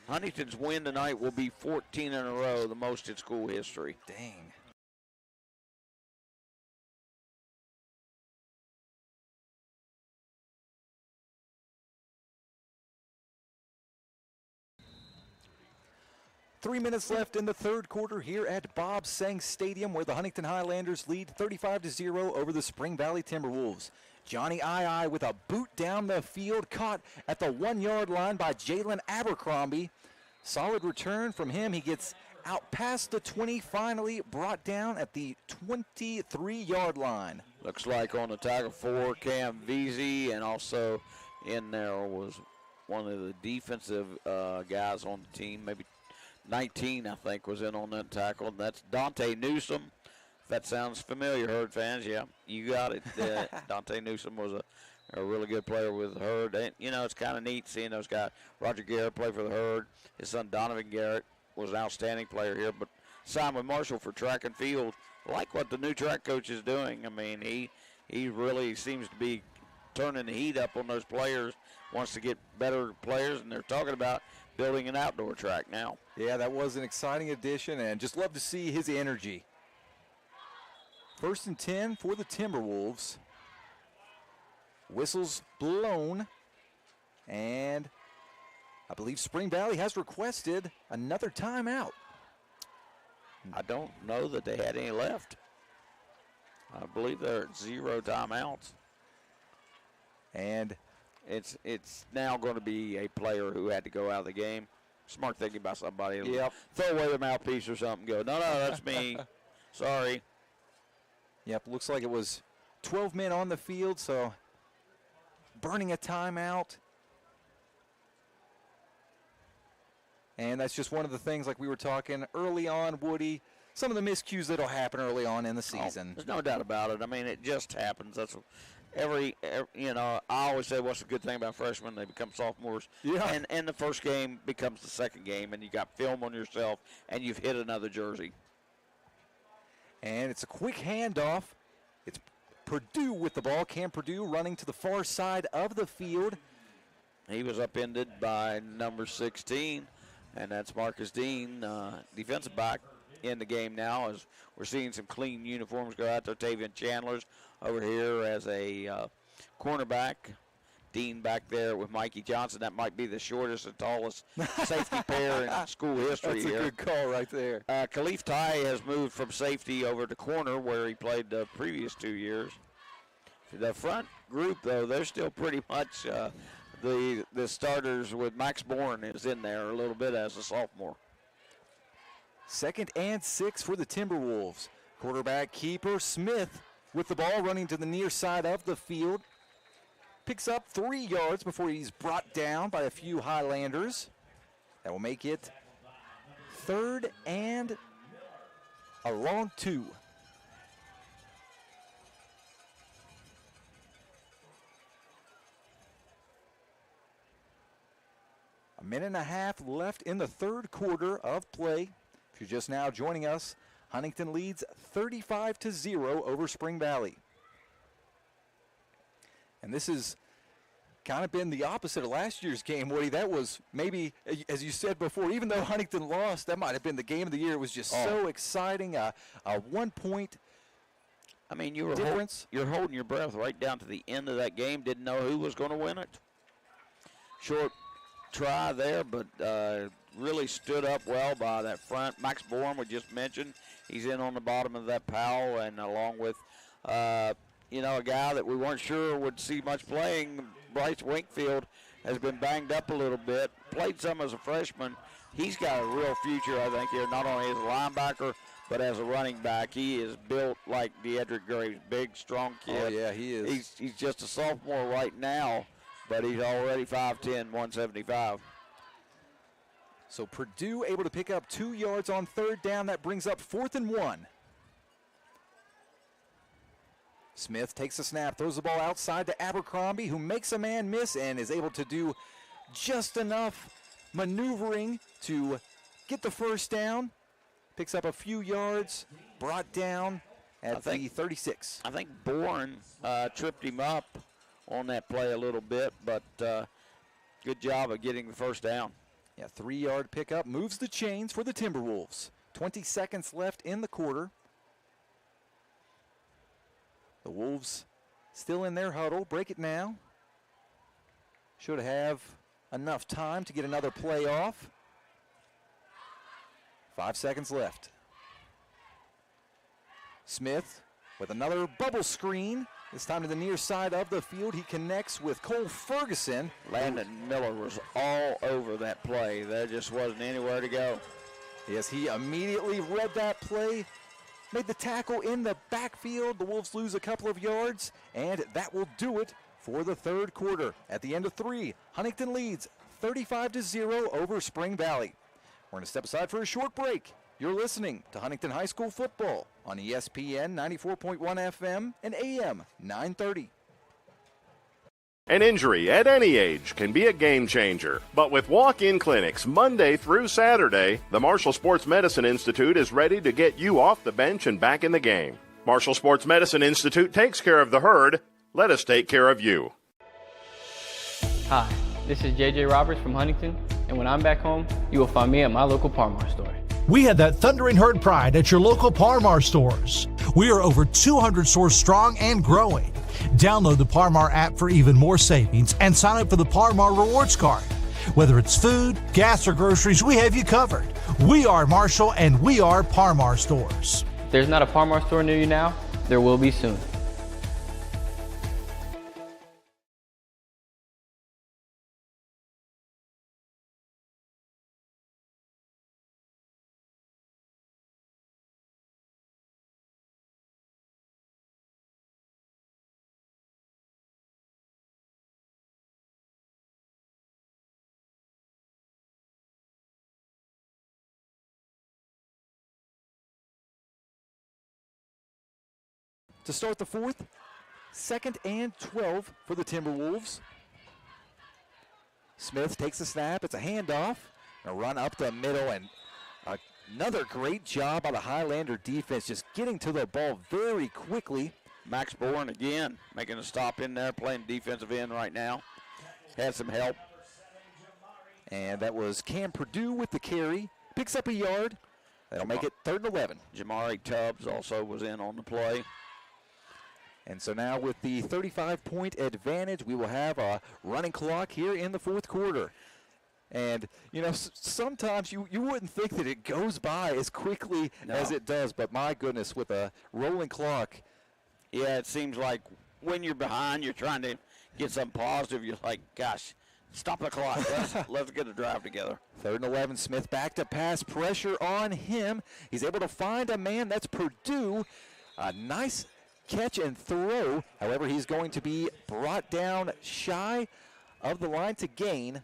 Huntington's win tonight will be 14 in a row, the most in school history. Dang. Three minutes left in the third quarter here at Bob Sang Stadium, where the Huntington Highlanders lead 35-0 over the Spring Valley Timberwolves. Johnny I with a boot down the field, caught at the 1-yard line by Jalen Abercrombie. Solid return from him. He gets out past the 20, finally brought down at the 23-yard line. Looks like on the tackle for Cam Veazey, and also in there was one of the defensive guys on the team, maybe 19, I think, was in on that tackle. And that's Dante Newsome. If that sounds familiar, Herd fans, yeah, you got it. Dante Newsome was a really good player with the Herd. And, you know, it's kind of neat seeing those guys. Roger Garrett played for the Herd. His son Donovan Garrett was an outstanding player here, but Simon Marshall for track and field. I like what the new track coach is doing. I mean, he really seems to be turning the heat up on those players, wants to get better players, and they're talking about building an outdoor track now. Yeah, that was an exciting addition, and just love to see his energy. 1st and 10 for the Timberwolves. Whistles blown, and I believe Spring Valley has requested another timeout. I don't know that they had any left. I believe they're at 0 timeouts. And it's now going to be a player who had to go out of the game. Smart thinking by somebody. Yep. Throw away the mouthpiece or something. Go, no, that's me. Sorry. Yep, looks like it was 12 men on the field, so burning a timeout. And that's just one of the things, like we were talking early on, Woody, some of the miscues that'll happen early on in the season. There's no doubt about it. I mean, it just happens. That's every you know, I always say what's the good thing about freshmen? They become sophomores. Yeah. And the first game becomes the second game, and you got film on yourself, and you've hit another jersey. And it's a quick handoff. It's Purdue with the ball. Cam Purdue running to the far side of the field. He was upended by number 16, and that's Marcus Dean, defensive back, in the game now, as we're seeing some clean uniforms go out there. Tavian Chandler's over here as a cornerback. Dean back there with Mikey Johnson. That might be the shortest and tallest safety pair in school history. That's a good call right there. Khalif Tai has moved from safety over to corner, where he played the previous 2 years. The front group, though, they're still pretty much the starters, with Max Bourne is in there a little bit as a sophomore. 2nd and 6 for the Timberwolves. Quarterback keeper Smith with the ball, running to the near side of the field. Picks up 3 yards before he's brought down by a few Highlanders. That will make it 3rd and a long 2. A minute and a half left in the third quarter of play. If you're just now joining us, Huntington leads 35-0 over Spring Valley. And this has kind of been the opposite of last year's game, Woody. That was maybe, as you said before, even though Huntington lost, that might have been the game of the year. It was just so exciting. A 1 point I mean, you were difference. You're holding your breath right down to the end of that game. Didn't know who was going to win it. Short try there, but really stood up well by that front. Max Bourne, we just mentioned, he's in on the bottom of that Powell, and along with you know, a guy that we weren't sure would see much playing, Bryce Winkfield, has been banged up a little bit, played some as a freshman. He's got a real future, I think, here, not only as a linebacker, but as a running back. He is built like Deedrick Graves, big, strong kid. Oh, yeah, he is. He's just a sophomore right now, but he's already 5'10", 175. So Purdue able to pick up 2 yards on 3rd down. That brings up 4th and 1. Smith takes a snap, throws the ball outside to Abercrombie, who makes a man miss and is able to do just enough maneuvering to get the first down. picks up a few yards, brought down at the 36. I think Bourne tripped him up on that play a little bit, but good job of getting the first down. Yeah, 3-yard pickup moves the chains for the Timberwolves. 20 seconds left in the quarter. The Wolves still in their huddle. Break it now. Should have enough time to get another play off. 5 seconds left. Smith with another bubble screen. This time to the near side of the field. He connects with Cole Ferguson. Landon Miller was all over that play. There just wasn't anywhere to go. Yes, he immediately read that play, made the tackle in the backfield. The Wolves lose a couple of yards, and that will do it for the third quarter. At the end of 3, Huntington leads 35-0 over Spring Valley. We're going to step aside for a short break. You're listening to Huntington High School football on ESPN 94.1 FM and AM 930. An injury at any age can be a game changer, but with walk-in clinics Monday through Saturday, the Marshall Sports Medicine Institute is ready to get you off the bench and back in the game. Marshall Sports Medicine Institute takes care of the herd. Let us take care of you. Hi, this is JJ Roberts from Huntington, and when I'm back home, you will find me at my local Par-Mar store. We had that thundering herd pride at your local Par-Mar stores. We are over 200 stores strong and growing. Download the Par-Mar app for even more savings and sign up for the Par-Mar rewards card. Whether it's food, gas, or groceries, we have you covered. We are Marshall, and we are Par-Mar stores. If there's not a Par-Mar store near you now, there will be soon. To start the fourth, 2nd and 12 for the Timberwolves. Smith takes the snap. It's a handoff. A run up the middle, and another great job by the Highlander defense, just getting to the ball very quickly. Max Bourne again making a stop in there, playing defensive end right now. Had some help. And that was Cam Purdue with the carry. Picks up a yard. That'll make it 3rd and 11. Jamari Tubbs also was in on the play. And so now with the 35-point advantage, we will have a running clock here in the fourth quarter. And, you know, sometimes you wouldn't think that it goes by as quickly as it does, but my goodness, with a rolling clock. Yeah, it seems like when you're behind, you're trying to get something positive. You're like, gosh, stop the clock. Let's get a drive together. 3rd and 11, Smith back to pass, pressure on him. He's able to find a man. That's Purdue. A nice catch and throw. However, he's going to be brought down shy of the line to gain.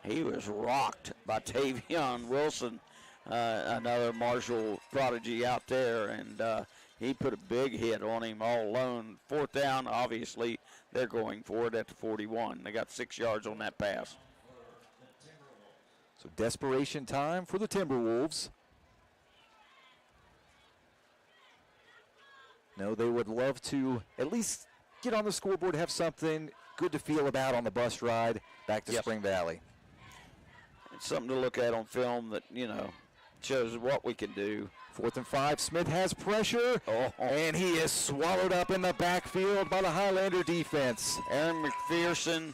He was rocked by Tavion Wilson, another Marshall prodigy out there, and he put a big hit on him all alone. 4th down, obviously, they're going for it at the 41. They got 6 yards on that pass. So desperation time for the Timberwolves. No, they would love to at least get on the scoreboard, have something good to feel about on the bus ride back to Spring Valley. It's something to look at on film that, you know, shows what we can do. 4th and 5, Smith has pressure, and he is swallowed up in the backfield by the Highlander defense. Aaron McPherson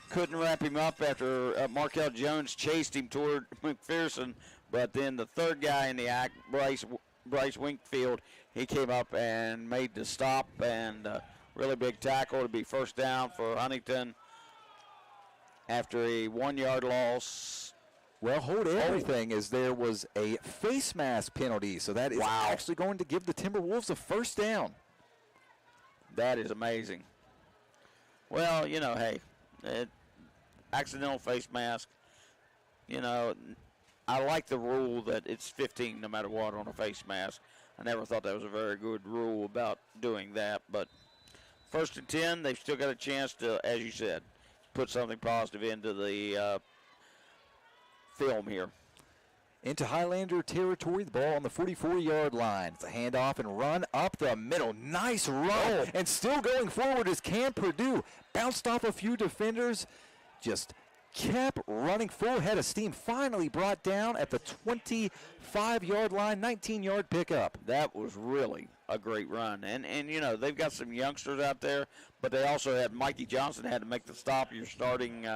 couldn't wrap him up after Markel Jones chased him toward McPherson, but then the third guy in the act, Bryce Winkfield, he came up and made the stop, and really big tackle to be 1st down for Huntington after a 1-yard loss. Well, hold everything, as there was a face mask penalty, so that is actually going to give the Timberwolves a 1st down. That is amazing. Well, you know, hey, accidental face mask, you know, I like the rule that it's 15 no matter what on a face mask. I never thought that was a very good rule about doing that, but 1st and 10, they've still got a chance to, as you said, put something positive into the film here. into Highlander territory. The ball on the 44-yard line. It's a handoff and run up the middle. Nice run. And still going forward is Cam Purdue. Bounced off a few defenders. Just kept running full head of steam. Finally brought down at the 25-yard line. 19-yard pickup. That was really a great run. And you know, they've got some youngsters out there, but they also had Mikey Johnson had to make the stop. You're starting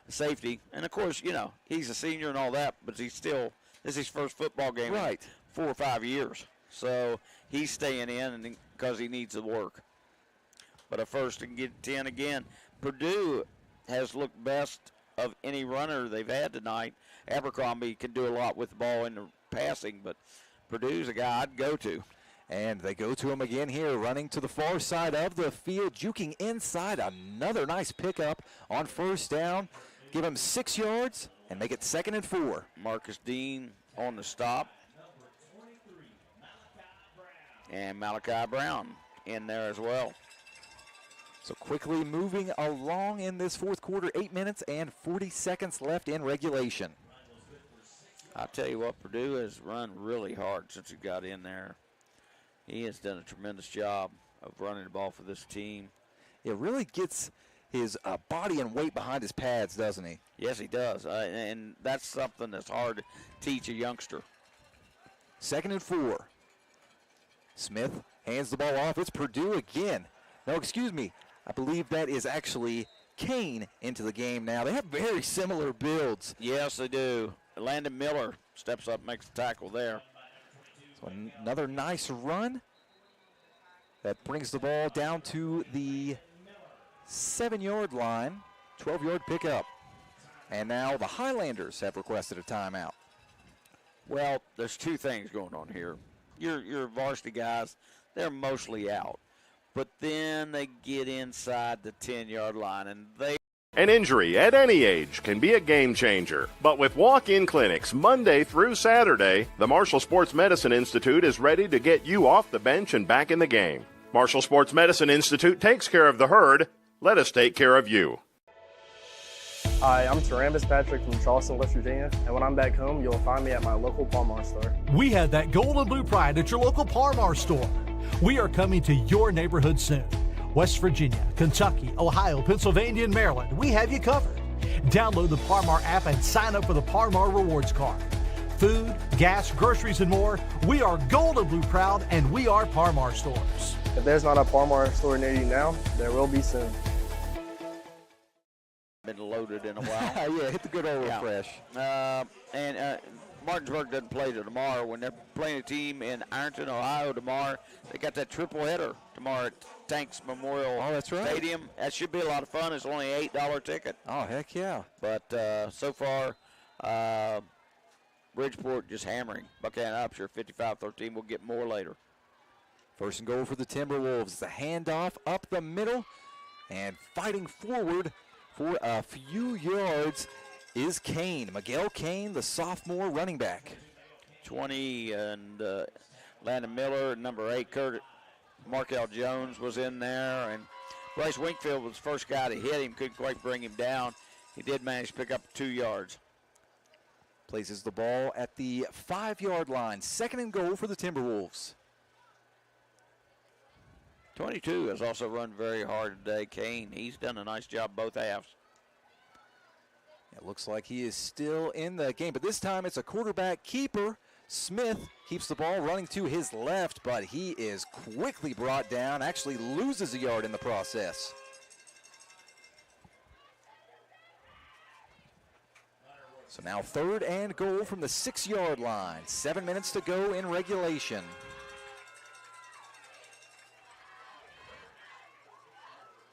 safety. And, of course, you know, he's a senior and all that, but he's still, this is his first football game in 4 or 5 years. So he's staying in because he needs the work. But a 1st and 10 again. Purdue has looked best of any runner they've had tonight. Abercrombie can do a lot with the ball in the passing, but Purdue's a guy I'd go to. And they go to him again here, running to the far side of the field, juking inside. Another nice pickup on 1st down. Give him 6 yards and make it 2nd and 4. Marcus Dean on the stop. And Malachi Brown in there as well. So quickly moving along in this 4th quarter, 8 minutes and 40 seconds left in regulation. I'll tell you what, Purdue has run really hard since he got in there. He has done a tremendous job of running the ball for this team. It really gets his body and weight behind his pads, doesn't he? Yes, he does. And that's something that's hard to teach a youngster. 2nd and 4. Smith hands the ball off. It's Purdue again. No, excuse me. I believe that is actually Kane into the game now. They have very similar builds. Yes, they do. Landon Miller steps up, makes the tackle there. So another nice run that brings the ball down to the 7-yard line. 12-yard pickup. And now the Highlanders have requested a timeout. Well, there's 2 things going on here. Your varsity guys, they're mostly out. But then they get inside the 10-yard line, and they... An injury at any age can be a game changer. But with walk-in clinics Monday through Saturday, the Marshall Sports Medicine Institute is ready to get you off the bench and back in the game. Marshall Sports Medicine Institute takes care of the herd. Let us take care of you. Hi, I'm Tarambas Patrick from Charleston, West Virginia, and when I'm back home, you'll find me at my local Palmar store. We have that gold and blue pride at your local Palmar store. We are coming to your neighborhood soon. West Virginia, Kentucky, Ohio, Pennsylvania, and Maryland, we have you covered. Download the Palmar app and sign up for the Palmar Rewards Card. Food, gas, groceries, and more, we are gold and blue proud, and we are Palmar stores. If there's not a Palmar store near you now, there will be soon. Been loaded in a while. Yeah, hit the good old refresh. Martinsburg doesn't play till tomorrow. When they're playing a team in Ironton, Ohio tomorrow, they got that triple header tomorrow at Tanks Memorial Stadium. That should be a lot of fun. It's only an $8 ticket. Oh, heck yeah. But so far, Bridgeport just hammering Buchanan Upshur 55-13. We'll get more later. 1st and goal for the Timberwolves. The handoff up the middle and fighting forward for a few yards is Kane. Miguel Kane, the sophomore running back. 20 and Landon Miller, number 8, Markel Jones was in there, and Bryce Winkfield was the first guy to hit him. Couldn't quite bring him down. He did manage to pick up 2 yards. Places the ball at the 5-yard line. 2nd and goal for the Timberwolves. 22 has also run very hard today. Kane, he's done a nice job both halves. It looks like he is still in the game, but this time it's a quarterback keeper. Smith keeps the ball running to his left, but he is quickly brought down, actually loses a yard in the process. So now 3rd and goal from the 6-yard line. 7 minutes to go in regulation.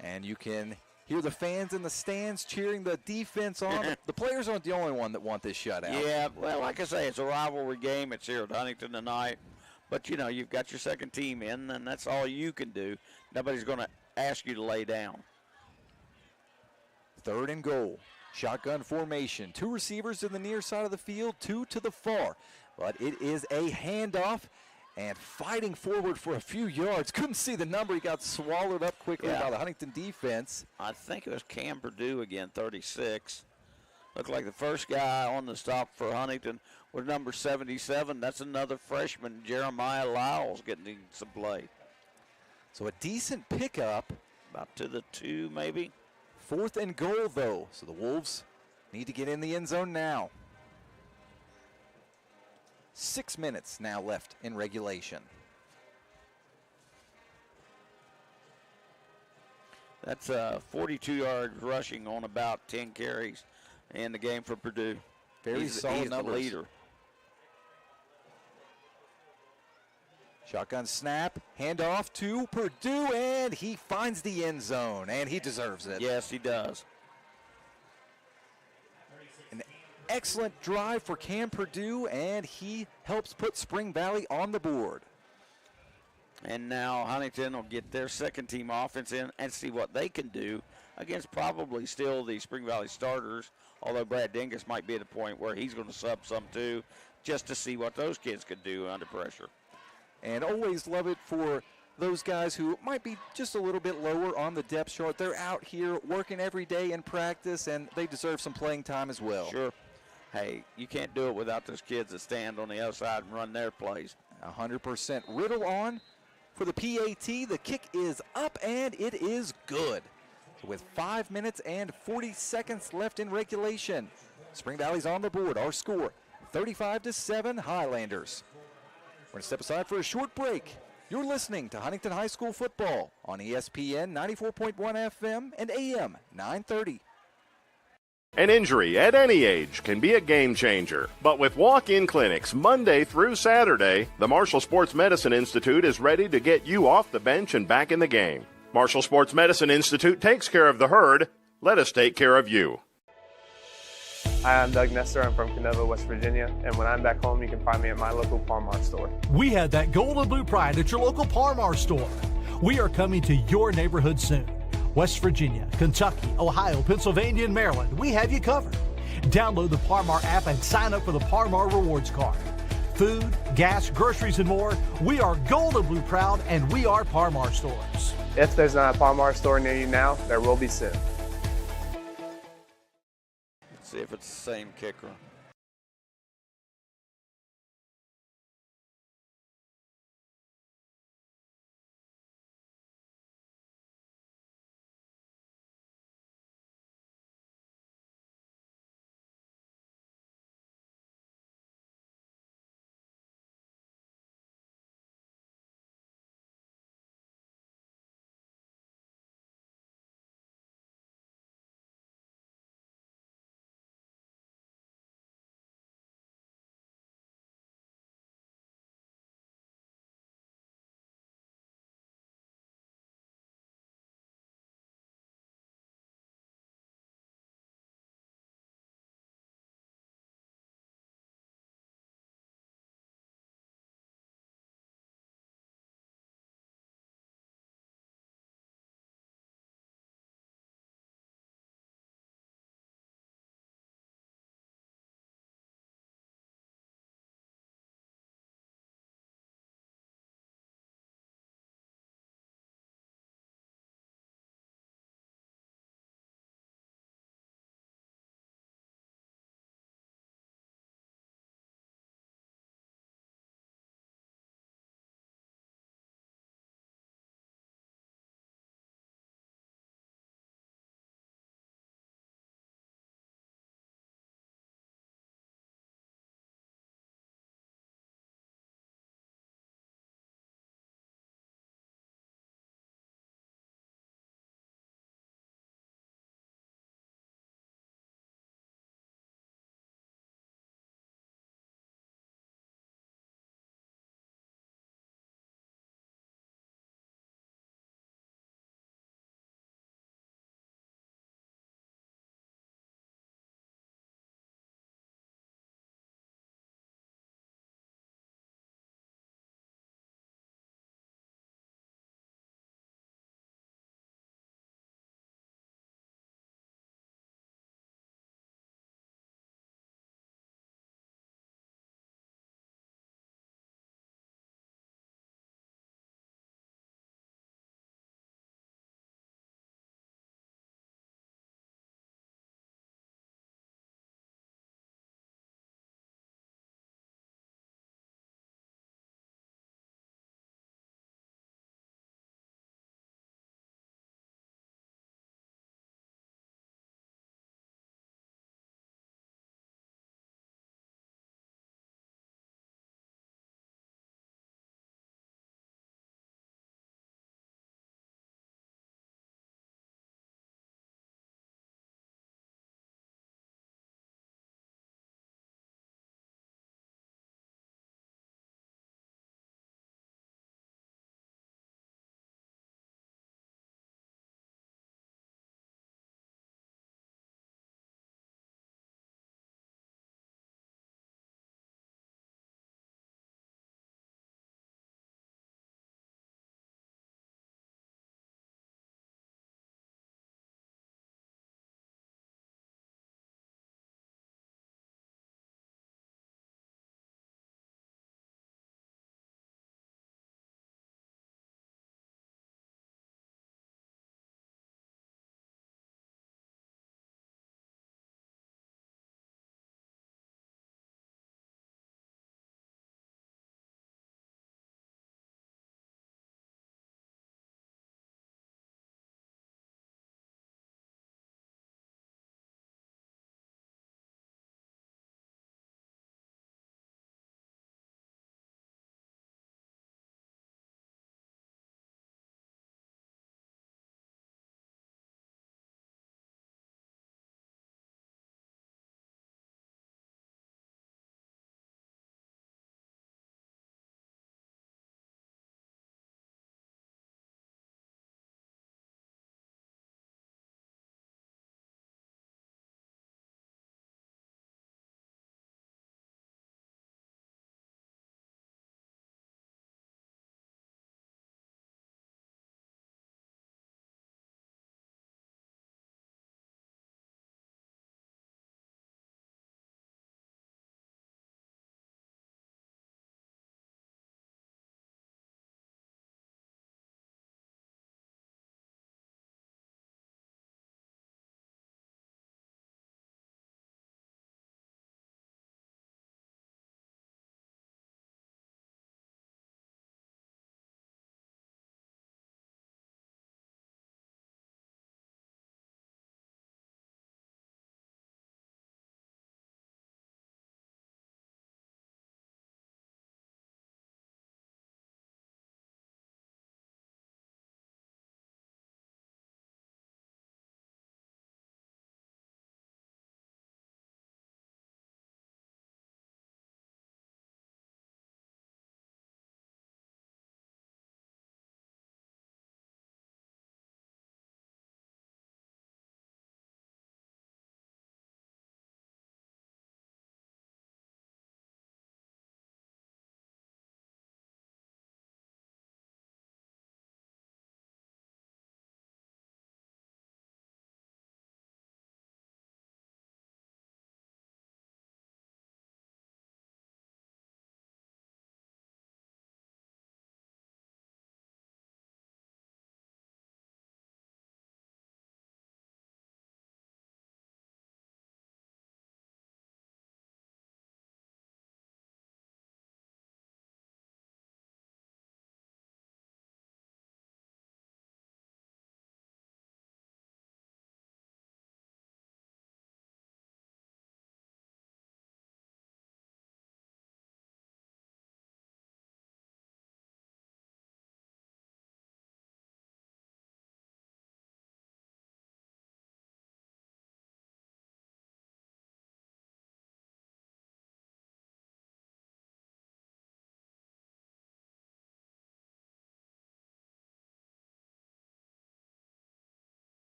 And you can hear the fans in the stands cheering the defense on. The players aren't the only one that want this shutout. Yeah, well, like I say, it's a rivalry game. It's here at Huntington tonight. But, you know, you've got your second team in, and that's all you can do. Nobody's going to ask you to lay down. 3rd and goal. Shotgun formation. 2 receivers in the near side of the field, 2 to the far. But it is a handoff. And fighting forward for a few yards. Couldn't see the number. He got swallowed up quickly by the Huntington defense. I think it was Cam Purdue again, 36. Looked like the first guy on the stop for Huntington with number 77. That's another freshman, Jeremiah Lyles, getting some play. So a decent pickup. About to the 2, maybe. 4th and goal, though. So the Wolves need to get in the end zone now. 6 minutes now left in regulation. That's 42 yards rushing on about 10 carries in the game for Purdue. Very solid he's numbers. The leader. Shotgun snap, handoff to Purdue, and he finds the end zone, and he deserves it. Yes, he does. An excellent drive for Cam Purdue, and he helps put Spring Valley on the board. And now Huntington will get their second-team offense in and see what they can do against probably still the Spring Valley starters, although Brad Dingus might be at a point where he's going to sub some too, just to see what those kids could do under pressure. And always love it for those guys who might be just a little bit lower on the depth chart. They're out here working every day in practice, and they deserve some playing time as well. Sure. Hey, you can't do it without those kids that stand on the other side and run their plays. 100%. Riddle on for the PAT. The kick is up, and it is good. With 5 minutes and 40 seconds left in regulation, Spring Valley's on the board. Our score, 35-7 Highlanders. We're going to step aside for a short break. You're listening to Huntington High School football on ESPN 94.1 FM and AM 930. An injury at any age can be a game changer. But with walk-in clinics Monday through Saturday, the Marshall Sports Medicine Institute is ready to get you off the bench and back in the game. Marshall Sports Medicine Institute takes care of the herd. Let us take care of you. Hi, I'm Doug Nestor. I'm from Canova, West Virginia. And when I'm back home, you can find me at my local Par-Mar store. We have that gold and blue pride at your local Par-Mar store. We are coming to your neighborhood soon. West Virginia, Kentucky, Ohio, Pennsylvania, and Maryland, we have you covered. Download the Par-Mar app and sign up for the Par-Mar Rewards Card. Food, gas, groceries, and more, we are gold and blue proud, and we are Par-Mar stores. If there's not a Par-Mar store near you now, there will be soon. See if it's the same kicker.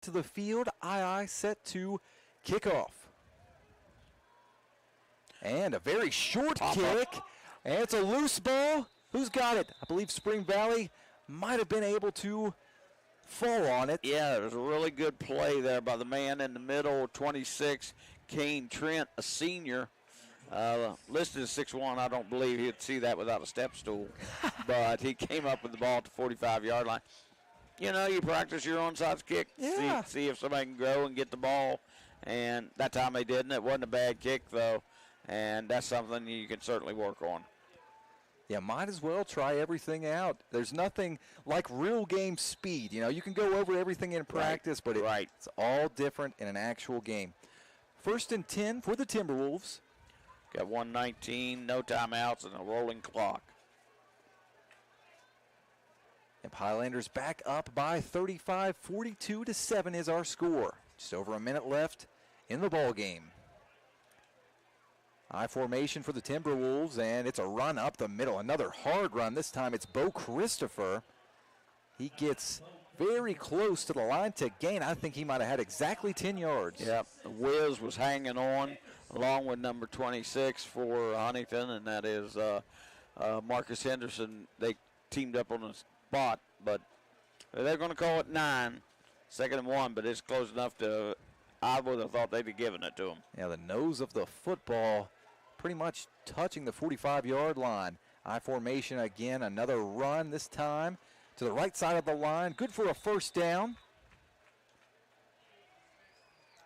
to the field. Aye set to kick off. And a very short kick. And it's a loose ball. Who's got it? I believe Spring Valley might have been able to fall on it. Yeah, there was a really good play there by the man in the middle, 26, Kane Trent, a senior. Listed as 6'1", I don't believe he'd see that without a step stool. But he came up with the ball at the 45-yard line. You know, you practice your onside kick, see if somebody can grow and get the ball. And that time they didn't. It wasn't a bad kick, though. And that's something you can certainly work on. Yeah, might as well try everything out. There's nothing like real game speed. You know, you can go over everything in practice, but it's all different in an actual game. 1st and 10 for the Timberwolves. Got 1:19, no timeouts, and a rolling clock. And Highlanders back up by 35, 42-7 is our score. Just over a minute left in the ball game. I formation for the Timberwolves, and it's a run up the middle. Another hard run. This time it's Bo Christopher. He gets very close to the line to gain. I think he might have had exactly 10 yards. Yep, Wiz was hanging on along with number 26 for Huntington, and that is Marcus Henderson. They teamed up on a spot, but they're going to call it 9, 2nd and 1, but it's close enough to I would have thought they'd have given it to him. Yeah, the nose of the football pretty much touching the 45-yard line. I formation again, another run this time to the right side of the line. Good for a first down.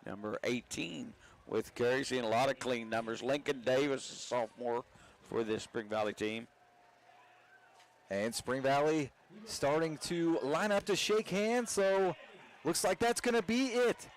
Number 18 with carries, seeing a lot of clean numbers. Lincoln Davis, a sophomore for this Spring Valley team. And Spring Valley starting to line up to shake hands, so looks like that's going to be it.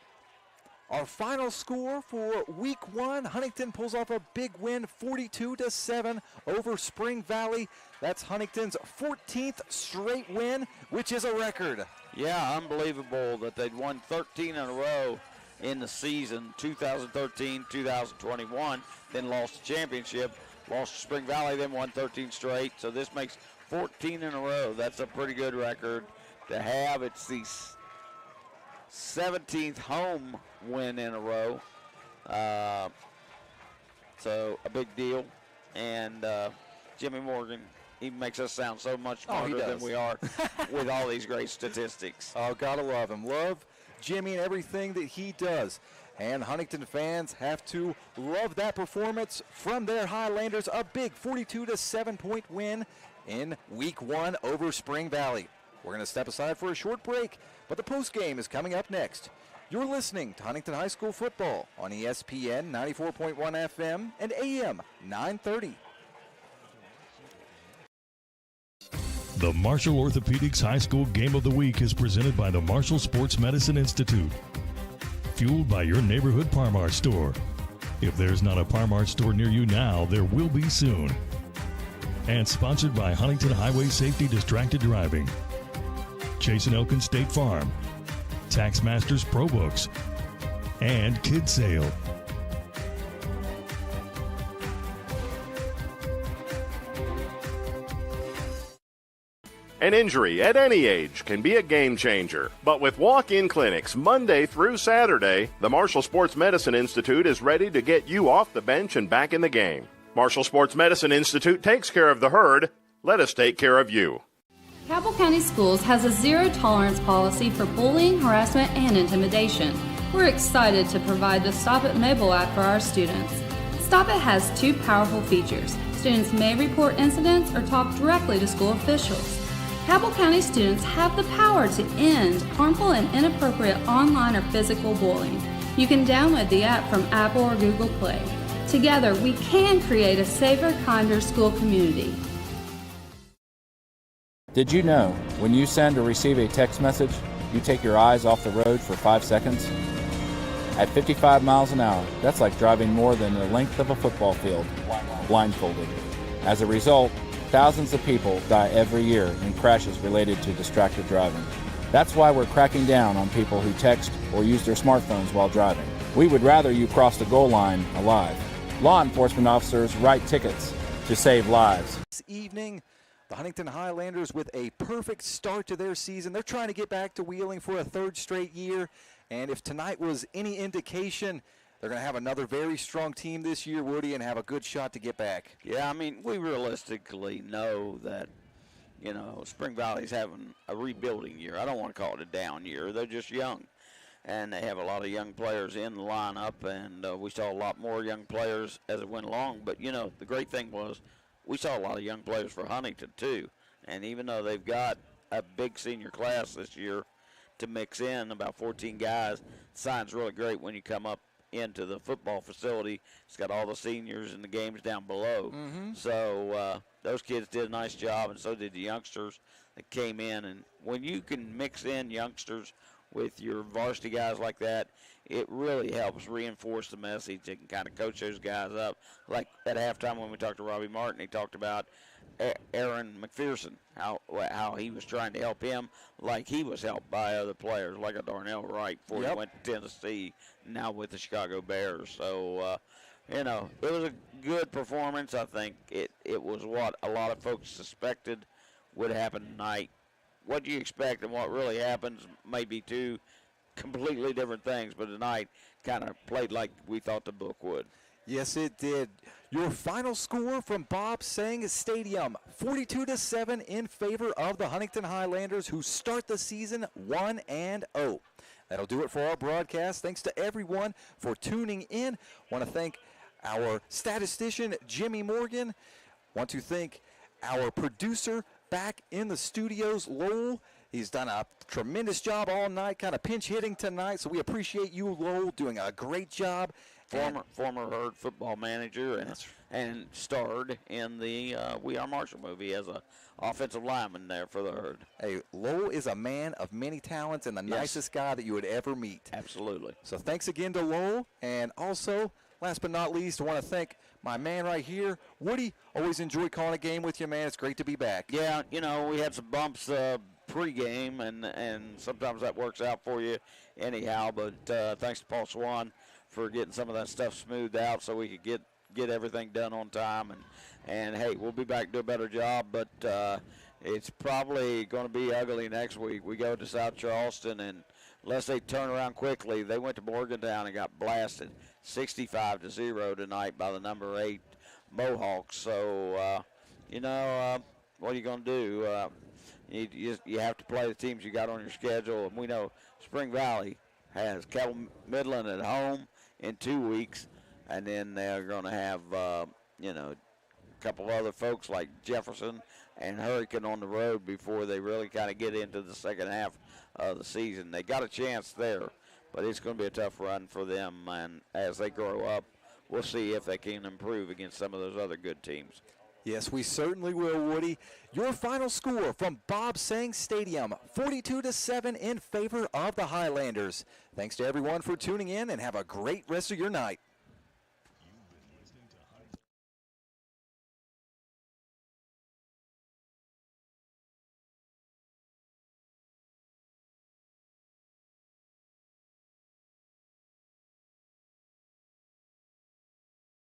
Our final score for week 1, Huntington pulls off a big win, 42-7 over Spring Valley. That's Huntington's 14th straight win, which is a record. Yeah, unbelievable that they'd won 13 in a row in the season, 2013, 2021, then lost the championship, lost to Spring Valley, then won 13 straight. So this makes 14 in a row. That's a pretty good record to have. It's the 17th home win in a row. So a big deal. And Jimmy Morgan, he makes us sound so much smarter than we are with all these great statistics. Oh, gotta love him. Love Jimmy and everything that he does. And Huntington fans have to love that performance from their Highlanders. A big 42-7 win in week 1 over Spring Valley. We're going to step aside for a short break, but the post game is coming up next. You're listening to Huntington High School football on ESPN 94.1 FM and AM 930. The Marshall Orthopedics High School Game of the Week is presented by the Marshall Sports Medicine Institute. Fueled by your neighborhood Par-Mar store. If there's not a Par-Mar store near you now, there will be soon. And sponsored by Huntington Highway Safety Distracted Driving, Chase & Elkin State Farm, Tax Masters Pro Books, and Kid Sale. An injury at any age can be a game changer. But with walk-in clinics Monday through Saturday, the Marshall Sports Medicine Institute is ready to get you off the bench and back in the game. Marshall Sports Medicine Institute takes care of the herd. Let us take care of you. Cabell County Schools has a zero-tolerance policy for bullying, harassment, and intimidation. We're excited to provide the Stop It mobile app for our students. Stop It has 2 powerful features. Students may report incidents or talk directly to school officials. Cabell County students have the power to end harmful and inappropriate online or physical bullying. You can download the app from Apple or Google Play. Together, we can create a safer, kinder school community. Did you know when you send or receive a text message, you take your eyes off the road for 5 seconds? At 55 miles an hour, that's like driving more than the length of a football field, blindfolded. As a result, thousands of people die every year in crashes related to distracted driving. That's why we're cracking down on people who text or use their smartphones while driving. We would rather you cross the goal line alive. Law enforcement officers write tickets to save lives. This evening, The Huntington Highlanders with a perfect start to their season. They're trying to get back to Wheeling for a third straight year. And if tonight was any indication, they're going to have another very strong team this year, Woody, and have a good shot to get back. Yeah, I mean, we realistically know that, Spring Valley's having a rebuilding year. I don't want to call it a down year. They're just young. And they have a lot of young players in the lineup, and we saw a lot more young players as it went along. But, the great thing was we saw a lot of young players for Huntington, too. And even though they've got a big senior class this year to mix in, about 14 guys, the sign's really great when you come up into the football facility. It's got all the seniors and the games down below. Mm-hmm. So those kids did a nice job, and so did the youngsters that came in. And when you can mix in youngsters with your varsity guys like that, it really helps reinforce the message and kind of coach those guys up. Like at halftime when we talked to Robbie Martin, he talked about Aaron McPherson, how he was trying to help him like he was helped by other players, like a Darnell Wright before he went to Tennessee, now with the Chicago Bears. So, it was a good performance. I think it was what a lot of folks suspected would happen tonight. What you expect and what really happens may be two completely different things, but tonight kind of played like we thought the book would. Yes, it did. Your final score from Bob Sang Stadium, 42-7 in favor of the Huntington Highlanders, who start the season 1-0. That'll do it for our broadcast. Thanks to everyone for tuning in. Want to thank our statistician, Jimmy Morgan. Want to thank our producer back in the studios, Lowell. He's done a tremendous job all night, kind of pinch hitting tonight, so we appreciate you, Lowell, doing a great job. Former Herd football manager and starred in the We Are Marshall movie as an offensive lineman there for the Herd. Hey, Lowell is a man of many talents and the nicest guy that you would ever meet. Absolutely. So thanks again to Lowell, and also, last but not least, I want to thank my man right here, Woody. Always enjoy calling a game with you, man. It's great to be back. Yeah, we had some bumps pre-game, and sometimes that works out for you anyhow. But thanks to Paul Swan for getting some of that stuff smoothed out so we could get everything done on time. And hey, we'll be back to do a better job, but it's probably going to be ugly next week. We go to South Charleston, and unless they turn around quickly, they went to Morgantown and got blasted 65-0 tonight by the number 8 Mohawks. So, what are you going to do? You have to play the teams you got on your schedule. And we know Spring Valley has Kettle Midland at home in 2 weeks, and then they're going to have, a couple other folks like Jefferson and Hurricane on the road before they really kind of get into the second half of the season. They got a chance there, but it's going to be a tough run for them. And as they grow up, we'll see if they can improve against some of those other good teams. Yes, we certainly will, Woody. Your final score from Bob Sang Stadium, 42-7 in favor of the Highlanders. Thanks to everyone for tuning in, and have a great rest of your night.